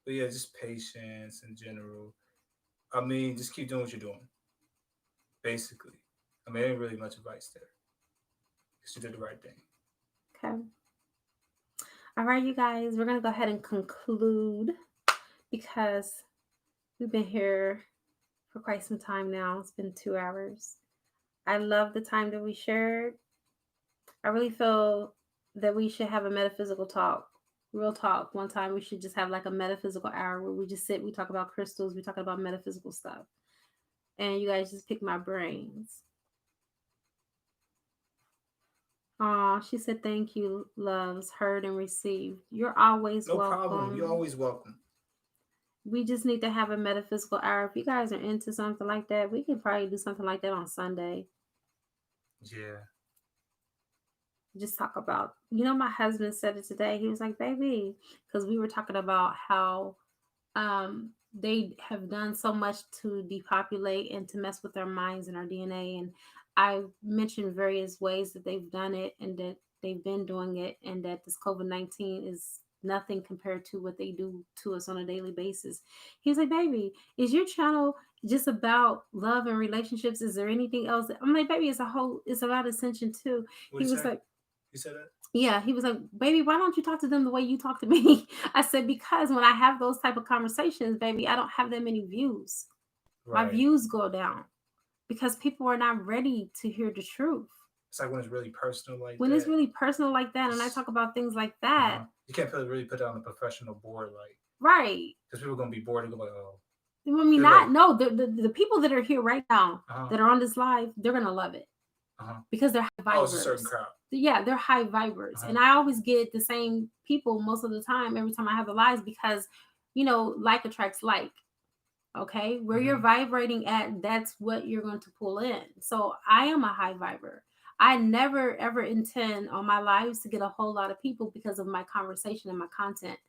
But yeah, just patience in general. I mean, just keep doing what you're doing. Basically. I mean, there ain't really much advice there. Because you did the right thing. Okay. All right, you guys, we're going to go ahead and conclude because we've been here for quite some time now. It's been 2 hours. I love the time that we shared. I really feel that we should have a metaphysical talk Real talk. One time we should just have like a metaphysical hour where we just sit, we talk about crystals, we talk about metaphysical stuff. And you guys just pick my brains. Oh, she said, thank you, loves, heard and received. You're always welcome. No problem. You're always welcome. We just need to have a metaphysical hour. If you guys are into something like that, we could probably do something like that on Sunday. Yeah. Just talk about, my husband said it today. He was like, baby, because we were talking about how they have done so much to depopulate and to mess with our minds and our DNA. And I mentioned various ways that they've done it and that they've been doing it, and that this COVID-19 is nothing compared to what they do to us on a daily basis. He was like, baby, is your channel just about love and relationships? Is there anything else? I'm like, baby, it's about ascension too. He was like, you said that? Yeah, he was like, baby, why don't you talk to them the way you talk to me? I said, because when I have those type of conversations, baby, I don't have that many views. Right. My views go down because people are not ready to hear the truth. It's like when it's really personal like when that. It's really personal like that, and I talk about things like that. You can't really put it on a professional board, like. Right. Because people are going to be bored and go like, oh. I mean, the people that are here right now that are on this live, they're going to love it. Because they're high vibers. Oh, it's a certain crowd. Yeah, they're high vibers. And I always get the same people most of the time, every time I have the lives, because, like attracts like. Okay? Where you're vibrating at, that's what you're going to pull in. So I am a high viber. I never, ever intend on my lives to get a whole lot of people because of my conversation and my content.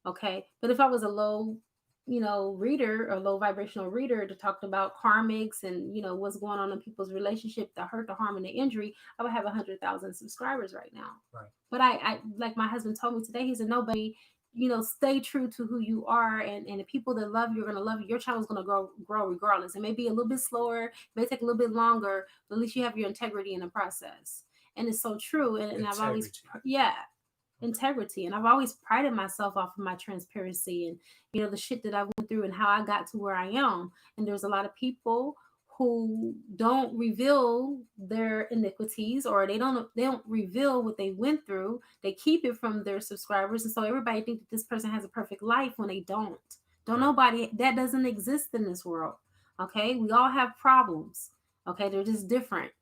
Okay? But if I was a low reader or low vibrational reader that talked about karmics and, what's going on in people's relationship, the hurt, the harm, and the injury, I would have 100,000 subscribers right now. Right. But I like my husband told me today, he said, nobody, stay true to who you are. And the people that love you are going to love you. Your channel's going to grow regardless. It may be a little bit slower, it may take a little bit longer, but at least you have your integrity in the process. And it's so true. And I've always, integrity. And I've always prided myself off of my transparency and, the shit that I went through and how I got to where I am. And there's a lot of people who don't reveal their iniquities, or they don't reveal what they went through. They keep it from their subscribers. And so everybody thinks that this person has a perfect life when they don't. Nobody, that doesn't exist in this world. Okay. We all have problems. Okay, they're just different.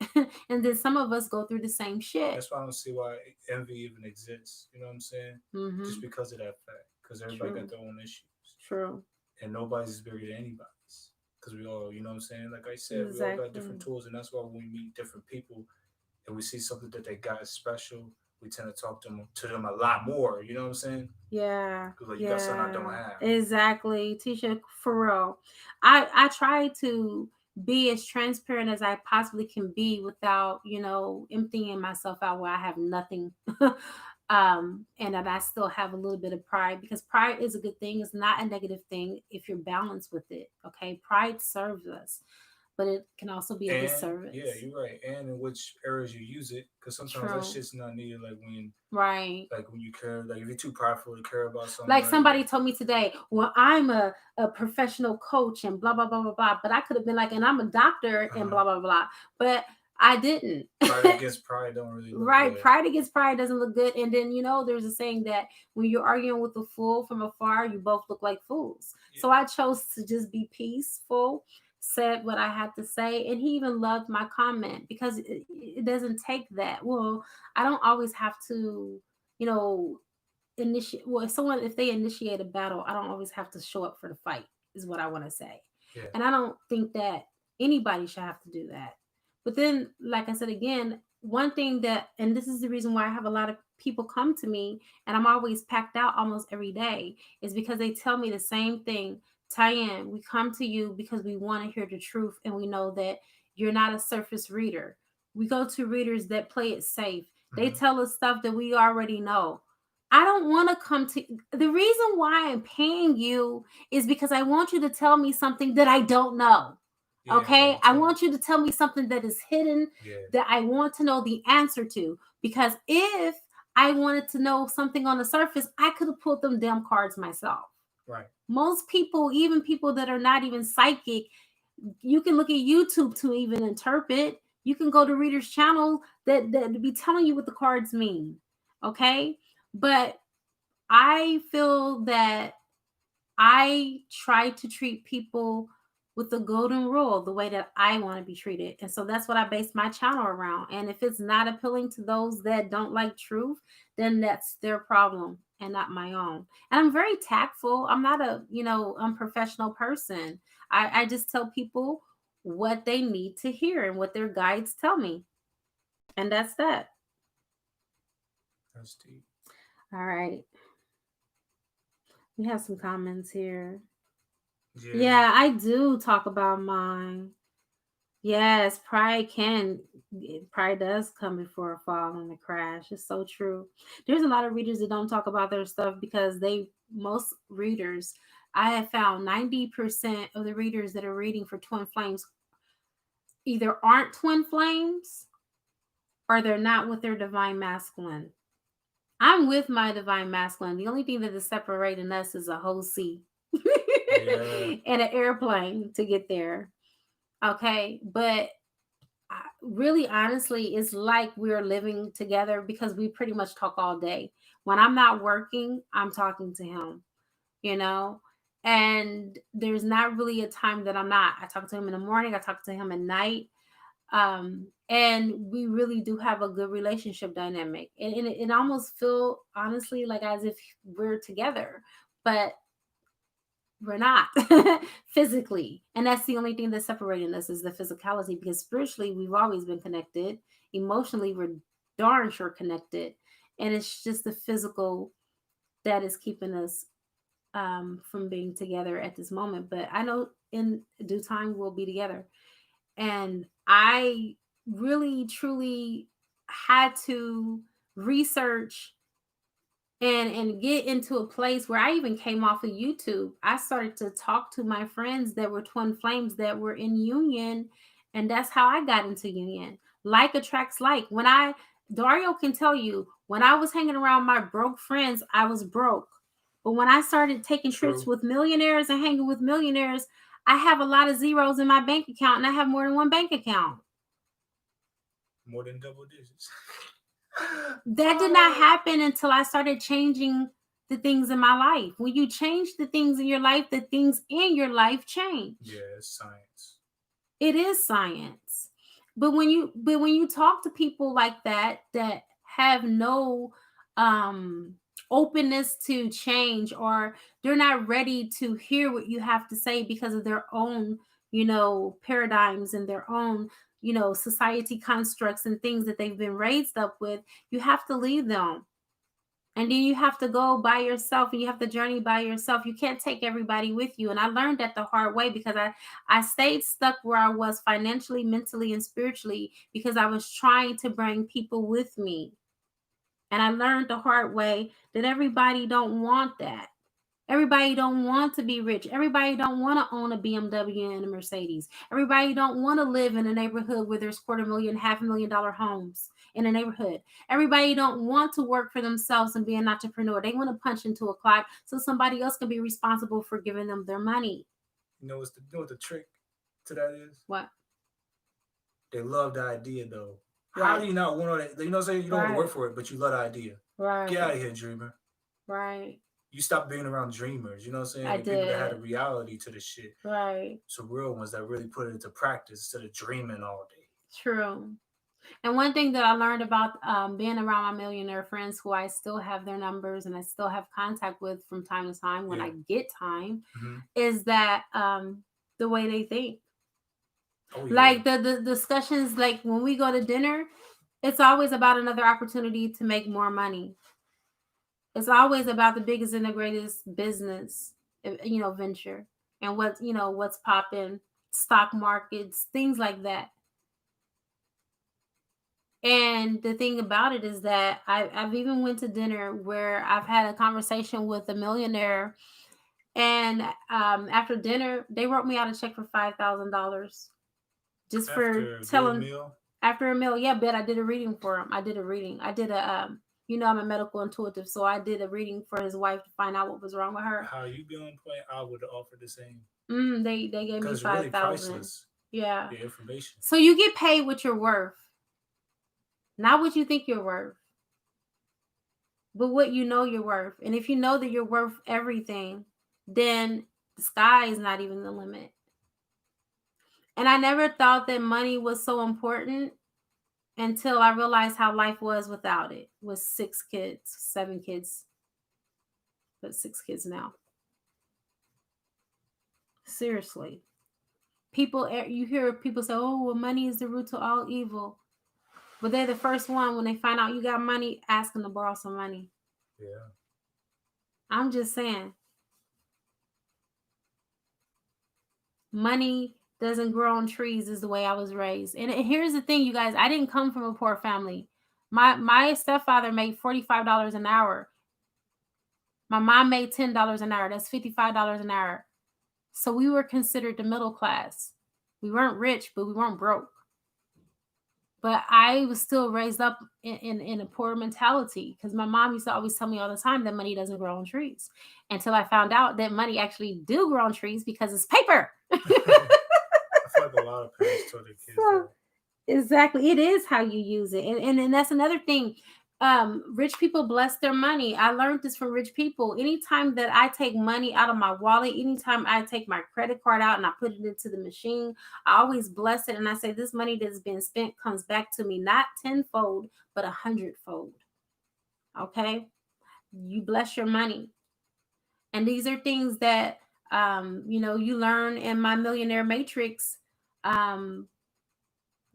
And then some of us go through the same shit. That's why I don't see why envy even exists. You know what I'm saying? Just because of that fact. Because everybody got their own issues. True. And nobody's bigger than anybody's. Because we all, you know what I'm saying? Like I said, we all got different tools. And that's why when we meet different people and we see something that they got special, we tend to talk to them a lot more. You know what I'm saying? Yeah. Because you got something I don't have. Exactly. Tisha, for real. I try to be as transparent as I possibly can be without, emptying myself out where I have nothing. And that I still have a little bit of pride, because pride is a good thing. It's not a negative thing if you're balanced with it. Okay. Pride serves us, but it can also be a disservice. Yeah, you're right. And in which areas you use it, because sometimes that shit's not needed. Like when, like when you care, like if you're too prideful to care about something. Like somebody told me today, well, I'm a professional coach and blah blah blah blah blah. But I could have been like, and I'm a doctor and blah blah blah. But I didn't. Pride against pride don't really look right. good. Pride against pride doesn't look good. And then, there's a saying that when you're arguing with a fool from afar, you both look like fools. Yeah. So I chose to just be peaceful, said what I had to say. And he even loved my comment, because it doesn't take that. Well, I don't always have to, initiate. Well, if they initiate a battle, I don't always have to show up for the fight, is what I want to say. Yeah. And I don't think that anybody should have to do that. But then, like I said, again, one thing and this is the reason why I have a lot of people come to me and I'm always packed out almost every day, is because they tell me the same thing. Tyann, we come to you because we want to hear the truth, and we know that you're not a surface reader. We go to readers that play it safe. They tell us stuff that we already know. I don't want to come to the reason why I'm paying you is because I want you to tell me something that I don't know. Yeah, okay, I want you to tell me something that is hidden, that I want to know the answer to. Because if I wanted to know something on the surface, I could have pulled them damn cards myself. Right. Most people, even people that are not even psychic, you can look at YouTube to even interpret. You can go to readers' channel that be telling you what the cards mean. Okay, but I feel that I try to treat people with the golden rule, the way that I want to be treated. And so that's what I base my channel around. And if it's not appealing to those that don't like truth, then that's their problem and not my own. And I'm very tactful. I'm not a, unprofessional person. I just tell people what they need to hear and what their guides tell me. And that's that. That's deep. All right. We have some comments here. Yeah, I do talk about mine. Yes, pride does come before a fall and a crash. It's so true. There's a lot of readers that don't talk about their stuff because most readers, I have found 90% of the readers that are reading for twin flames either aren't twin flames or they're not with their divine masculine. I'm with my divine masculine. The only thing that is separating us is a whole sea and an airplane to get there. Okay, but really, honestly, it's like we're living together because we pretty much talk all day. When I'm not working, I'm talking to him, and there's not really a time that I'm not. I talk to him in the morning, I talk to him at night. And we really do have a good relationship dynamic, and it almost feel honestly like as if we're together, but we're not physically. And that's the only thing that's separating us is the physicality, because spiritually we've always been connected. Emotionally we're darn sure connected, and it's just the physical that is keeping us from being together at this moment. But I know in due time we'll be together. And I really truly had to research and get into a place where I even came off of YouTube. I started to talk to my friends that were twin flames that were in union, and that's how I got into union. Like attracts like. Dario can tell you, when I was hanging around my broke friends, I was broke. But when I started taking trips with millionaires and hanging with millionaires, I have a lot of zeros in my bank account, and I have more than one bank account. More than double digits. That did not happen until I started changing the things in my life. When you change the things in your life, the things in your life change. Yeah, it's science. It is science. But when you talk to people like that have no openness to change, or they're not ready to hear what you have to say because of their own, paradigms and their own, society constructs and things that they've been raised up with, you have to leave them. And then you have to go by yourself, and you have to journey by yourself. You can't take everybody with you. And I learned that the hard way, because I stayed stuck where I was financially, mentally, and spiritually, because I was trying to bring people with me. And I learned the hard way that everybody don't want that. Everybody don't want to be rich. Everybody don't want to own a BMW and a Mercedes. Everybody don't want to live in a neighborhood where there's $250,000, $500,000 homes in a neighborhood. Everybody don't want to work for themselves and be an entrepreneur. They want to punch into a clock so somebody else can be responsible for giving them their money. You know what the trick to that is? What? They love the idea, though. Right. How do you not want that? You know what I'm saying? You don't want to work for it, but you love the idea. Right. Get out of here, dreamer. Right. You stop being around dreamers, you know what I'm saying? I did. People that had a reality to the shit. Right. So real ones that really put it into practice instead of dreaming all day. True. And one thing that I learned about being around my millionaire friends, who I still have their numbers and I still have contact with from time to time when I get time, is that the way they think. Oh, yeah. Like the discussions, like when we go to dinner, it's always about another opportunity to make more money. It's always about the biggest and the greatest business, venture, and what's popping, stock markets, things like that. And the thing about it is that I've even went to dinner where I've had a conversation with a millionaire, and after dinner they wrote me out a check for $5,000 just for telling. After a meal, yeah, but I did a reading for him. I did a I'm a medical intuitive, so I did a reading for his wife to find out what was wrong with her. How you be on point? I would have offered the same. They gave me $5,000. Really, yeah, the information. So you get paid what you're worth, not what you think you're worth. but what you know you're worth. And if you know that you're worth everything, then the sky is not even the limit. And I never thought that money was so important until I realized how life was without it. With 6 kids, 7 kids, but 6 kids now. Seriously. People, you hear people say, oh, well, money is the root to all evil. But they're the first one, when they find out you got money, asking to borrow some money. Yeah. I'm just saying. Money doesn't grow on trees is the way I was raised. And here's the thing, you guys. I didn't come from a poor family. My stepfather made $45 an hour. My mom made $10 an hour. That's $55 an hour. So we were considered the middle class. We weren't rich, but we weren't broke. But I was still raised up in a poor mentality, because my mom used to always tell me all the time that money doesn't grow on trees, until I found out that money actually do grow on trees because it's paper. I feel like a lot of parents tell their kids that. Exactly. It is how you use it. And that's another thing. Rich people bless their money. I learned this from rich people. Anytime that I take money out of my wallet, anytime I take my credit card out and I put it into the machine, I always bless it. And I say, this money that's been spent comes back to me, not 10-fold, but 100-fold. Okay. You bless your money. And these are things that, you learn in my Millionaire Matrix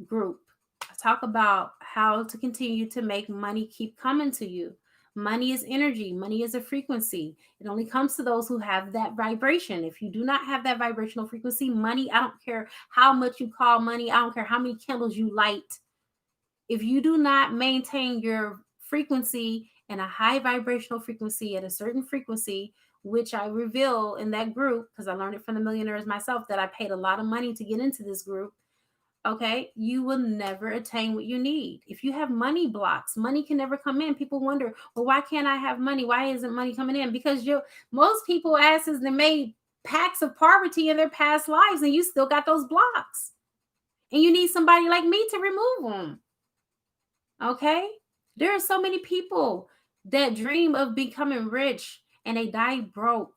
group. I talk about how to continue to make money keep coming to you. Money is energy. Money is a frequency. It only comes to those who have that vibration. If you do not have that vibrational frequency, money, I don't care how much you call money. I don't care how many candles you light. If you do not maintain your frequency in a high vibrational frequency at a certain frequency, which I reveal in that group, because I learned it from the millionaires myself, that I paid a lot of money to get into this group. Okay, you will never attain what you need. If you have money blocks, money can never come in. People wonder, well, why can't I have money? Why isn't money coming in? Because most people asses, they made pacts of poverty in their past lives, and you still got those blocks. And you need somebody like me to remove them. Okay? There are so many people that dream of becoming rich and they die broke.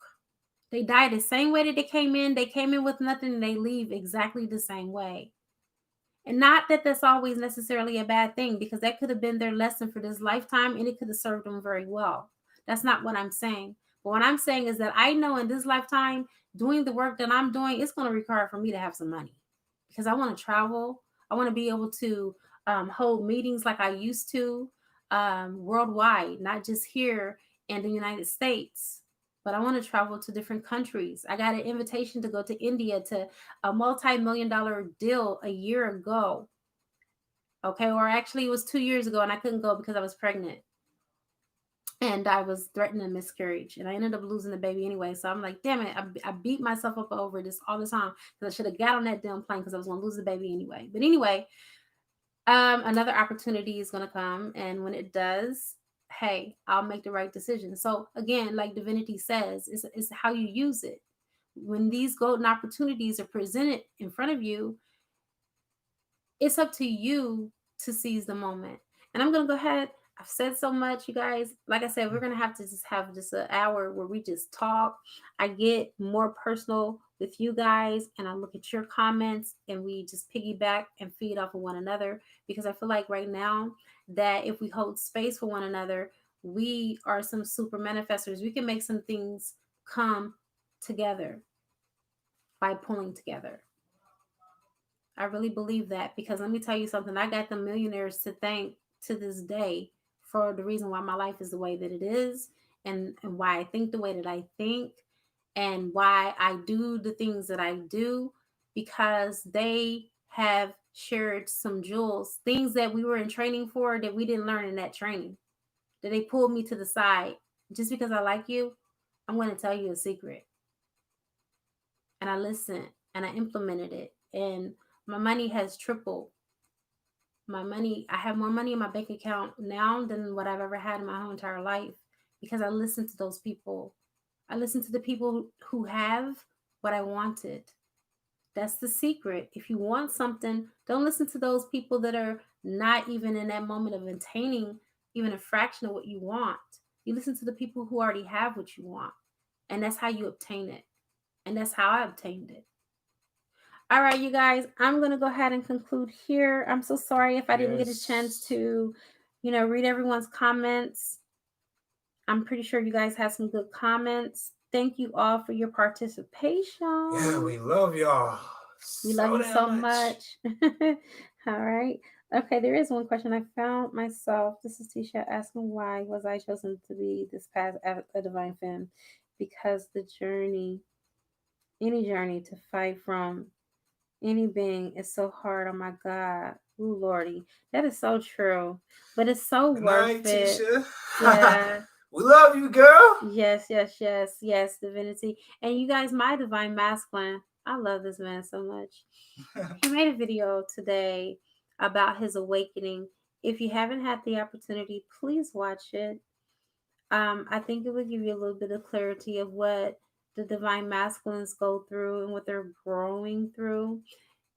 They die the same way that they came in. They came in with nothing and they leave exactly the same way. And not that that's always necessarily a bad thing, because that could have been their lesson for this lifetime and it could have served them very well. That's not what I'm saying. But what I'm saying is that I know in this lifetime, doing the work that I'm doing, it's going to require for me to have some money, because I want to travel. I want to be able to hold meetings like I used to worldwide, not just here in the United States. But I want to travel to different countries. I got an invitation to go to India to a multi-million-dollar deal a year ago. Okay, or actually it was 2 years ago, and I couldn't go because I was pregnant. And I was threatening a miscarriage, and I ended up losing the baby anyway. So I'm like, damn it, I beat myself up over this all the time, because I should have got on that damn plane, because I was going to lose the baby anyway. But anyway, another opportunity is going to come, and when it does, hey, I'll make the right decision. So again, like Divinity says, it's how you use it. When these golden opportunities are presented in front of you, it's up to you to seize the moment. And I'm going to go ahead. I've said so much, you guys. Like I said, we're going to have to just have just an hour where we just talk. I get more personal with you guys, and I look at your comments, and we just piggyback and feed off of one another, because I feel like right now that if we hold space for one another, we are some super manifestors. We can make some things come together by pulling together. I really believe that, because let me tell you something. I got the millionaires to thank to this day for the reason why my life is the way that it is, and why I think the way that I think, and why I do the things that I do, because they have shared some jewels, things that we were in training for that we didn't learn in that training, that they pulled me to the side. Just because I like you, I'm going to tell you a secret. And I listened and I implemented it, and my money has tripled. I have more money in my bank account now than what I've ever had in my whole entire life, because I listened to those people. I listened to the people who have what I wanted. That's the secret. If you want something, don't listen to those people that are not even in that moment of attaining even a fraction of what you want. You listen to the people who already have what you want. And that's how you obtain it. And that's how I obtained it. All right, you guys, I'm going to go ahead and conclude here. I'm so sorry if I didn't get a chance to, read everyone's comments. I'm pretty sure you guys had some good comments. Thank you all for your participation. Yeah, we love y'all. We love you so much. All right. Okay, there is one question I found myself. This is Tisha asking, why was I chosen to be this past a divine femme? Because any journey to fight from any being is so hard. Oh my God. Ooh, Lordy. That is so true. But it's so worth it. Tisha. Yeah. We love you, girl. Yes, divinity. And you guys, my divine masculine, I love this man so much. He made a video today about his awakening. If you haven't had the opportunity, please watch it. I think it will give you a little bit of clarity of what the divine masculines go through and what they're growing through.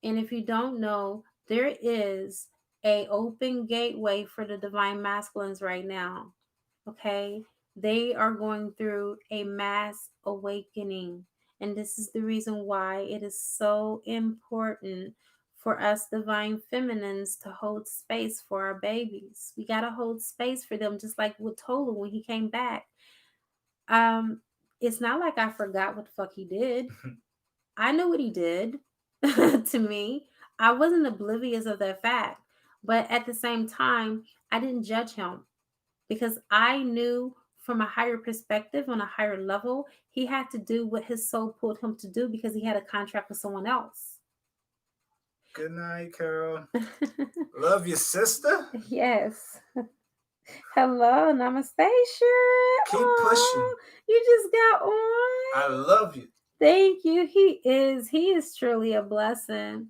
And if you don't know, there is a open gateway for the divine masculines right now. Okay? They are going through a mass awakening. And this is the reason why it is so important for us divine feminines to hold space for our babies. We got to hold space for them, just like with Tolu when he came back. It's not like I forgot what the fuck he did. I knew what he did to me. I wasn't oblivious of that fact. But at the same time, I didn't judge him because I knew from a higher perspective, on a higher level, he had to do what his soul pulled him to do because he had a contract with someone else. Good night, Carol. Love you, sister. Yes. Hello, namaste, sure. Keep pushing. You just got on. I love you. Thank you. He is truly a blessing.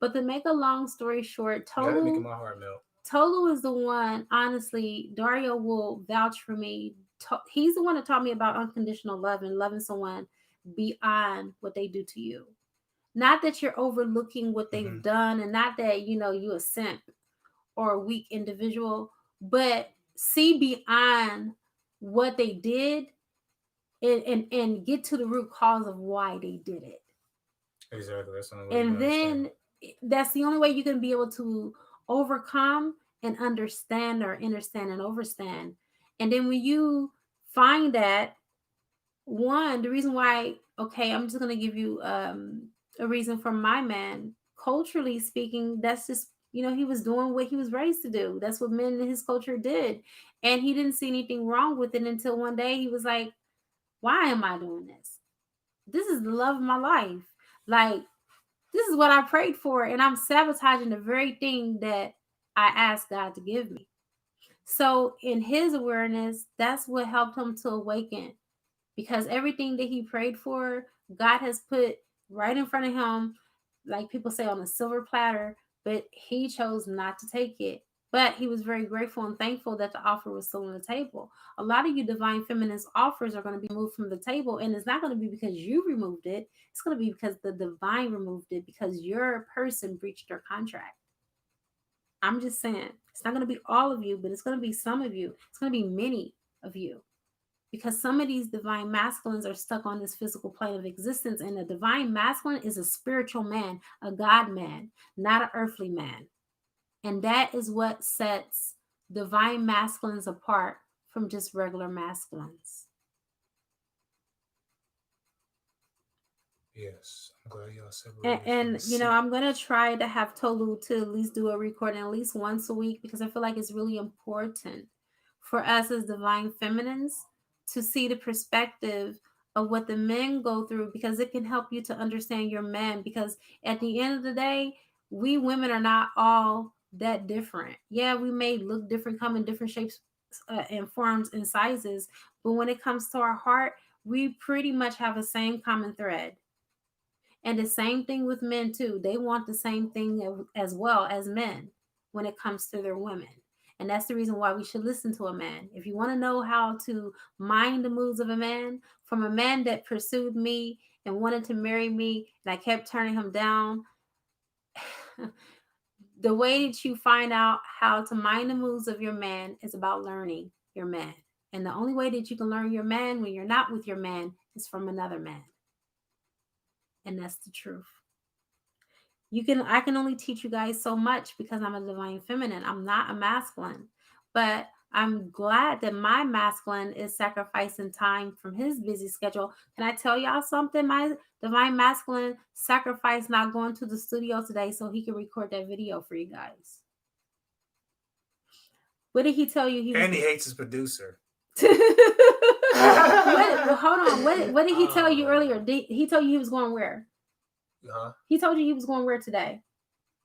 But to make a long story short, Tolu, making my heart melt. Tolu is the one, honestly, Dario will vouch for me. He's the one that taught me about unconditional love and loving someone beyond what they do to you. Not that you're overlooking what they've done, and not that, you a simp or a weak individual, but see beyond what they did and get to the root cause of why they did it. Exactly. That's the only way. And then that's the only way you can be able to overcome and understand or understand and overstand. And then when you find that, one, the reason why, okay, I'm just going to give you a reason for my man. Culturally speaking, that's just, he was doing what he was raised to do. That's what men in his culture did. And he didn't see anything wrong with it until one day he was like, why am I doing this? This is the love of my life. Like, this is what I prayed for, and I'm sabotaging the very thing that I asked God to give me. So in his awareness, that's what helped him to awaken, because everything that he prayed for, God has put right in front of him, like people say, on a silver platter, but he chose not to take it. But he was very grateful and thankful that the offer was still on the table. A lot of you divine feminist offers are going to be moved from the table, and it's not going to be because you removed it. It's going to be because the divine removed it, because your person breached their contract. I'm just saying, it's not going to be all of you, but it's going to be some of you. It's going to be many of you, because some of these divine masculines are stuck on this physical plane of existence, and a divine masculine is a spiritual man, a God man, not an earthly man. And that is what sets divine masculines apart from just regular masculines. Yes, I'm glad y'all separated. And I'm going to try to have Tolu to at least do a recording at least once a week, because I feel like it's really important for us as divine feminines to see the perspective of what the men go through, because it can help you to understand your men. Because at the end of the day, we women are not all that different. Yeah, we may look different, come in different shapes and forms and sizes, but when it comes to our heart, we pretty much have the same common thread. And the same thing with men too. They want the same thing as well as men when it comes to their women. And that's the reason why we should listen to a man. If you want to know how to mind the moods of a man, from a man that pursued me and wanted to marry me, and I kept turning him down, the way that you find out how to mind the moods of your man is about learning your man. And the only way that you can learn your man when you're not with your man is from another man. And that's the truth. I can only teach you guys so much because I'm a divine feminine. I'm not a masculine. But I'm glad that my masculine is sacrificing time from his busy schedule. Can I tell y'all something? My divine masculine sacrificed not going to the studio today so he could record that video for you guys. What did he tell you? And he hates his producer. Hold on. What did he tell you earlier? He told you he was going where? He told you he was going where today?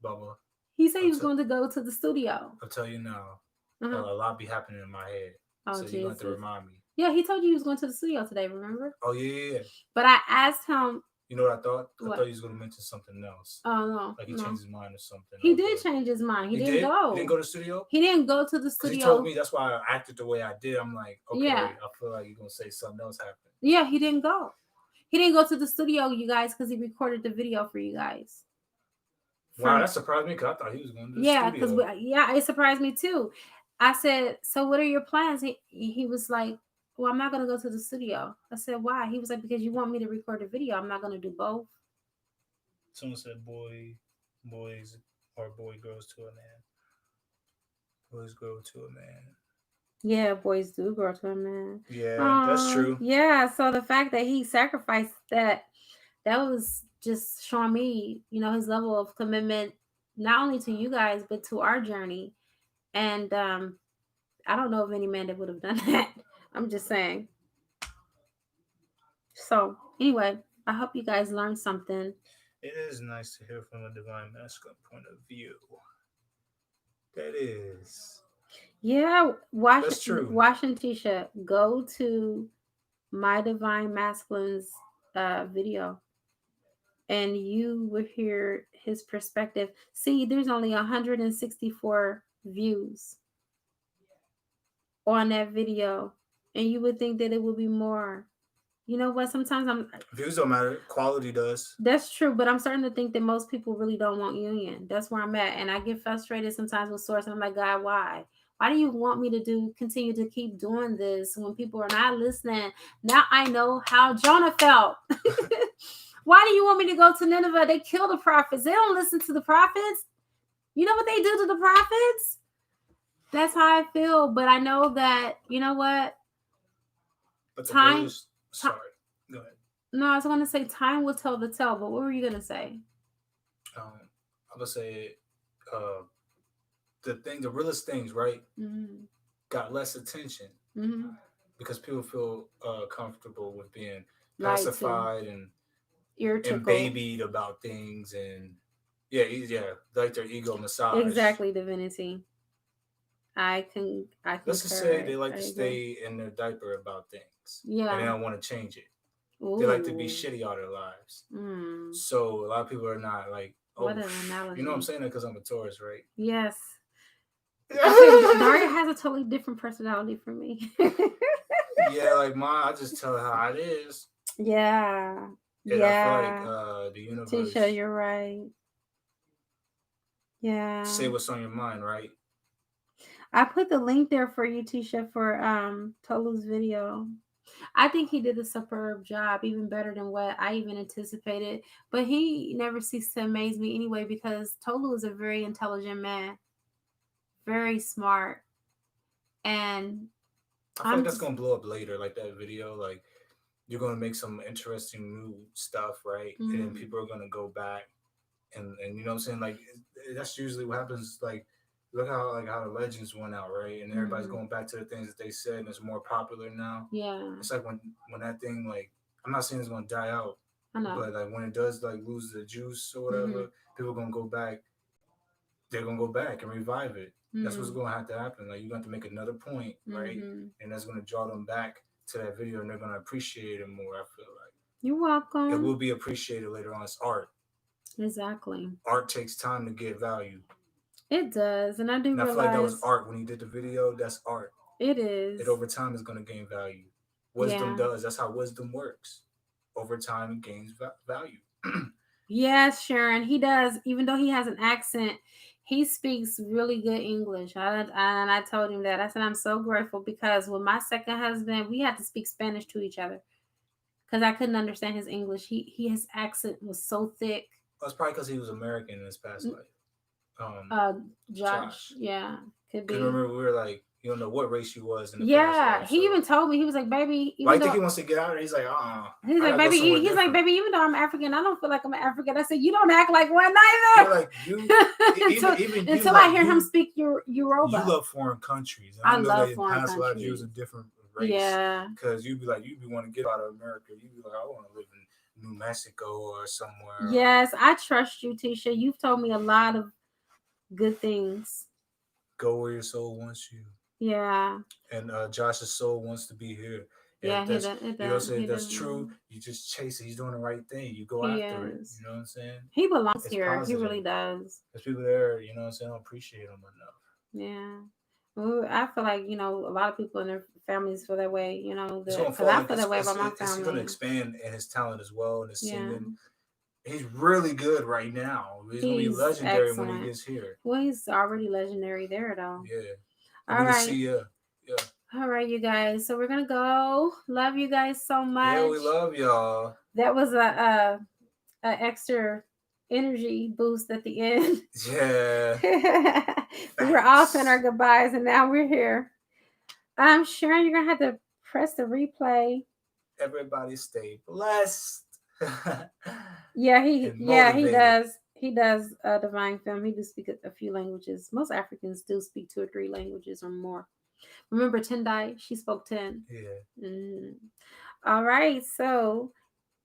Bubba. He said he was going to go to the studio. I'll tell you now. A lot be happening in my head. So you're going to remind me. Yeah, he told you he was going to the studio today, remember? Oh, yeah. But I asked him. You know what I thought? I thought he was going to mention something else. Oh, no. Like he changed his mind or something. He did change his mind. He didn't go. He didn't go to the studio? He didn't go to the studio. He told me, that's why I acted the way I did. I'm like, okay, I feel like you're going to say something else happened. Yeah, he didn't go. He didn't go to the studio, you guys, because he recorded the video for you guys. Wow, that surprised me because I thought he was going to the studio. It surprised me too. I said, so what are your plans? He was like, well, I'm not going to go to the studio. I said, why? He was like, because you want me to record a video. I'm not going to do both. Someone said boys or boy grows to a man. Boys grow to a man. Yeah, boys do grow to a man. Yeah, that's true. Yeah, so the fact that he sacrificed that was just showing me, his level of commitment, not only to you guys, but to our journey. And I don't know of any man that would have done that. I'm just saying. So anyway, I hope you guys learned something. It is nice to hear from a divine masculine point of view. That is. Yeah, that's true. Washington Tisha, go to my divine masculine's video, and you will hear his perspective. See, there's only 164 views on that video, and you would think that it would be more. You know what? Sometimes views don't matter. Quality does. That's true, but I'm starting to think that most people really don't want union. That's where I'm at, and I get frustrated sometimes with source. And I'm like, God, why? Why do you want me to continue to keep doing this when people are not listening? Now I know how Jonah felt. Why do you want me to go to Nineveh? They kill the prophets. They don't listen to the prophets. You know what they do to the prophets? That's how I feel. But I know that, you know what? But time. Sorry, go ahead. No, I was going to say time will tell the tale. But what were you going to say? I'm going to say the realest things, right? Mm-hmm. Got less attention because people feel comfortable with being pacified and babied about things, and like their ego massage. Exactly, divinity. I can. Let's just say they like to stay in their diaper about things. Yeah, and they don't want to change it. Ooh. They like to be shitty all their lives. So a lot of people are not like, what an analogy. You know what I'm saying? That because I'm a Taurus, right? Yes. Dario has a totally different personality from me. Yeah, like mine, I just tell her how it is. Yeah. And I feel like the universe. Tisha, you're right. Yeah. Say what's on your mind, right? I put the link there for you, Tisha, for Tolu's video. I think he did a superb job, even better than what I even anticipated. But he never ceased to amaze me anyway, because Tolu is a very intelligent man, very smart, and I feel like that's gonna blow up later, like that video. Like you're gonna make some interesting new stuff, right? Mm-hmm. And then people are gonna go back and you know what I'm saying? Like that's usually what happens. Like look how the legends went out, right? And everybody's going back to the things that they said, and it's more popular now. Yeah. It's like when that thing, like, I'm not saying it's gonna die out, I know. But like when it does like lose the juice or whatever, people are gonna go back. They're gonna go back and revive it. That's what's gonna have to happen. Like you're gonna have to make another point, right? And that's gonna draw them back to that video, and they're gonna appreciate it more. I feel like you're welcome. It will be appreciated later on. It's art. Exactly. Art takes time to get value. It does, and I do realize. I feel like that was art when he did the video. That's art. It is. It over time is going to gain value. Wisdom does. That's how wisdom works. Over time, it gains value. Yes, Sharon, he does. Even though he has an accent, He speaks really good English. And I told him that. I said, I'm so grateful because with my second husband, we had to speak Spanish to each other because I couldn't understand his English. His accent was so thick. Well, it's probably because he was American in his past life. Josh. Yeah, could be. Because remember, we were like, you don't know what race you was in the past life, he even told me, he was like, baby, I think he wants to get out of it. He's like, He's like, baby, even though I'm African, I don't feel like I'm an African. I said, you don't act like one neither. You're like, until I hear him speak Yoruba. You love foreign countries. I love foreign countries. You was a different race. Yeah. Because you'd be want to get out of America. You'd be like, I want to live in New Mexico or somewhere. Yes, I trust you, Tisha. You've told me a lot of good things. Go where your soul wants you. Yeah. And Josh's soul wants to be here. And yeah, that's true. You just chase it. He's doing the right thing. You go after it. You know what I'm saying? He belongs here. Positive. He really does. There's people there, you know what I'm saying, don't appreciate him enough. Yeah. Well, I feel like, a lot of people in their families feel that way, because I feel that way about my family. He's going to expand in his talent as well and his singing. He's really good right now. He's going to be legendary when he gets here. Well, he's already legendary there, though. Yeah. All right. See ya. Yeah. All right, you guys. So we're going to go. Love you guys so much. Yeah, we love y'all. That was a extra energy boost at the end. Yeah. We were all saying our goodbyes, and now we're here. Sharon, you're going to have to press the replay. Everybody stay blessed. Yeah, he does. He does divine film. He does speak a few languages. Most Africans do speak 2 or 3 languages or more. Remember Tendai? She spoke 10. Yeah. All right. So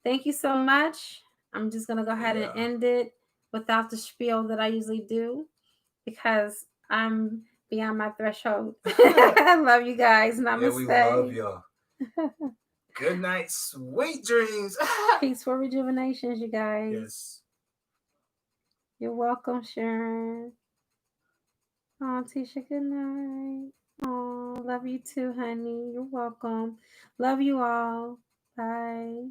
thank you so much. I'm just going to go ahead and end it without the spiel that I usually do because I'm beyond my threshold. I love you guys. Namaste. Yeah, we love y'all. Good night. Sweet dreams. Peaceful rejuvenations, you guys. Yes. You're welcome, Sharon. Oh, Tisha, good night. Oh, love you too, honey. You're welcome. Love you all. Bye.